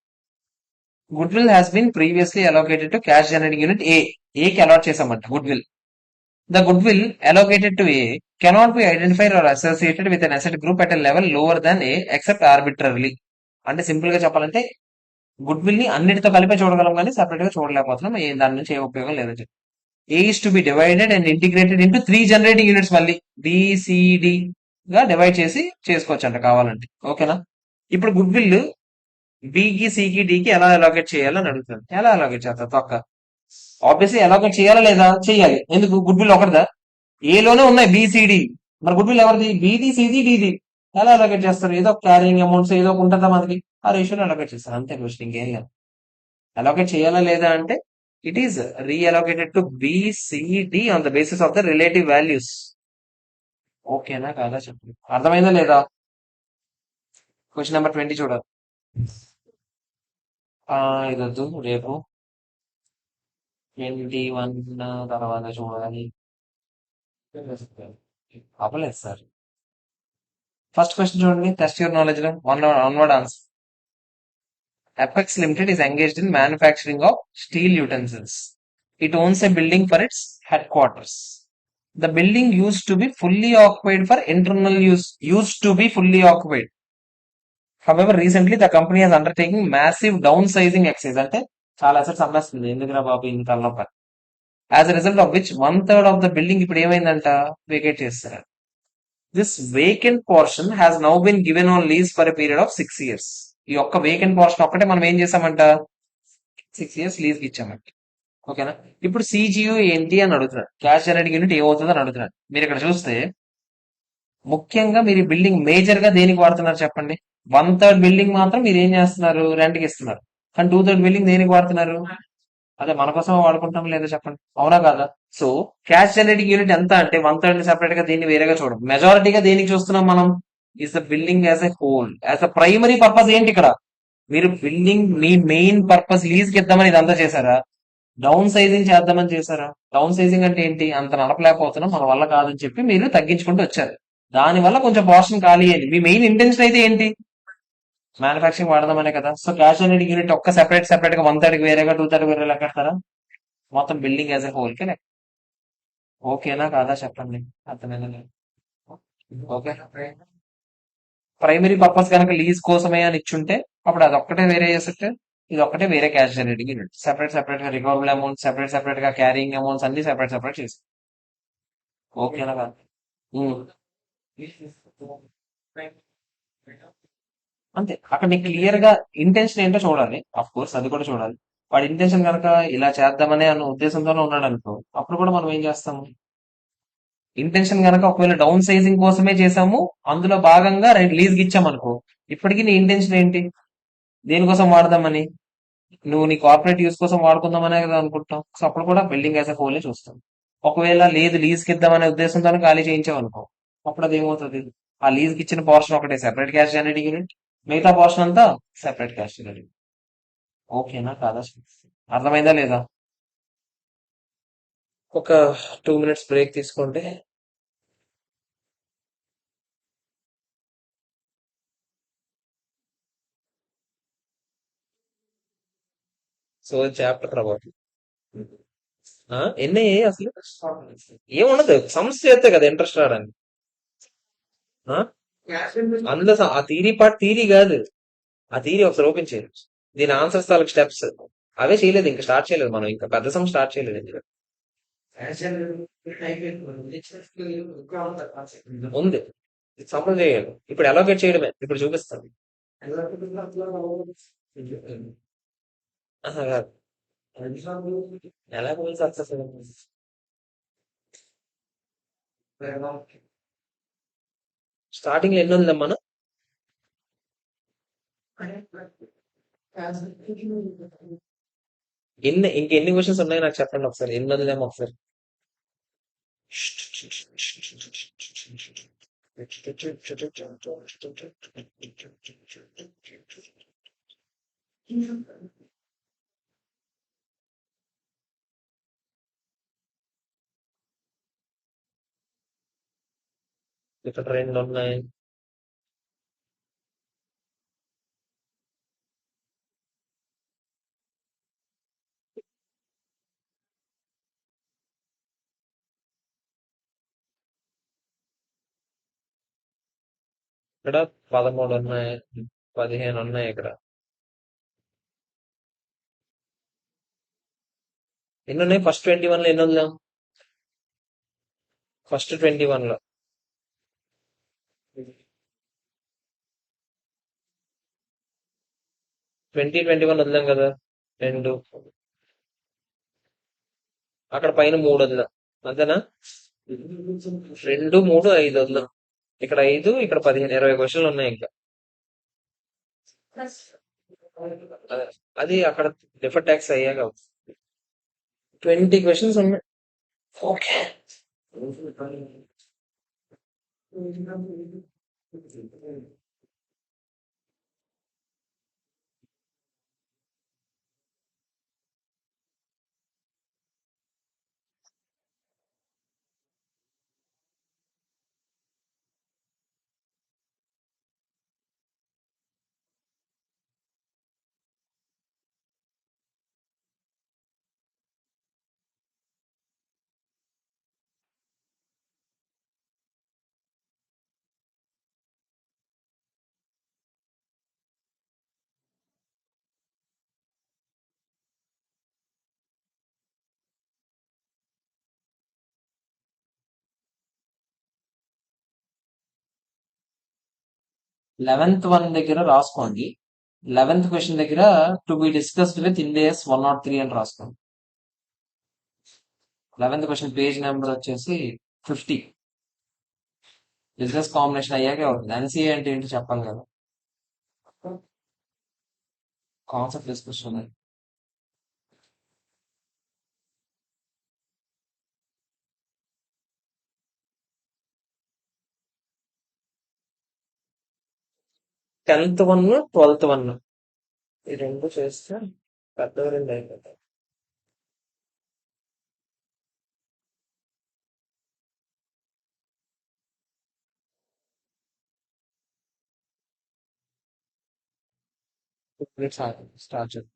Goodwill has been previously allocated to cash generating unit A. ఏకి అలాట్ చేసామంట goodwill. The goodwill allocated to A cannot be identified or associated with an asset group at a level lower than A except arbitrarily. అంటే simple గా చెప్పాలంటే good will ని అన్నిటితో కలిపే చూడగలం, కానీ సెపరేట్ గా చూడలేకపోతున్నాం. దాని నుంచి ఏ ఉపయోగం లేదు. A is to be divided and integrated into 3 generating units. మళ్ళీ బిసిడి గా డివైడ్ చేసి చేసుకోవచ్చు అంట కావాలంటే. ఓకేనా? ఇప్పుడు గుడ్ విల్ బికి, సికి, డికి ఎలా అలోకేట్ చేయాలని అడుగుతాను. ఎలా అలోకేట్ చేస్తారు? తొక్క. ఆబ్వియస్లీ అలోకేట్ చేయాలా లేదా? చేయాలి. ఎందుకు? Good will ఒకటిదా? ఏలోనే ఉన్నాయి బిసిడి. మరి గుడ్ విల్ ఎవరిది? బిది, సిది, డిది. ఎలా అలోకేట్ చేస్తారు? ఏదో క్యారింగ్ అమౌంట్స్ ఏదో ఒకటి ఉంటుందా మనకి? ఆ రేషియోలో అలోకేట్ చేస్తారు. అంతే క్వశ్చన్, ఇంకేం లేదు. అలోకేట్ చేయాలా లేదా అంటే it is reallocated to BCD on the basis of the relative values. ఓకేనా కాదా చెప్పండి? అర్థమైందా లేదా? క్వశ్చన్ నెంబర్ 20 చూడాలి. ఇదొద్దు, రేపు 21 తర్వాత చూడాలి. అవ్వలేదు సార్. ఫస్ట్ క్వశ్చన్ చూడండి, టెస్ట్ యువర్ నాలెడ్జ్ లో one word answer. Apex Limited is engaged in manufacturing of steel utensils. It owns a building for its headquarters. The building used to be fully occupied for internal use. Used to be fully occupied. However, recently the company has undertaken massive downsizing exercise. అంటే చాలా assets అమ్మేస్తుంది. ఎందుకురా బాబు ఇంత తలనొప్పి. As a result of which 1/3 of the building ఇప్పుడు ఏమైందంట? Vacate చేస్తారు. This vacant portion has now been given on lease for a period of 6 years. ఈ ఒక్క vacant portion ఒక్కటే మనం ఏం చేసామంట? 6 years లీజ్ కి ఇచ్చామంట. ఓకేనా? ఇప్పుడు సిజియు ఏంటి అని అడుగుతున్నాడు. క్యాష్ జనరేటింగ్ యూనిట్ ఏమవుతుంది అని అడుగుతున్నాడు. మీరు ఇక్కడ చూస్తే ముఖ్యంగా మీరు ఈ బిల్డింగ్ మేజర్ గా దేనికి వాడుతున్నారు చెప్పండి? 1/3 బిల్డింగ్ మాత్రం మీరు ఏం చేస్తున్నారు? రెంట్ కి ఇస్తున్నారు. కానీ 2/3 బిల్డింగ్ దేనికి వాడుతున్నారు? అదే మన కోసం వాడుకుంటాం లేదా చెప్పండి? అవునా కాదా? సో క్యాష్ జనరేటింగ్ యూనిట్ ఎంత అంటే 1/3 ని సెపరేట్ గా దీన్ని వేరేగా చూడం. మెజారిటీగా దేనికి చూస్తున్నాం మనం? Is the building as a whole, as a primary purpose. ఏంటి ఇక్కడ? మీరు బిల్డింగ్ మీ మెయిన్ పర్పస్ లీజ్ కి ఇద్దామని ఇదంతా చేశారా? డౌన్ సైజింగ్ చేద్దామని చేశారా? డౌన్ సైజింగ్ అంటే ఏంటి? అంత నడపలేకపోతున్నాం, మన వల్ల కాదని చెప్పి మీరు తగ్గించుకుంటూ వచ్చారు. దాని వల్ల కొంచెం పోర్షన్ ఖాళీ అయింది. మీ మెయిన్ ఇంటెన్షన్ అయితే ఏంటి? మ్యానుఫాక్చరింగ్ వాడదామనే కదా. సో క్యాష్ జనరేటింగ్ యూనిట్ ఒక్క సెపరేట్ గా 1/3 వేరేగా 2/3 వేరే లెక్కేస్తారా? మొత్తం బిల్డింగ్ యాజ్ ఎ హోల్ కి లెక్క. ఓకేనా కాదా చెప్పండి? అర్థమైందా లేదా? ఓకే. ప్రైమరీ పర్పస్ కనుక లీజ్ కోసమే అని ఇచ్చుంటే అప్పుడు అది ఒక్కటే వేరే అసెట్, ఇది ఒక్కటే వేరే క్యాష్ జనరేటింగ్ యూనిట్. సెపరేట్ గా రికవరబుల్ అమౌంట్, సెపరేట్ గా క్యారింగ్ అమౌంట్స్ అన్ని సెపరేట్ చేసి. ఓకేనా కాదు? ఉమ్. అంతే. అక్కడ నీకు క్లియర్ గా ఇంటెన్షన్ ఏంటో చూడాలి. అఫ్ కోర్స్ అది కూడా చూడాలి. వాడి ఇంటెన్షన్ కనుక ఇలా చేద్దామనే అన్న ఉద్దేశంతోనే ఉన్నాడు అనుకో, అప్పుడు కూడా మనం ఏం చేస్తాము? ఇంటెన్షన్ గనక ఒకవేళ డౌన్ సైజింగ్ కోసమే చేసాము, అందులో భాగంగా లీజ్ కి ఇచ్చామనుకో, ఇప్పటికీ నీ ఇంటెన్షన్ ఏంటి? దేనికోసం వాడదామని? నువ్వు నీ కార్పొరేట్ యూస్ కోసం వాడుకుందామనే కదా అనుకుంటాం. సో అప్పుడు కూడా బిల్డింగ్ యాజ్ ఎ హోల్ చూస్తాం. ఒకవేళ లేదు లీజ్ కి ఇద్దామనే ఉద్దేశంతో ఖాళీ చేయించాం అనుకో, అప్పుడు అది ఏమవుతుంది? ఆ లీజ్ కి ఇచ్చిన పోర్షన్ ఒకటే సెపరేట్ క్యాష్ జనరేటింగ్ యూనిట్, మిగతా పోర్షన్ అంతా సెపరేట్ క్యాష్ జనరేటింగ్. ఓకేనా కాదా? అర్థమైందా లేదా? ఒక 2 minutes బ్రేక్ తీసుకోండి. సో చాప్టర్ అబౌట్ ఎన్ని అయ్యాయి అసలు? ఏముండదు, సమస్య చేస్తే కదా ఇంట్రెస్ట్ రావడానికి. ఆ? అందులో ఆ థీరీ పార్ట్ థీరీ కాదు. ఆ థీరీ ఒకసారి ఓపెన్ చేయలేదు. దీని ఆన్సర్స్ తాలూకు స్టెప్స్ అవే చేయలేదు, ఇంకా స్టార్ట్ చేయలేదు మనం, ఇంకా పెద్ద సమ్ స్టార్ట్ చేయలేదు ఇంకా. ఉంది, సమ్ చేయాలి. ఇప్పుడు అలోకేట్ చేయడమే, ఇప్పుడు చూపిస్తాను. ఆహా, కాదు. ఎలా సక్సెస్ స్టార్టింగ్ లో ఎన్ని ఉందాం మనం? ఇంకెన్ని క్వశ్చన్స్ ఉన్నాయి నాకు చెప్పండి ఒకసారి, ఎన్ని వదిలేమో ఒకసారి. ఇక్కడ రెండు ఉన్నాయి. ఇక్కడ 13 ఉన్నాయి, 15 ఉన్నాయి ఇక్కడ. ఎన్ని ఉన్నాయి ఫస్ట్ 21 లో? ఎన్ని వదిలాం ఫస్ట్ 21 లో? 20, 21 వదిలాం కదా, రెండు. అక్కడ పైన మూడు వదిలాం, అంతేనా? రెండు, మూడు, ఐదు వదిలాం. ఇక్కడ 5, ఇక్కడ 15, 20 క్వశ్చన్లు ఉన్నాయి ఇంకా. అదే, అది అక్కడ డిఫర్ ట్యాక్స్ అయ్యాక 20 క్వశ్చన్స్ ఉన్నాయి. ఓకే. 11th వన్ దగ్గర రాసుకోండి. 11th క్వశ్చన్ దగ్గర to be discussed with Indus 103 అని రాసుకోండి. 11th క్వశ్చన్ పేజ్ నెంబర్ వచ్చేసి 50. బిజినెస్ కాంబినేషన్ అయ్యాకే అవుతుంది. ఎన్సీఏ అంటే ఏంటి చెప్పాలి కదా, concept discussion. 10th one, 12th one, ఈ రెండు చేస్తే పెద్దవి రెండు అయిపోతాయి. స్టార్ట్ చేద్దాం.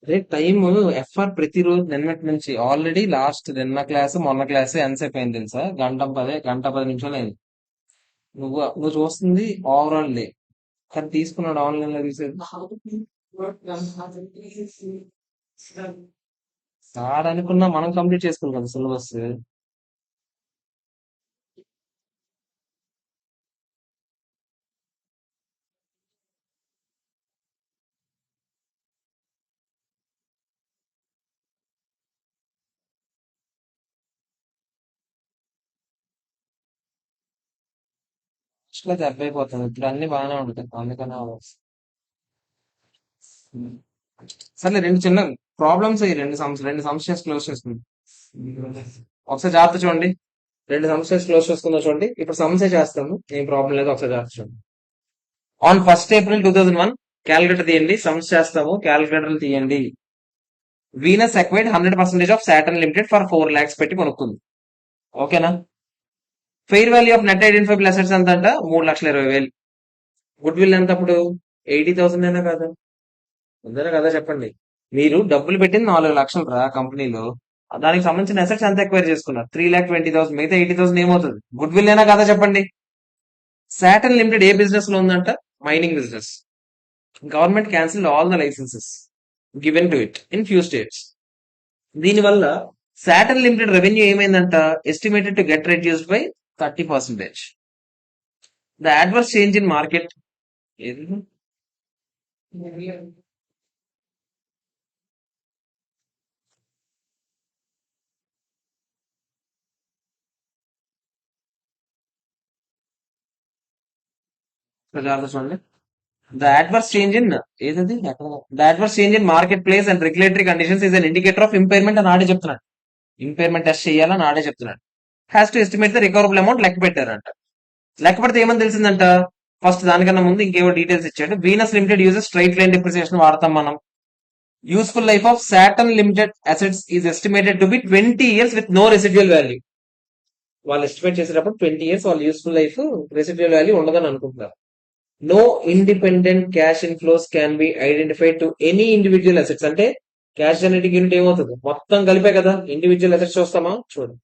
అదే టైమ్ ఎఫ్ఆర్ ప్రతిరోజు నిన్నటి నుంచి ఆల్రెడీ లాస్ట్ నిన్న క్లాస్ మొన్న క్లాస్ ఎంతసేపు అయింది తెలుసా? గంట 10 నిమిషాలు అయింది. నువ్వు చూస్తుంది ఓవరాల్ డే, కానీ తీసుకున్నాడు ఆన్లైన్ లో తీసేది. ఆడనుకున్నా మనం కంప్లీట్ చేసుకోవాలి కదా సిలబస్. అట్లా దెబ్బ అయిపోతుంది. ఇప్పుడు అన్ని బాగానే ఉంటాయి, అందుకనే ఆలోచిస్తున్నా. సర్లే, రెండు చిన్న ప్రాబ్లమ్స్ అయ్యి రెండు సమస్యస్ క్లోజ్ చేసుకుందాం. ఒకసారి జాగ్రత్త చూడండి. రెండు సమస్యస్ క్లోజ్ చేసుకుందాం చూడండి. ఇప్పుడు సమస్య చేస్తాము, ఏం ప్రాబ్లం లేదు, ఒకసారి జాగ్రత్త చూడండి. ఆన్ 1st April 2001 క్యాలిక్యులేటర్ తీయండి. సమస్య చేస్తాము, క్యాలిక్యులేటర్ తీయండి. Venus acquired 100% of Saturn limited for 4 lakhs పెట్టి కొనుక్కుంది. ఓకేనా? Fair value of net identifiable assets ఎంత అంట? 3,20,000. గుడ్ విల్ ఎంత అప్పుడు? 80,000 అయినా కదా? ఉందనే కదా చెప్పండి. మీరు డబ్బులు పెట్టింది 4 లక్షలు రా కంపెనీలో. దానికి సంబంధించిన అసెట్స్ ఎంత ఎక్వైర్ చేసుకున్నారు? 3,20,000. మిగతా 80,000 ఏమవుతుంది? గుడ్ విల్ అయినా కదా చెప్పండి. సాటర్న్ లిమిటెడ్ ఏ బిజినెస్ లో ఉందంట? Mining business. Government cancel all the licences given to it in few states. దీనివల్ల సాటర్న్ లిమిటెడ్ రెవెన్యూ ఏమైందంట? Estimated to get reduced by 30%. The adverse change in market. చూడండి, the adverse change in ఏదది the adverse change in marketplace and regulatory conditions is an indicator of impairment అని ఆడే చెప్తున్నాడు. Impairment test చేయాలని ఆడే చెప్తున్నాడు. Has to estimate the recoverable amount లెక్క పెట్టారంట. లెక్క పెడితే ఏమని తెలిసిందంట, ఫస్ట్ దానికన్నా ముందు ఇంకేవో డీటెయిల్స్ ఇచ్చాడు. Venus Limited uses straight line depreciation వాడతాం మనం. Useful life of Saturn Limited assets is estimated to be 20 years with no residual value. వాళ్ళు ఎస్టిమేట్ చేసేటప్పుడు 20 years వాళ్ళ యూస్ఫుల్ లైఫ్, రెసిడ్యువల్ వాల్యూ ఉండదని అనుకుంటున్నారు. No independent cash inflows can be identified to any individual assets. అంటే cash generating unit ఏమవుతుంది, మొత్తం కలిపే కదా ఇండివిజువల్ అసెట్స్ చూస్తామా, చూడండి.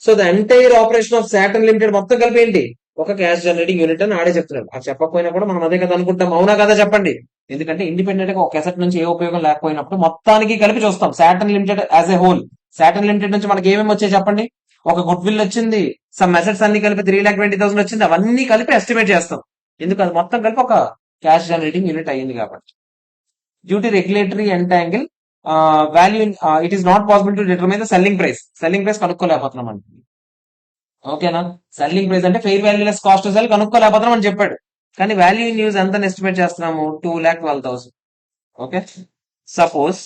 So the entire operation of Saturn Limited మొత్తం కలిపి ఏంటి, ఒక క్యాష్ జనరేటింగ్ యూనిట్ అని ఆడే చెప్తున్నాడు. అది చెప్పకపోయినా కూడా మనం అదే కదా అనుకుంటాం, అవునా కదా చెప్పండి. ఎందుకంటే ఇండిపెండెంట్ గా ఒక అసెట్ నుంచి ఏ ఉపయోగం లేకపోయినప్పుడు మొత్తానికి కలిపి చూస్తాం. Saturn limited as a whole, Saturn limited నుంచి మనకి ఏమేమి వచ్చాయి చెప్పండి. ఒక గుడ్ విల్ వచ్చింది, సమ్ అసెట్స్ అన్ని కలిపి 3,20,000 వచ్చింది, అవన్నీ కలిపి ఎస్టిమేట్ చేస్తాం. ఎందుకు, అది మొత్తం కలిపి ఒక క్యాష్ జనరేటింగ్ యూనిట్ అయ్యింది కాబట్టి. Due to regulatory entangle value it is not possible to determine the selling price. Selling price కనుక్కోలేకపోతున్నాం అండి. ఓకేనా, సెల్లింగ్ ప్రైస్ అంటే fair value less cost to sell కనుక్కోలేకపోతున్నాం అని చెప్పాడు. కానీ వాల్యూ ఇన్ యూజ్ ఎంత ఎస్టిమేట్ చేస్తున్నాము, 2,12,000. Okay, suppose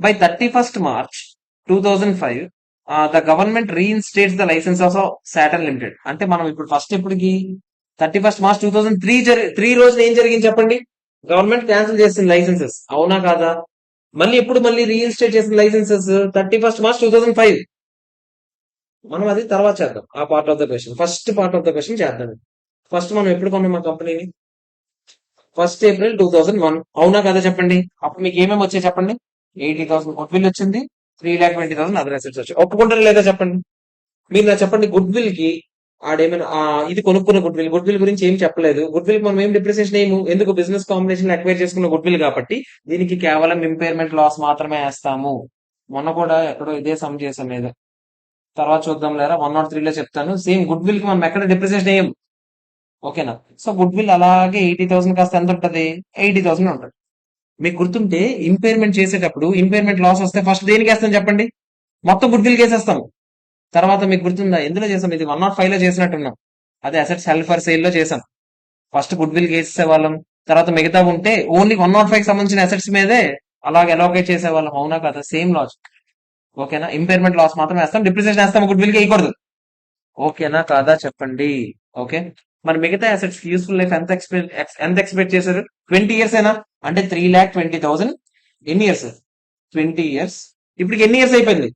by 31st March 2005 the government reinstates the licence of Saturn Limited. అంటే మనం ఇప్పుడు ఫస్ట్ ఇప్పటికి 31st March 2003 రోజున ఏం జరిగింది చెప్పండి, గవర్నమెంట్ క్యాన్సిల్ చేసింది లైసెన్సెస్, అవునా కాదా. మళ్ళీ రీఇన్స్టేట్ చేసిన లైసెన్సెస్ 31st March 2005. మనం అది తర్వాత చేద్దాం, ఆ part of the question. First part of the question చేద్దాం. ఫస్ట్ మనం ఎప్పుడు కొన్నాం మా కంపెనీని, 1st April 2001, అవునా కదా చెప్పండి. అప్పుడు మీకు ఏమేమి వచ్చాయి చెప్పండి, 80,000 గుడ్ విల్ వచ్చింది, 3,20,000 అదర్ అసెట్స్ వచ్చాయి. ఒప్పుకుంటారా లేదా చెప్పండి, మీరు నాకు చెప్పండి. గుడ్ విల్ కి ఆడేమైనా ఇది కొనుక్కున్న గుడ్ విల్ గురించి ఏం చెప్పలేదు. గుడ్ విల్ మనం ఏం డిప్రిసియేషన్ ఏము, ఎందుకు బిజినెస్ కాంబినేషన్ అక్వైర్ చేసుకున్న గుడ్ విల్ కాబట్టి దీనికి కేవలం ఇంపైర్మెంట్ లాస్ మాత్రమే వేస్తాము. మొన్న కూడా ఎక్కడో ఇదే సమ్ చేసాం ఏదో, తర్వాత చూద్దాం లేరా, 103లో చెప్తాను. సేమ్ గుడ్ విల్ కి మనం ఎక్కడ డిప్రిసియేషన్ ఏం, ఓకేనా. సో గుడ్ విల్ అలాగే 80,000 కాస్త ఎంత ఉంటది, 80,000 ఉంటుంది. మీకు గుర్తుంటే ఇంపైర్మెంట్ చేసేటప్పుడు ఇంపైర్మెంట్ లాస్ వస్తే ఫస్ట్ దేనికి వేస్తాం చెప్పండి, మొత్తం గుడ్ విల్ వేసేస్తాం. తర్వాత మీకు గుర్తుందా ఎందులో చేసాం, ఇది 105 లో చేసినట్టున్నాం, అదే అసెట్స్ హెల్డ్ ఫర్ సేల్ లో చేసాం. ఫస్ట్ గుడ్ విల్ వేసే వాళ్ళం, తర్వాత మిగతా ఉంటే ఓన్లీ 105 కి సంబంధించిన అసెట్స్ మీదే అలాగే అలోకేట్ చేసేవాళ్ళం, అవునా కదా. సేమ్ లాజిక్, ఓకేనా. ఇంపైర్మెంట్ లాస్ మాత్రం వేస్తాం, డిప్రిసియేషన్ వేస్తాం, గుడ్ విల్ కి వేయకూడదు, ఓకేనా కాదా చెప్పండి. ఓకే, మరి మిగతా అసెట్స్ యూస్ఫుల్ లైఫ్ ఎంత ఎక్స్పెక్ట్ చేశారు, 20 years ఏనా, అంటే 3,20,000. ఎన్ని ఇయర్స్, 20 years. ఇప్పటికి ఎన్ని ఇయర్స్ అయిపోయింది,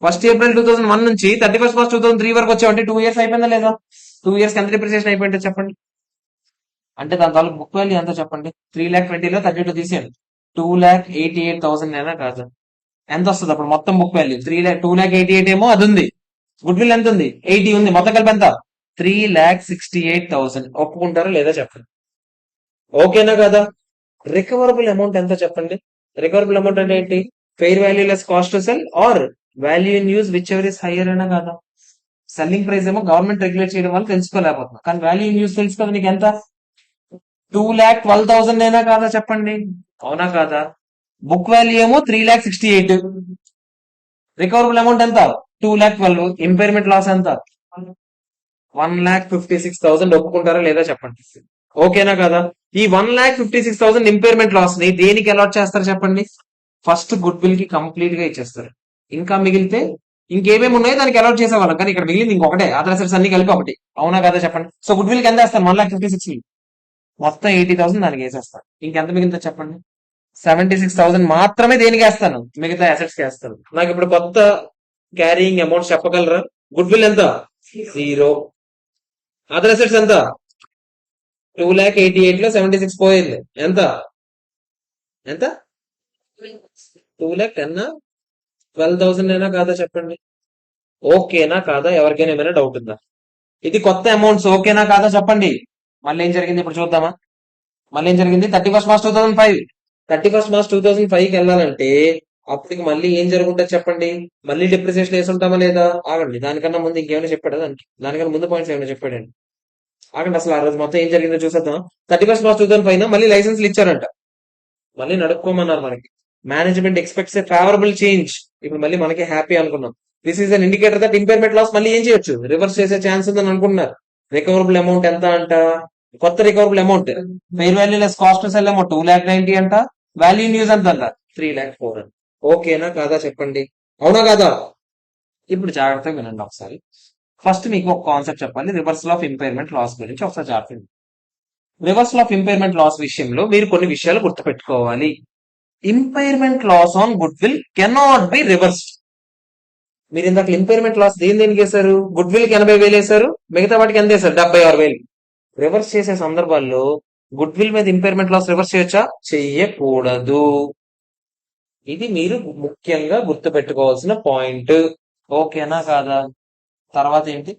1st April 2001 నుంచి 31st March 2003 వరకు వచ్చామంటే 2 years అయిపోయిందా లేదా. 2 years ఎంత డిప్రిసియేషన్ అయిపోయిందో చెప్పండి. అంటే దాని తాలూకు బుక్ వాల్యూ ఎంత చెప్పండి, 3,20,000 లో 32 తీసేయండి, 2,88,000 అయినా కాదు, ఎంత వస్తుంది అప్పుడు మొత్తం బుక్ వాల్యూ, 2,88,000 ఏమో అది ఉంది, గుడ్ విల్ ఎంత ఉంది, 80 ఉంది, మొత్తం కలిపి ఎంత, 3,68,000. ఒప్పుకుంటారా లేదా చెప్పండి, ఓకేనా కదా. రికవరబుల్ అమౌంట్ ఎంత చెప్పండి, రికవరబుల్ అమౌంట్ అంటే ఏంటి, fair value less cost to sell or value in use whichever is higher అయినా కదా. సెల్లింగ్ ప్రైస్ ఏమో గవర్నమెంట్ రెగ్యులేట్ చేయడం వల్ల తెలుసుకోలేకపోతున్నాం, కానీ వాల్యూ ఇన్ యూజ్ తెలుసు కదా నీకు ఎంత, 2,12,000 అయినా కాదా చెప్పండి, అవునా కాదా. బుక్ వాల్యూ ఏమో 3,68,000, రికవరబుల్ అమౌంట్ ఎంత, 2,12,000, ఇంపైర్మెంట్ లాస్ ఎంత, 1,56,000. ఒప్పుకుంటారా లేదా చెప్పండి, ఓకేనా కదా. ఈ 1,56,000 ఇంపైర్మెంట్ లాస్ ని దేనికి అలాట్ చేస్తారు చెప్పండి, ఫస్ట్ గుడ్ విల్ కి కంప్లీట్ గా ఇచ్చేస్తారు, ఇంకా మిగిలితే ఇంకేమేమి ఉన్నాయో దానికి అలాట్ చేసేవాళ్ళం, కానీ ఇక్కడ మిగిలింది ఇంకొకటే, అదర్ అసెట్స్ అన్ని కలిపి ఒకటి, అవునా కదా చెప్పండి. సో గుడ్ విల్ కి ఎంత వేస్తాను, 1,56,000, మొత్తం 80,000 దానికి వేసేస్తాను, ఇంకెంత మిగిలితే చెప్పండి, 76,000 మాత్రమే దేనికి వేస్తాను, మిగతా అసెట్స్ కి వేస్తాను. నాకు ఇప్పుడు కొత్త క్యారీయింగ్ అమౌంట్ చెప్పగలరా, గుడ్ విల్ ఎంత, 0, అదర్ అసెట్స్ ఎంత, 2,88,000 లో 76 పోయింది, ఎంత ఎంత, 2,10,000 12,000 అయినా కాదా చెప్పండి, ఓకేనా కాదా. ఎవరికైనా ఏమైనా డౌట్ ఉందా, ఇది కొత్త అమౌంట్స్, ఓకేనా కాదా చెప్పండి. మళ్ళీ ఏం జరిగింది ఇప్పుడు చూద్దామా, మళ్ళీ ఏం జరిగింది, 31st March 2005, 31st March 2005 కి వెళ్ళాలంటే అప్పటికి మళ్ళీ ఏం జరుగుతుంటుంది చెప్పండి, మళ్ళీ డిప్రిసియేషన్ వేసి ఉంటామా లేదా, ఆగండి, దానికన్నా ముందు ఇంకేమైనా చెప్పాడా, దానికన్నా ముందు పాయింట్స్ ఏమైనా చెప్పాడండి, ఆగండి. అసలు ఆ రోజు మొత్తం ఏం జరిగిందో చూసేద్దాం. 31st March 2005 మళ్ళీ లైసెన్స్లు ఇచ్చారంట, మళ్ళీ నడుపుకోమన్నారు మనకి. Management expects a favourable change, ఇప్పుడు మళ్ళీ మనకి హ్యాపీ అనుకున్నాం. This is an indicator that impairment loss మళ్ళీ ఏం చేయొచ్చు, రివర్స్ చేసే ఛాన్స్ ఉందని అనుకుంటున్నారు. రికవరబుల్ అమౌంట్ ఎంత అంట, కొత్త recoverable amount fair value less cost cell amount 2,90,000 అంట. వాల్యూ ఇన్ యూజ్ అంత అంట 3,04,000 అంట. ఓకేనా కాదా చెప్పండి, అవునా కాదా? ఇప్పుడు జాగ్రత్తగా వినండి ఒకసారి. ఫస్ట్ మీకు ఒక కాన్సెప్ట్ చెప్పాలి, రివర్సల్ ఆఫ్ ఇంపైర్మెంట్ లాస్ గురించి ఒకసారి చెప్పండి. రివర్సల్ ఆఫ్ ఇంపైర్మెంట్ లాస్ విషయంలో మీరు కొన్ని విషయాలు గుర్తుపెట్టుకోవాలి. Impairment loss on goodwill cannot be reversed. మీరు ఇందాక ఇంపైర్మెంట్ లాస్ దేనికి వేశారు? గుడ్ విల్ కి 80,000 వేశారు, మిగతా వాటికి ఎంత వేశారు? 76,000. రివర్స్ చేసే సందర్భాల్లో గుడ్ విల్ మీద ఇంపైర్మెంట్ లాస్ రివర్స్ చేయొచ్చా? చెయ్యకూడదు. ఇది మీరు ముఖ్యంగా గుర్తుపెట్టుకోవాల్సిన పాయింట్. ఓకేనా కాదా? తర్వాత ఏంటి?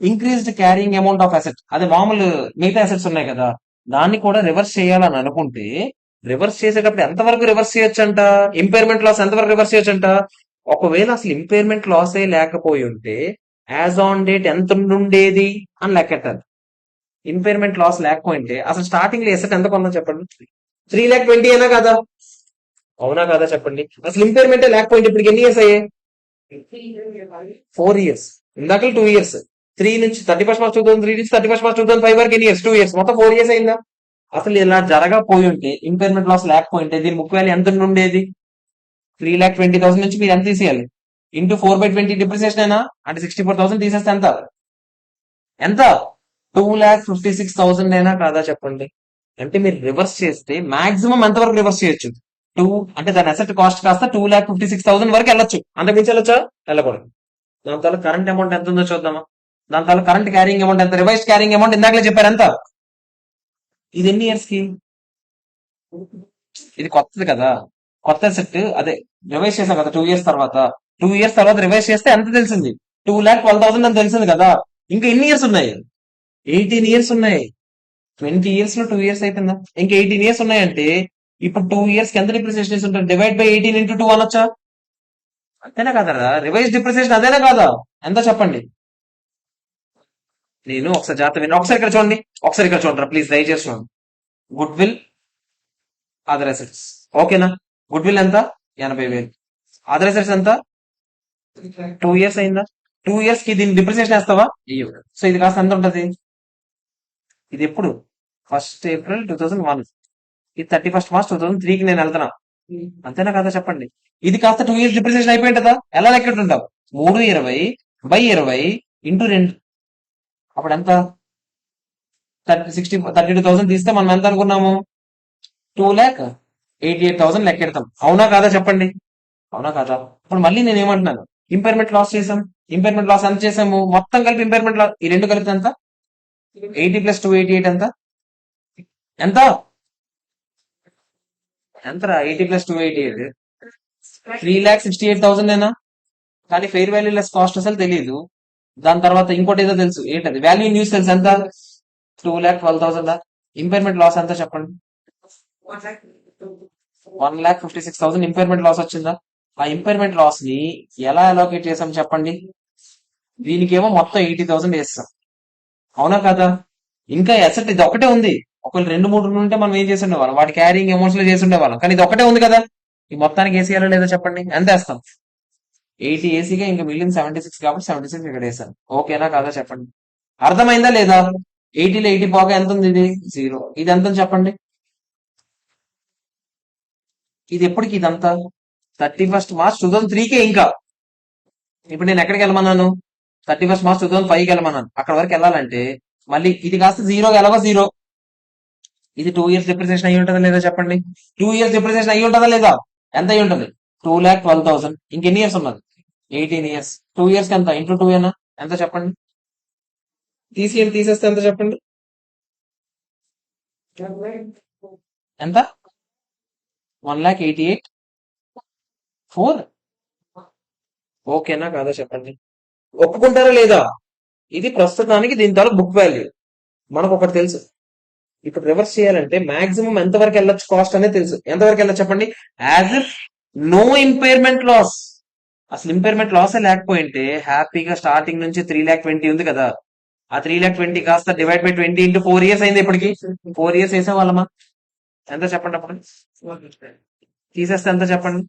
Increased carrying amount of asset. అదే మామూలు మిగతా అసెట్స్ ఉన్నాయి కదా, దాన్ని కూడా రివర్స్ చేయాలని అనుకుంటే రివర్స్ చేసేటప్పుడు ఎంతవరకు రివర్స్ చేయొచ్చంట? ఇంపైర్మెంట్ లాస్ ఎంతవరకు రివర్స్ చేయొచ్చంట? ఒకవేళ అసలు ఇంపైర్మెంట్ లాసే లేకపోయి ఉంటే యాజ్ ఆన్ డేట్ ఎంత ఉండేది అని లెక్కెట్టాలి. ఇంపైర్మెంట్ లాస్ లేకపోయింటే అసలు స్టార్టింగ్ లో ఎసెట్ ఎంత కొందా చెప్పండి? 3,20,000 అయినా కదా, అవునా కాదా చెప్పండి? అసలు ఇంపైర్మెంట్ లేకపోయింటే ఇప్పుడు ఎన్ని ఇయర్స్ అయ్యాయి? 4 ఇయర్స్. ఇందాక 2 ఇయర్స్. 3 నుంచి 31st March 2003 నుంచి 31st March 2005 వరకు ఎన్ని ఇయర్స్? 2 ఇయర్స్. మొత్తం 4 ఇయర్స్ అయిందా? అసలు ఇలా జరగపోయి ఉంటే ఇంపైర్మెంట్ లాస్ లేకపోయింటే దీని బుక్ వాల్యూ ఎంత ఉండేది? 3,20,000 నుంచి మీరు ఎంత తీసేయాలి? ఇంటూ 4/20 డిప్రిసియేషన్ అయినా అంటే 64,000 తీసేస్తే ఎంత? ఎంత? 2,56,000 అయినా కాదా చెప్పండి? అంటే మీరు రివర్స్ చేస్తే మాక్సిమం ఎంత వరకు రివర్స్ చేయొచ్చు? 2 అంటే దాని అసెట్ కాస్ట్ కాస్త 2,56,000 వరకు వెళ్ళొచ్చు. అంతకు మించి వెళ్ళొచ్చా? వెళ్ళకూడదు. దాని తర్వాత కరెంట్ అమౌంట్ ఎంత ఉందో చూద్దామా? దాని తర్వాత కరెంట్ క్యారింగ్ అమౌంట్ ఎంత? రివైజ్డ్ క్యారింగ్ అమౌంట్ ఇందాకలే చెప్పారు ఎంత? ఇది ఎన్ని ఇయర్స్ కి? ఇది కొత్తది కదా, కొత్త సెట్. అదే రివైజ్ చేసాం కదా 2 ఇయర్స్ తర్వాత. 2 ఇయర్స్ తర్వాత రివైజ్ చేస్తే ఎంత తెలిసింది? 2,12,000 అని తెలిసింది కదా. ఇంకా ఎన్ని ఇయర్స్ ఉన్నాయి? 18 ఇయర్స్ ఉన్నాయి. 20 ఇయర్స్ లో 2 ఇయర్స్ అయిపోయిందా? ఇంకా 18 ఇయర్స్ ఉన్నాయంటే ఇప్పుడు 2 ఇయర్స్ కి ఎంత డిప్రిసియేషన్ ఉంటుంది? డివైడ్ బై 18 ఇంటూ 2 అనొచ్చా? అంతేనా కదా? రివైజ్ డిప్రిసియేషన్ అదేనా కాదా? ఎంత చెప్పండి? నేను ఒకసారి జాగ్రత్త విని ఒకసారి ఇక్కడ చూడండి, ఒకసారి ఇక్కడ చూడరా ప్లీజ్, దయచేసి చూడండి. Good will, other assets. ఓకేనా? గుడ్ విల్ ఎంత? 80,000. అదర్ అసెట్స్ ఎంత? 2 ఇయర్స్ అయిందా? 2 ఇయర్స్ కి దీన్ని డిప్రిసియేషన్ వేస్తావా? ఇయ్యు. సో ఇది కాస్త ఎంత ఉంటది? ఇది ఎప్పుడు? 1st April 2001. ఇది 31st March 2003కి నేను వెళ్తున్నా. అంతేనా కదా చెప్పండి? ఇది కాస్త 2 ఇయర్స్ డిప్రిసియేషన్ అయిపోయింటదా? ఎలా లెక్కెట్టుంటావు? 320/20 ఇంటూ 2. అప్పుడు ఎంత? 32,000 తీస్తే మనం ఎంత అనుకున్నాము? 2,88,000 లెక్కెడతాం. అవునా కాదా చెప్పండి? అవునా కాదా? ఇప్పుడు మళ్ళీ నేను ఏమంటున్నాను, ఇంపైర్మెంట్ లాస్ చేసాం. ఇంపైర్మెంట్ లాస్ ఎంత చేసాము? మొత్తం కలిపి ఇంపైర్మెంట్ లాస్ ఈ రెండు కలిపి ఎంత? 80 + 288 ఎంత? ఎంత? ఎంతరా? 80 + 288 3,68,000 ఏనా? కానీ ఫెయిర్ వాల్యూ లెస్ కాస్ట్ అసలు తెలియదు. దాని తర్వాత ఇంకోటి ఏదో తెలుసు, ఏంటది? వాల్యూ ఇన్ యూస్ తెలుసు. ఎంత? 2,12,000. ఇంపైర్మెంట్ లాస్ ఎంత చెప్పండి? 1,56,000 ఇంపైర్మెంట్ లాస్ వచ్చిందా? ఆ ఇంపైర్మెంట్ లాస్ ని ఎలా అలోకేట్ చేసాం చెప్పండి? దీనికేమో మొత్తం 80,000 వేస్తాం. అవునా కదా? ఇంకా అసెట్ ఇది ఒకటే ఉంది. ఒకవేళ 2-3 ఉంటే మనం ఏం చేసి ఉండేవాళ్ళం? వాటి క్యారింగ్ అమౌంట్స్ లో చేసి ఉండేవాళ్ళం. కానీ ఇది ఒకటే ఉంది కదా, ఈ మొత్తానికి వేసేయాలో లేదో చెప్పండి? ఎంత వేస్తాం? 80 ఏసీగా, ఇంకా మిగిలిన 76 కాబట్టి 76 ఇక్కడ వేసాను. ఓకేనా కాదా చెప్పండి? అర్థమైందా లేదా? 80లో 80 పోగా ఎంత ఉంది? ఇది 0. ఇది ఎంత ఉంది చెప్పండి? ఇది ఎప్పటికి ఇదంతా? 31st March 2003కే. ఇంకా ఇప్పుడు నేను ఎక్కడికి వెళ్ళమన్నాను? 31st March 2005కి వెళ్ళమన్నాను. అక్కడ వరకు వెళ్ళాలంటే మళ్ళీ ఇది కాస్త 0 ఎలాగో 0. ఇది 2 ఇయర్స్ డిప్రిసియేషన్ అయ్యి ఉంటుందా లేదా చెప్పండి? 2 ఇయర్స్ డిప్రిసియేషన్ అయ్యి ఉంటుందా లేదా? ఎంత అయ్యి ఉంటుంది? 2,12,000. ఇంకెన్ని ఇయర్స్ ఉన్నది? 18 ఇయర్స్. 2 ఇయర్స్ కి ఎంత? ఇంటూ 2 ఏనా? ఎంత చెప్పండి? తీసేస్తే ఎంత చెప్పండి? ఎంత? 1,88,400. ఓకేనా కాదా చెప్పండి? ఒప్పుకుంటారా లేదా? ఇది ప్రస్తుతానికి దీని తాలూకు బుక్ వాల్యూ. మనకు ఒకటి తెలుసు, ఇప్పుడు రివర్స్ చేయాలంటే మాక్సిమం ఎంత వరకు వెళ్ళొచ్చు కాస్ట్ అనేది తెలుసు. ఎంత వరకు వెళ్ళొచ్చు చెప్పండి? As if no impairment loss. అసలు ఇంపైర్మెంట్ లాసే లేకపోయింటే హ్యాపీగా స్టార్టింగ్ నుంచి 3,20,000 ఉంది కదా, ఆ 3,20,000 కాస్త డివైడ్ బై 20 ఇంటూ 4 ఇయర్స్ అయింది. ఇప్పటికి 4 ఇయర్స్ వేసేవాళ్ళమా? ఎంత చెప్పండి అప్పుడు? తీసేస్తే ఎంత చెప్పండి?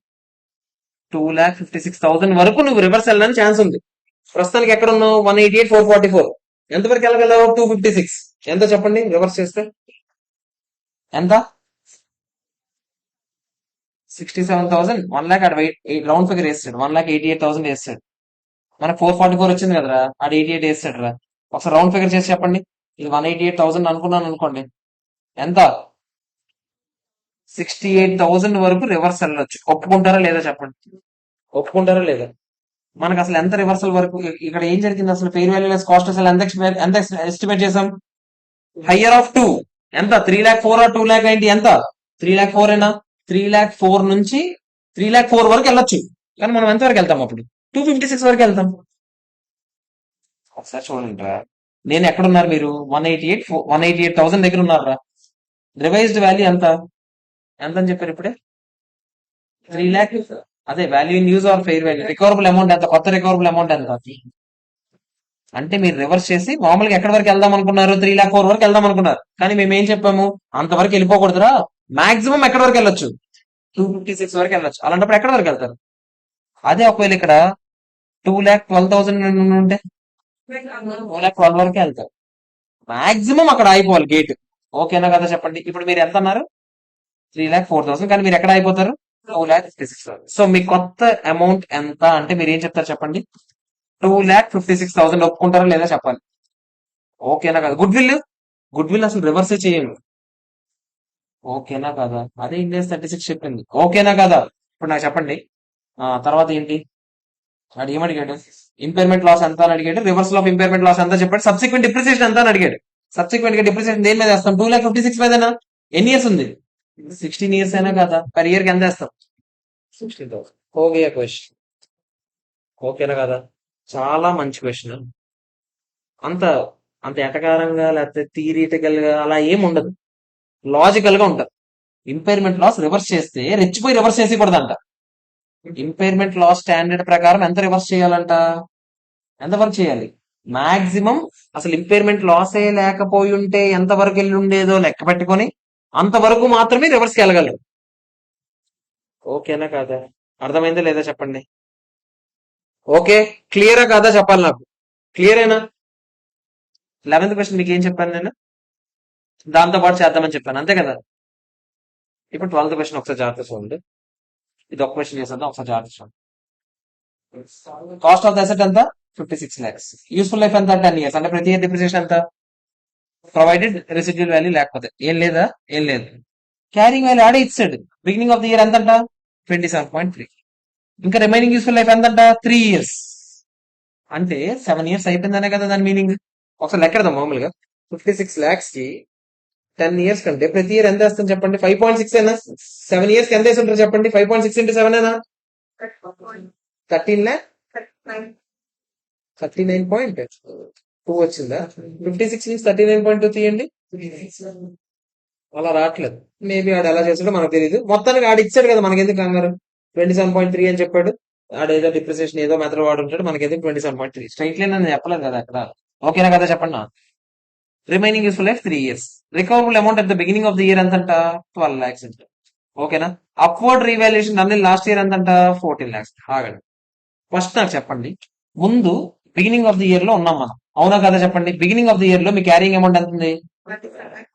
2,56,000 వరకు నువ్వు రివర్స్ వెళ్ళడానికి ఛాన్స్ ఉంది. ప్రస్తుతానికి ఎక్కడ ఉన్నావు? 188,444. ఎంతవరకు వెళ్ళగలవు? 256. ఎంత చెప్పండి రివర్స్ చేస్తే? ఎంత? 67,000. 1 lakh అక్కడ రౌండ్ ఫిగర్ వేస్తాడు. 1,88,000 వేస్తాడు. మనకు 444 వచ్చింది కదరా, అది 88 వేస్తాడు రా. ఒకసారి రౌండ్ ఫిగర్ చేసి చెప్పండి. ఇది 188,000 అనుకున్నాను అనుకోండి. ఎంత? 68,000 వరకు రివర్స్ వెళ్ళొచ్చు. ఒప్పుకుంటారా లేదా చెప్పండి? ఒప్పుకుంటారా లేదా? మనకు అసలు ఎంత రివర్సల్ వరకు ఇక్కడ ఏం జరిగింది? అసలు ఫెయిర్ వాల్యూ లెస్ కాస్ట్ అసలు ఎంత ఎస్టిమేట్ చేసాం? Higher of 2. ఎంత? 3,04,000 or 2,90,000? ఎంత? 3,04,000 ఏనా? 3,04,000 నుంచి 3,04,000 వరకు వెళ్ళొచ్చు. కానీ మనం ఎంత వరకు వెళ్తాం అప్పుడు? 256 వరకు వెళ్తాం. ఒకసారి చూడండి రా, నేను ఎక్కడున్నారు మీరు? 188,000 దగ్గర ఉన్నారా? రివైజ్డ్ వాల్యూ ఎంత? ఎంత అని చెప్పారు ఇప్పుడే? 3,00,000. అదే value in use or fair value. Recoverable amount ఎంత? కొత్త రికవరబుల్ అమౌంట్ ఎంత? అంటే మీరు రివర్స్ చేసి మామూలుగా ఎక్కడి వరకు వెళ్దాం అనుకున్నారు? 3,04,000 వరకు వెళ్దాం అనుకున్నారు. కానీ మేము ఏం చెప్పాము? అంతవరకు వెళ్ళిపోకూడదురా, మాక్సిమం ఎక్కడి వరకు వెళ్ళొచ్చు? 256 వరకు వెళ్ళొచ్చు. అలాంటప్పుడు ఎక్కడి వరకు వెళ్తారు? అదే ఒకవేళ ఇక్కడ 2,12,000 ఉంటే 2,12,000 వరకే వెళ్తారు. మాక్సిమం అక్కడ అయిపోవాలి గేట్. ఓకేనా కదా చెప్పండి? ఇప్పుడు మీరు ఎంత అన్నారు? 3,04,000. కానీ మీరు ఎక్కడ అయిపోతారు? 2,56,000. సో మీ కొత్త అమౌంట్ ఎంత అంటే మీరు ఏం చెప్తారు చెప్పండి? 2,56,000. ఒప్పుకుంటారా లేదా చెప్పాలి? ఓకేనా కదా? గుడ్ విల్ అసలు రివర్సే చేయండి. ఓకేనా కదా? అదే ఇండియన్స్ 36 చెప్పింది. ఓకేనా కదా? ఇప్పుడు నాకు చెప్పండి. తర్వాత ఏంటి వాడు ఏమడిగాడు? ఇంపైర్మెంట్ లాస్ ఎంత అని అడిగాడు. రివర్సల్ ఆఫ్ ఇంపైర్మెంట్ లాస్ ఎంత చెప్పాడు. సబ్సిక్వెంట్ డిప్రిసియేషన్ ఎంత అని అడిగాడు. సబ్సిక్వెంట్ గా డిప్రిసియేషన్ దేని మీద వేస్తాం? 2,56,000 మీదనా? ఎన్ని ఇయర్స్ ఉంది? 16 years అయినా కదా? పర్ ఇయర్ కి ఎంత వేస్తాం? 16,000. Okay question. ఓకేనా కదా? చాలా మంచి క్వశ్చన్. అంత అంత ఎటకారంగా లేకపోతే థియరిటికల్ గా అలా ఏం ఉండదు. లాజికల్ గా ఉంటుంది. ఇంపైర్మెంట్ లాస్ రివర్స్ చేస్తే రెచ్చిపోయి రివర్స్ చేసేకూడదంట. ఇంపైర్మెంట్ లాస్ స్టాండర్డ్ ప్రకారం ఎంత రివర్స్ చేయాలంట? ఎంత వరకు చేయాలి? మాక్సిమం అసలు ఇంపైర్మెంట్ లాసే లేకపోయి ఉంటే ఎంత వరకు వెళ్ళి ఉండేదో లెక్క పెట్టుకొని అంతవరకు మాత్రమే రివర్స్ కి వెళ్ళగలరు. ఓకేనా కాదా? అర్థమైందా లేదా చెప్పండి? ఓకే, క్లియరా కాదా చెప్పాలి నాకు. క్లియరేనా? 11th క్వశ్చన్ మీకు ఏం చెప్పాను నేను? దాంతో పాటు చేద్దామని చెప్పాను, అంతే కదా? ఇప్పుడు 12th క్వశ్చన్ ఒకసారి జాగ్రత్త చూడండి. ఇది ఒక క్వశ్చన్ చేసేద్దాం, ఒకసారి జాగ్రత్త చూడండి. కాస్ట్ ఆఫ్ ద అసెట్ ఎంత? 56 lakhs. యూస్ఫుల్ లైఫ్ ఎంత? 10 years. అంటే ప్రతి ఇయర్ డిప్రిసియేషన్ ఎంత? ప్రొవైడెడ్ రెసిడ్యూల్ వాల్యూ లేకపోతే ఏం లేదా? ఏం లేదు. క్యారింగ్ వాల్యూ ఆడే ఇచ్చాడు. బిగినింగ్ ఆఫ్ ది ఇయర్ ఎంతంట? 27.3. ఇంకా రిమైనింగ్ యూస్ఫుల్ లైఫ్ ఎంతంట? 3 years. అంటే 7 years అయిపోయిందనే కదా దాని మీనింగ్. ఒకసారి లెక్కడదాం మామూలుగా. 56 lakhs కి 10 years కంటే ప్రతి ఇయర్ ఎంత వేస్తాం చెప్పండి? 5.6 అయినా? 7 years కి ఎంత వేసి ఉంటారు చెప్పండి? 5.6 into 7 అయినా 13 lakh 39.2 వచ్చిందా? 56 నుంచి 39.2 తీయండి. అలా రావట్లేదు. మేబీ ఆడు ఎలా చేసాడో మనకు తెలియదు. మొత్తానికి ఆడు ఇచ్చాడు కదా, మనకెందుకు కంగారు? 27.3 అని చెప్పాడు. ఆడు ఏదో డిప్రిసియేషన్ ఏదో మెథడ్ వాడు ఉంటాడు, మనకెందుకు 27.3? స్ట్రైట్ లైన్ అని చెప్పలేదు కదా అక్కడ. ఓకేనా కదా చెప్పండి. Remaining useful life 3 years. Recoverable amount at the beginning of the year ఎంతంట? 12 lakhs అంట. ఓకేనా? అప్వర్డ్ రీవాల్యుయేషన్ అన్ని లాస్ట్ ఇయర్ ఎంతంట? 14 lakhs. ఆగండి, ఫస్ట్ నాకు చెప్పండి. ముందు బిగినింగ్ ఆఫ్ ది ఇయర్ లో ఉన్నాం మనం, అవునా కదా చెప్పండి? బిగినింగ్ ఆఫ్ ది ఇయర్ లో మీ క్యారింగ్ అమౌంట్ ఎంత ఉంది?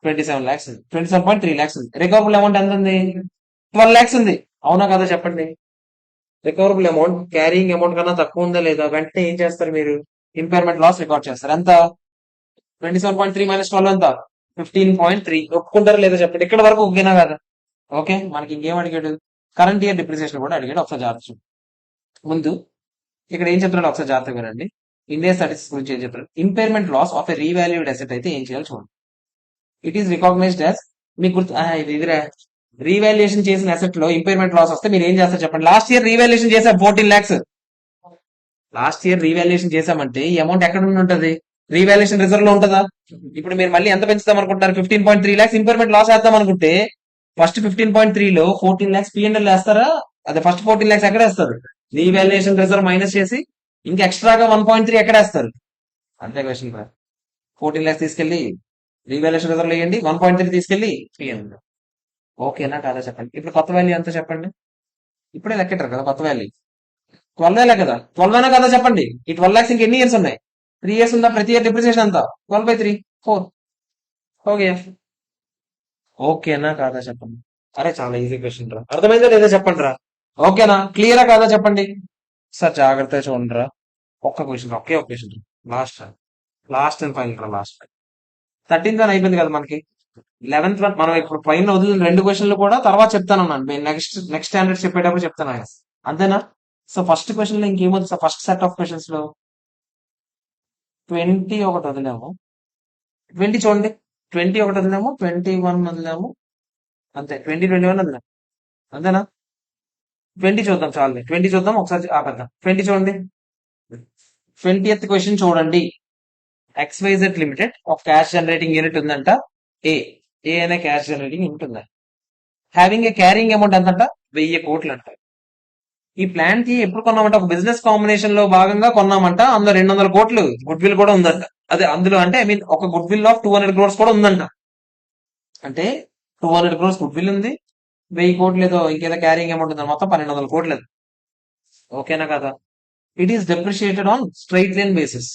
27 lakhs ఉంది. 27.3 lakhs ఉంది. రికవరబుల్ అమౌంట్ ఎంత ఉంది? 12 lakhs ఉంది. అవునా కదా చెప్పండి? రికవరబుల్ అమౌంట్ క్యారింగ్ అమౌంట్ కన్నా తక్కువ ఉందా లేదా? వెంటనే ఏం చేస్తారు మీరు? ఇంపైర్మెంట్ లాస్ రికార్డ్ చేస్తారు. ఎంత? 27.3 minus 12 ఎంత? 15.3. ఒప్పుకుంటారా లేదా చెప్పండి? ఇక్కడ వరకు ఓకేనా కదా? ఓకే, మనకి ఇంకేం అడిగాడు? కరెంట్ ఇయర్ డిప్రిసియేషన్ కూడా అడిగాడు. ఒకసారి జాగ్రత్త చూడండి. ముందు ఇక్కడ ఏం చెప్తున్నాడు ఒకసారి జాగ్రత్తగా వినండి. ఇండియా స్టాటిస్టిక్స్ గురించి ఏం చెప్తారు? Impairment loss of a revalued asset అయితే ఏం చేయాలి చూడండి. ఇట్ ఈస్ రికాగ్నైజ్డ్ యాజ్, మీకు గుర్తు ఇదిరా, రీవాల్యుయేషన్ చేసిన అసెట్ లో ఇంపైర్మెంట్ లాస్ వస్తే మీరు ఏం చేస్తారు చెప్పండి? లాస్ట్ ఇయర్ రీవాల్యుయేషన్ చేశారు 14 lakhs. లాస్ట్ ఇయర్ రీవాల్యుయేషన్ చేశామంటే ఈ అమౌంట్ ఎక్కడ ఉంటది? రీవాల్యుయేషన్ రిజర్వ్ లో ఉంటుందా? ఇప్పుడు మీరు మళ్ళీ ఎంత పెంచుదాం అనుకుంటారు? 15.3 lakhs ఇంపైర్మెంట్ లాస్ వేద్దాం అనుకుంటే ఫస్ట్ 15.3 లో 14 lakhs P&L వేస్తారా? అదే ఫస్ట్ 14 lakhs ఎక్కడ వేస్తారు? రీవాల్యుయేషన్ రిజర్వ్ మైనస్ చేసి ఇంకా ఎక్స్ట్రాగా 1.3 ఎక్కడ వేస్తారు? అంతే క్వశ్చన్. 14 lakhs తీసుకెళ్లి రీవాల్యుయేషన్ రిజర్వ్ వేయండి, 1.3 తీసుకెళ్లి P&L. ఓకేనా కాదా చెప్పండి? ఇప్పుడు కొత్త వాల్యూ ఎంత చెప్పండి? ఇప్పుడే లెక్కెట్టారు కదా కొత్త వాల్యూ. 12 కదా? 12 అయినా కదా చెప్పండి? ఈ 12 lakhs ఇంక ఎన్ని ఇయర్స్ ఉన్నాయి? 3 years ఉందా? ప్రతి ఇయర్ డిప్రిసియేషన్ ఎంత? 12/3, 4. ఓకే. ఓకేనా కాదా చెప్పండి. అరే చాలా ఈజీ క్వశ్చన్ రా. అర్థమైందా లేదా చెప్పండి రా. ఓకేనా, క్లియరా కాదా చెప్పండి. సార్ జాగ్రత్తగా చూడండి రా. ఒక్క క్వశ్చన్, ఒకే ఒక question. Last last and final రా. లాస్ట్ 13th అయిపోయింది కదా మనకి. 11th మనం ఇప్పుడు పైన వదిలిన 2 క్వశ్చన్లు కూడా తర్వాత చెప్తానన్నాను. నేను నెక్స్ట్ స్టాండర్డ్ చెప్పేటప్పుడు చెప్తాను ఆయన. అంతేనా? సో ఫస్ట్ క్వశ్చన్ లో ఇంకేమవుతుంది sir? First set of questions లో 20 ఒకటి వదిలేము. 20 చూడండి. 20 ఒకటి వదిలేము, 21 వదిలేము. అంతే, 20, 21 వదిలేము. అంతేనా? 20 చూద్దాం చాలు. 20 చూద్దాం ఒకసారి ఆపేద్దాం. 20 చూడండి. 20th క్వశ్చన్ చూడండి. XYZ లిమిటెడ్ ఒక క్యాష్ జనరేటింగ్ యూనిట్ ఉందంట. ఏ ఏ అనే క్యాష్ జనరేటింగ్ యూనిట్ ఉందంట. హ్యావింగ్ ఏ క్యారింగ్ అమౌంట్ ఎంతంట? 1000 కోట్లు అంట. ఈ ప్లాన్ కి ఎప్పుడు కొన్నామంట? ఒక బిజినెస్ కాంబినేషన్ లో భాగంగా కొన్నామంట. అందులో 200 కోట్లు గుడ్ విల్ కూడా ఉందంట. అదే అందులో అంటే ఐ మీన్ ఒక గుడ్ విల్ ఆఫ్ 200 crores కూడా ఉందంట. అంటే 200 crores గుడ్ విల్ ఉంది, 1000 కోట్లు ఏదో ఇంకేదో క్యారింగ్ అమౌంట్ ఉంది, మొత్తం 1200 కోట్లు. ఓకేనా కదా? It is depreciated on straight line basis.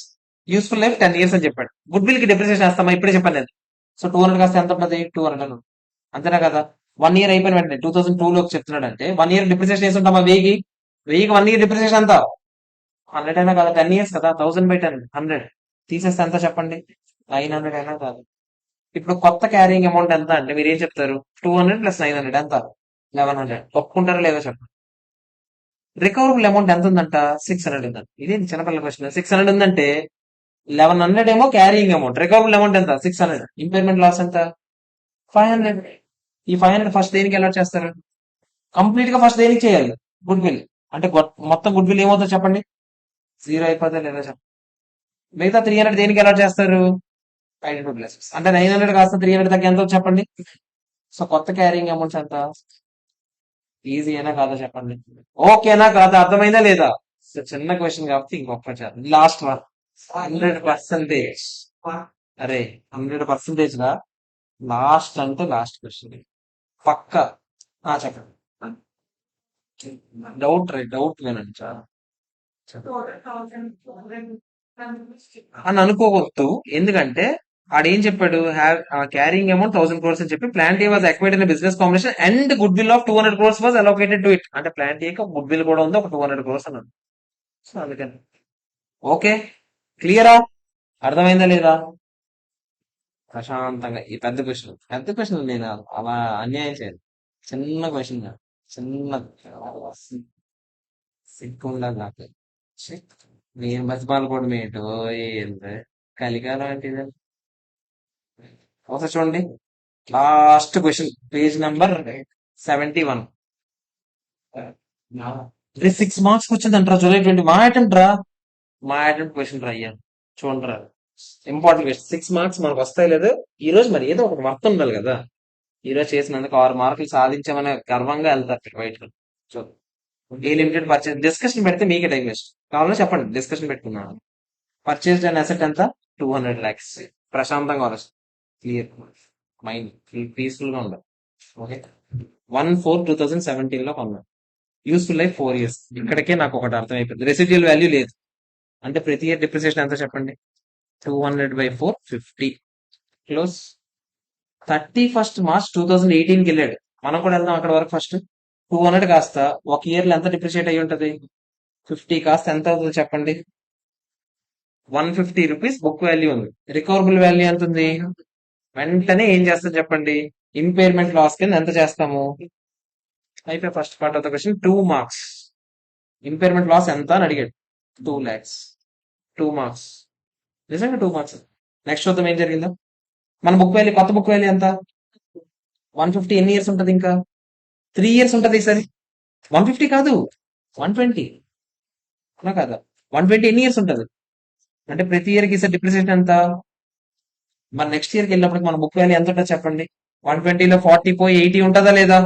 Useful life 10 years అని చెప్పాడు. గుడ్ విల్ కి డెప్రిసియేషన్ వేస్తామా? ఇప్పుడే చెప్పాను నేను. సో 200 కాస్త ఎంత ఉంటుంది? 200 అని. అంతేనా కదా? 1 year అయిపోయిన వెంటనే 2002 లోకి చెప్తున్నాడు అంటే 1 year డిప్రిసియేషన్ వేసి ఉంటామా? 1000కి 1 year డిప్రిసియేషన్ ఎంత? 100 అయినా కదా? 10 years కదా? 1000/10 100 తీసేస్తే ఎంత చెప్పండి? 900 అయినా కాదు. ఇప్పుడు కొత్త క్యారింగ్ అమౌంట్ ఎంత అంటే మీరు ఏం చెప్తారు? 200 + 900 ఎంత? 1100. ఒప్పుకుంటారా లేదా చెప్పండి. రికవరబుల్ అమౌంట్ ఎంత ఉందంట? 600 ఉందంట. ఇదే చిన్నపిల్లల క్వశ్చన్. 600 ఉందంటే 1100 ఏమో క్యారింగ్ అమౌంట్, రికవరబుల్ అమౌంట్ ఎంత? 600. ఇంపైర్మెంట్ లాస్ ఎంత? 500. ఈ 500 ఫస్ట్ దేనికి అలర్ట్ చేస్తారు? కంప్లీట్ గా ఫస్ట్ దేనికి చేయాలి? Good will. అంటే మొత్తం గుడ్ విల్ ఏమవుతుందో చెప్పండి. 0 అయిపోతే లేదా చెప్పండి. మిగతా 300 దేనికి అలర్ట్ చేస్తారు? Identity places. అంటే 900 కాస్త 300 తగ్గి ఎంత చెప్పండి. సో కొత్త క్యారింగ్ అమౌంట్స్ ఎంత? ఈజీ అయినా కాదా చెప్పండి. ఓకేనా కాదా? అర్థమైందా లేదా? సో చిన్న క్వశ్చన్ కాబట్టి ఇంకొక లాస్ట్ వన్. 100%. అరే 100% గా లాస్ట్ అంటే లాస్ట్ క్వశ్చన్ పక్క. చెప్పండి. డౌట్ వినండి చాలా. అని అనుకోవద్దు. ఎందుకంటే ఆడేం చెప్పాడు? క్యారింగ్ అమౌంట్ 1000 crores అని చెప్పి plant A was acquired in business combination and good will of 200 crores was allocated to it. అంటే ప్లాంట్ ఏకి ఒక గుడ్ విల్ కూడా ఉంది, ఒక 200 crores అన్నాడు. సో అందుకని ఓకే, క్లియరా? అర్థమైందా లేదా? ప్రశాంతంగా ఈ పెద్ద క్వశ్చన్ నేను అలా అన్యాయం చేయను. చిన్న క్వశ్చన్, చిన్న సిగ్గు ఉండాలి నాకు. ఛీ, నేను బతిమాలకూడదు ఏంటో ఏంది కలికాలం అంటే ఇది. ఒకసారి చూడండి. Last question, page number 71. 6 marks వచ్చిందంటారా? జూలై 20 మా అటెంప్ట్ క్వశ్చన్ రా అయ్యా. చూడండి రా, ఇంపార్టెంట్ క్వశ్చన్. 6 మార్క్స్ మనకు వస్తాయి లేదు ఈ రోజు. మరి ఏదో ఒక వర్త్ ఉండాలి కదా. ఈ రోజు చేసినందుకు 6 మార్కులు సాధించామనే గర్వంగా వెళ్తారు బయటకు. So a limited purchase discussion పెడితే మీకే టైం వేస్ట్. కావాలో చెప్పండి, డిస్కషన్ పెట్టుకున్నాను. పర్చేస్డ్ అండ్ అసెట్ ఎంత? 200 lakhs. ప్రశాంతంగా ఆలోచన, క్లియర్ మైండ్, పీస్ఫుల్ గా ఉండాలి. ఓకే. 1/4/2017 లో కొన్నాను. Useful life 4 years. ఇక్కడికే నాకు ఒకటి అర్థమైపోయింది, రెసిడ్యువల్ వాల్యూ లేదు. అంటే ప్రతి ఇయర్ డిప్రిసియేషన్ ఎంత చెప్పండి? 200/4 50 క్లోజ్. 31st March 2018కి వెళ్ళాడు. మనం కూడా వెళ్దాం అక్కడ వరకు. ఫస్ట్ 200 కాస్త ఒక ఇయర్ లో ఎంత డిప్రిషియేట్ అయ్యి ఉంటది? 50 కాస్త ఎంత అవుతుంది చెప్పండి? 150 రూపీస్ బుక్ వాల్యూ ఉంది. రికవరబుల్ వాల్యూ ఎంత ఉంది? వెంటనే ఏం చేస్తాం చెప్పండి? ఇంపైర్మెంట్ లాస్ కింద ఎంత చేస్తాము? అయిపోయి first part of the question. 2 marks. Impairment loss ఎంత అని అడిగాడు. 2 lakhs. 2 మార్క్స్. నిజంగా 2 మార్క్స్. నెక్స్ట్ చూద్దాం ఏం జరిగిందో. మన బుక్ వాల్యూ, కొత్త బుక్ వాల్యూ ఎంత? 150. ఎన్ని ఇయర్స్ ఉంటది? ఇంకా 3 years ఉంటది ఈసారి. 150 కాదు, 120. అవునా కదా? 120 ఎన్ని ఇయర్స్ ఉంటది? అంటే ప్రతి ఇయర్ కి ఈసారి డిప్రిసియేషన్ ఎంత? మన నెక్స్ట్ ఇయర్ కి వెళ్ళినప్పుడు మన బుక్ వాల్యూ ఎంత ఉంటుంది చెప్పండి? 120లో 40 పోయి 80 ఉంటుందా లేదా?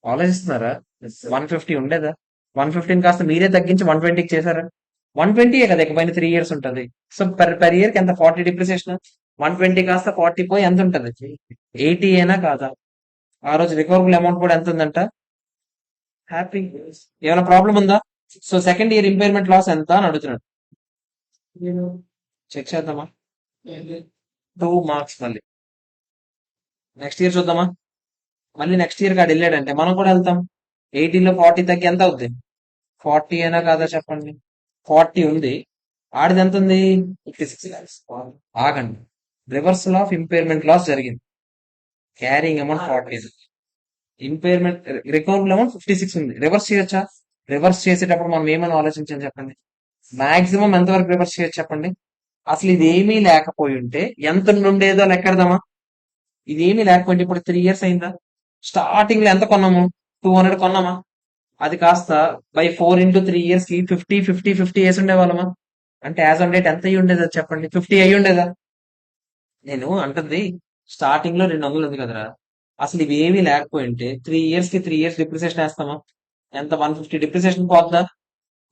ఆలోచిస్తున్నారా? 150 ఉండేదా? 115 కాస్త మీరే తగ్గించి 120కి చేశారా? 120 కదా, ఇకపైన 3 years ఉంటది. సో పర్ ఇయర్ కి ఎంత? 40 డిప్రిసియేషన్. 120 కాస్త 40 పోయి ఎంత ఉంటది? 80 అయినా కాదా? ఆ రోజు రికవరబుల్ అమౌంట్ కూడా ఎంత ఉందంట? హ్యాపీ. ఏమైనా ప్రాబ్లం ఉందా? So second year impairment loss ఎంత అని అడుగుతున్నాడు. చెక్ చేద్దామా? 2 మార్క్స్ మళ్ళీ. నెక్స్ట్ ఇయర్ చూద్దామా? మళ్ళీ నెక్స్ట్ ఇయర్ కాడు వెళ్ళాడంటే మనం కూడా వెళ్తాం. 80లో 40 తగ్గి ఎంత అవుద్ది? 40 అయినా కాదా చెప్పండి? 40 ఉంది. ఆడిది ఎంత ఉంది? 56 lakhs. ఆగండి. రివర్సల్ ఆఫ్ ఇంపైర్మెంట్ లాస్ జరిగింది. Carrying amount 40, impairment recoverable amount 56 ఉంది. రివర్స్ చేయొచ్చా? రివర్స్ చేసేటప్పుడు మనం ఏమని ఆలోచించాలి చెప్పండి? మాక్సిమం ఎంత వరకు రివర్స్ చేయొచ్చు చెప్పండి? అసలు ఇది ఏమీ లేకపోయి ఉంటే ఎంత ఉండేదో లెక్కడదామా? ఇది ఏమీ లేకపోయింటే ఇప్పుడు 3 years అయిందా? స్టార్టింగ్ లో ఎంత కొన్నాము? 200 కొన్నామా? అది కాస్త బై 4 into 3 years కి 50 50 50 వేసి ఉండేవాళ్ళమా? అంటే యాజ్ ఆన్ డేట్ ఎంత అయ్యి ఉండేది అది చెప్పండి? 50 అయ్యి ఉండేదా? నేను అంటుంది స్టార్టింగ్ లో 200 ఉంది కదరా. అసలు ఇవి ఏమీ లేకపోయి ఉంటే 3 years కి 3 years డిప్రిసియేషన్ వేస్తామా? ఎంత 150 డిప్రిసియేషన్ పోద్దా?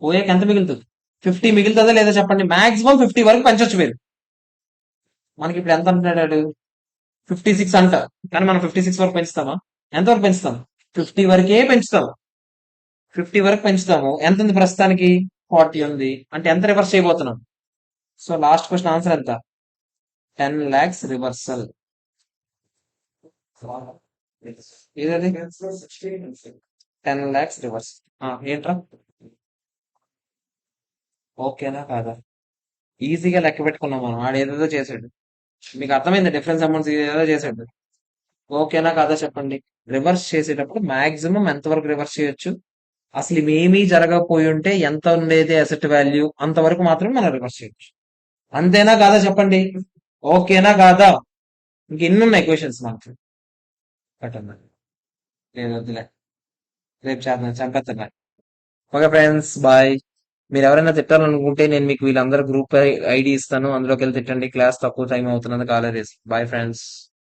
పోయాక ఎంత మిగులుతుంది? 50 మిగులుతుందా లేదా చెప్పండి? మాక్సిమం 50 వరకు పెంచొచ్చు మీరు. మనకి ఇప్పుడు ఎంత అంటున్నాడు? 56 అంట. కానీ మనం 56 వరకు పెంచుతామా? ఎంత వరకు పెంచుతాం? 50 వరకే పెంచుతాం. 50 వరకు పెంచుతాము. ఎంత ఉంది ప్రస్తుతానికి? 40 ఉంది. అంటే ఎంత రివర్స్ చేయబోతున్నాం? సో లాస్ట్ క్వశ్చన్ ఆన్సర్ ఎంత? 10 lakhs రివర్సల్. ఏదది? 10 lakhs రివర్స్. ఏంట్రా? ఓకేనా కాదా? ఈజీగా లెక్క పెట్టుకున్నాం మనం. ఆడు ఏదేదో చేసాడు. మీకు అర్థమైంది డిఫరెన్స్ అమౌంట్స్ ఏదో చేసాడు. ఓకేనా కాదా చెప్పండి? రివర్స్ చేసేటప్పుడు మాక్సిమం ఎంత వరకు రివర్స్ చేయొచ్చు? అసలు ఇవేమీ జరగకపోయి ఉంటే ఎంత ఉండేది అసెట్ వాల్యూ అంతవరకు మాత్రమే మనం రివర్స్ చేయొచ్చు. అంతేనా కాదా చెప్పండి? ఓకేనా కాదా? ఇంకెన్ని ఉన్నాయి క్వశ్చన్స్ మనకి? కట్టండి. లేదు వద్దులే. రేపు చేద్దాం. చంపేస్తున్నా. Okay friends, bye. మీరు ఎవరైనా తిట్టాలనుకుంటే నేను మీకు వీళ్ళందరూ గ్రూప్ ఐడి ఇస్తాను. అందులోకి వెళ్ళి తిట్టండి. క్లాస్ తక్కువ టైం అవుతున్నందుకు ఆలరేసి. Bye friends.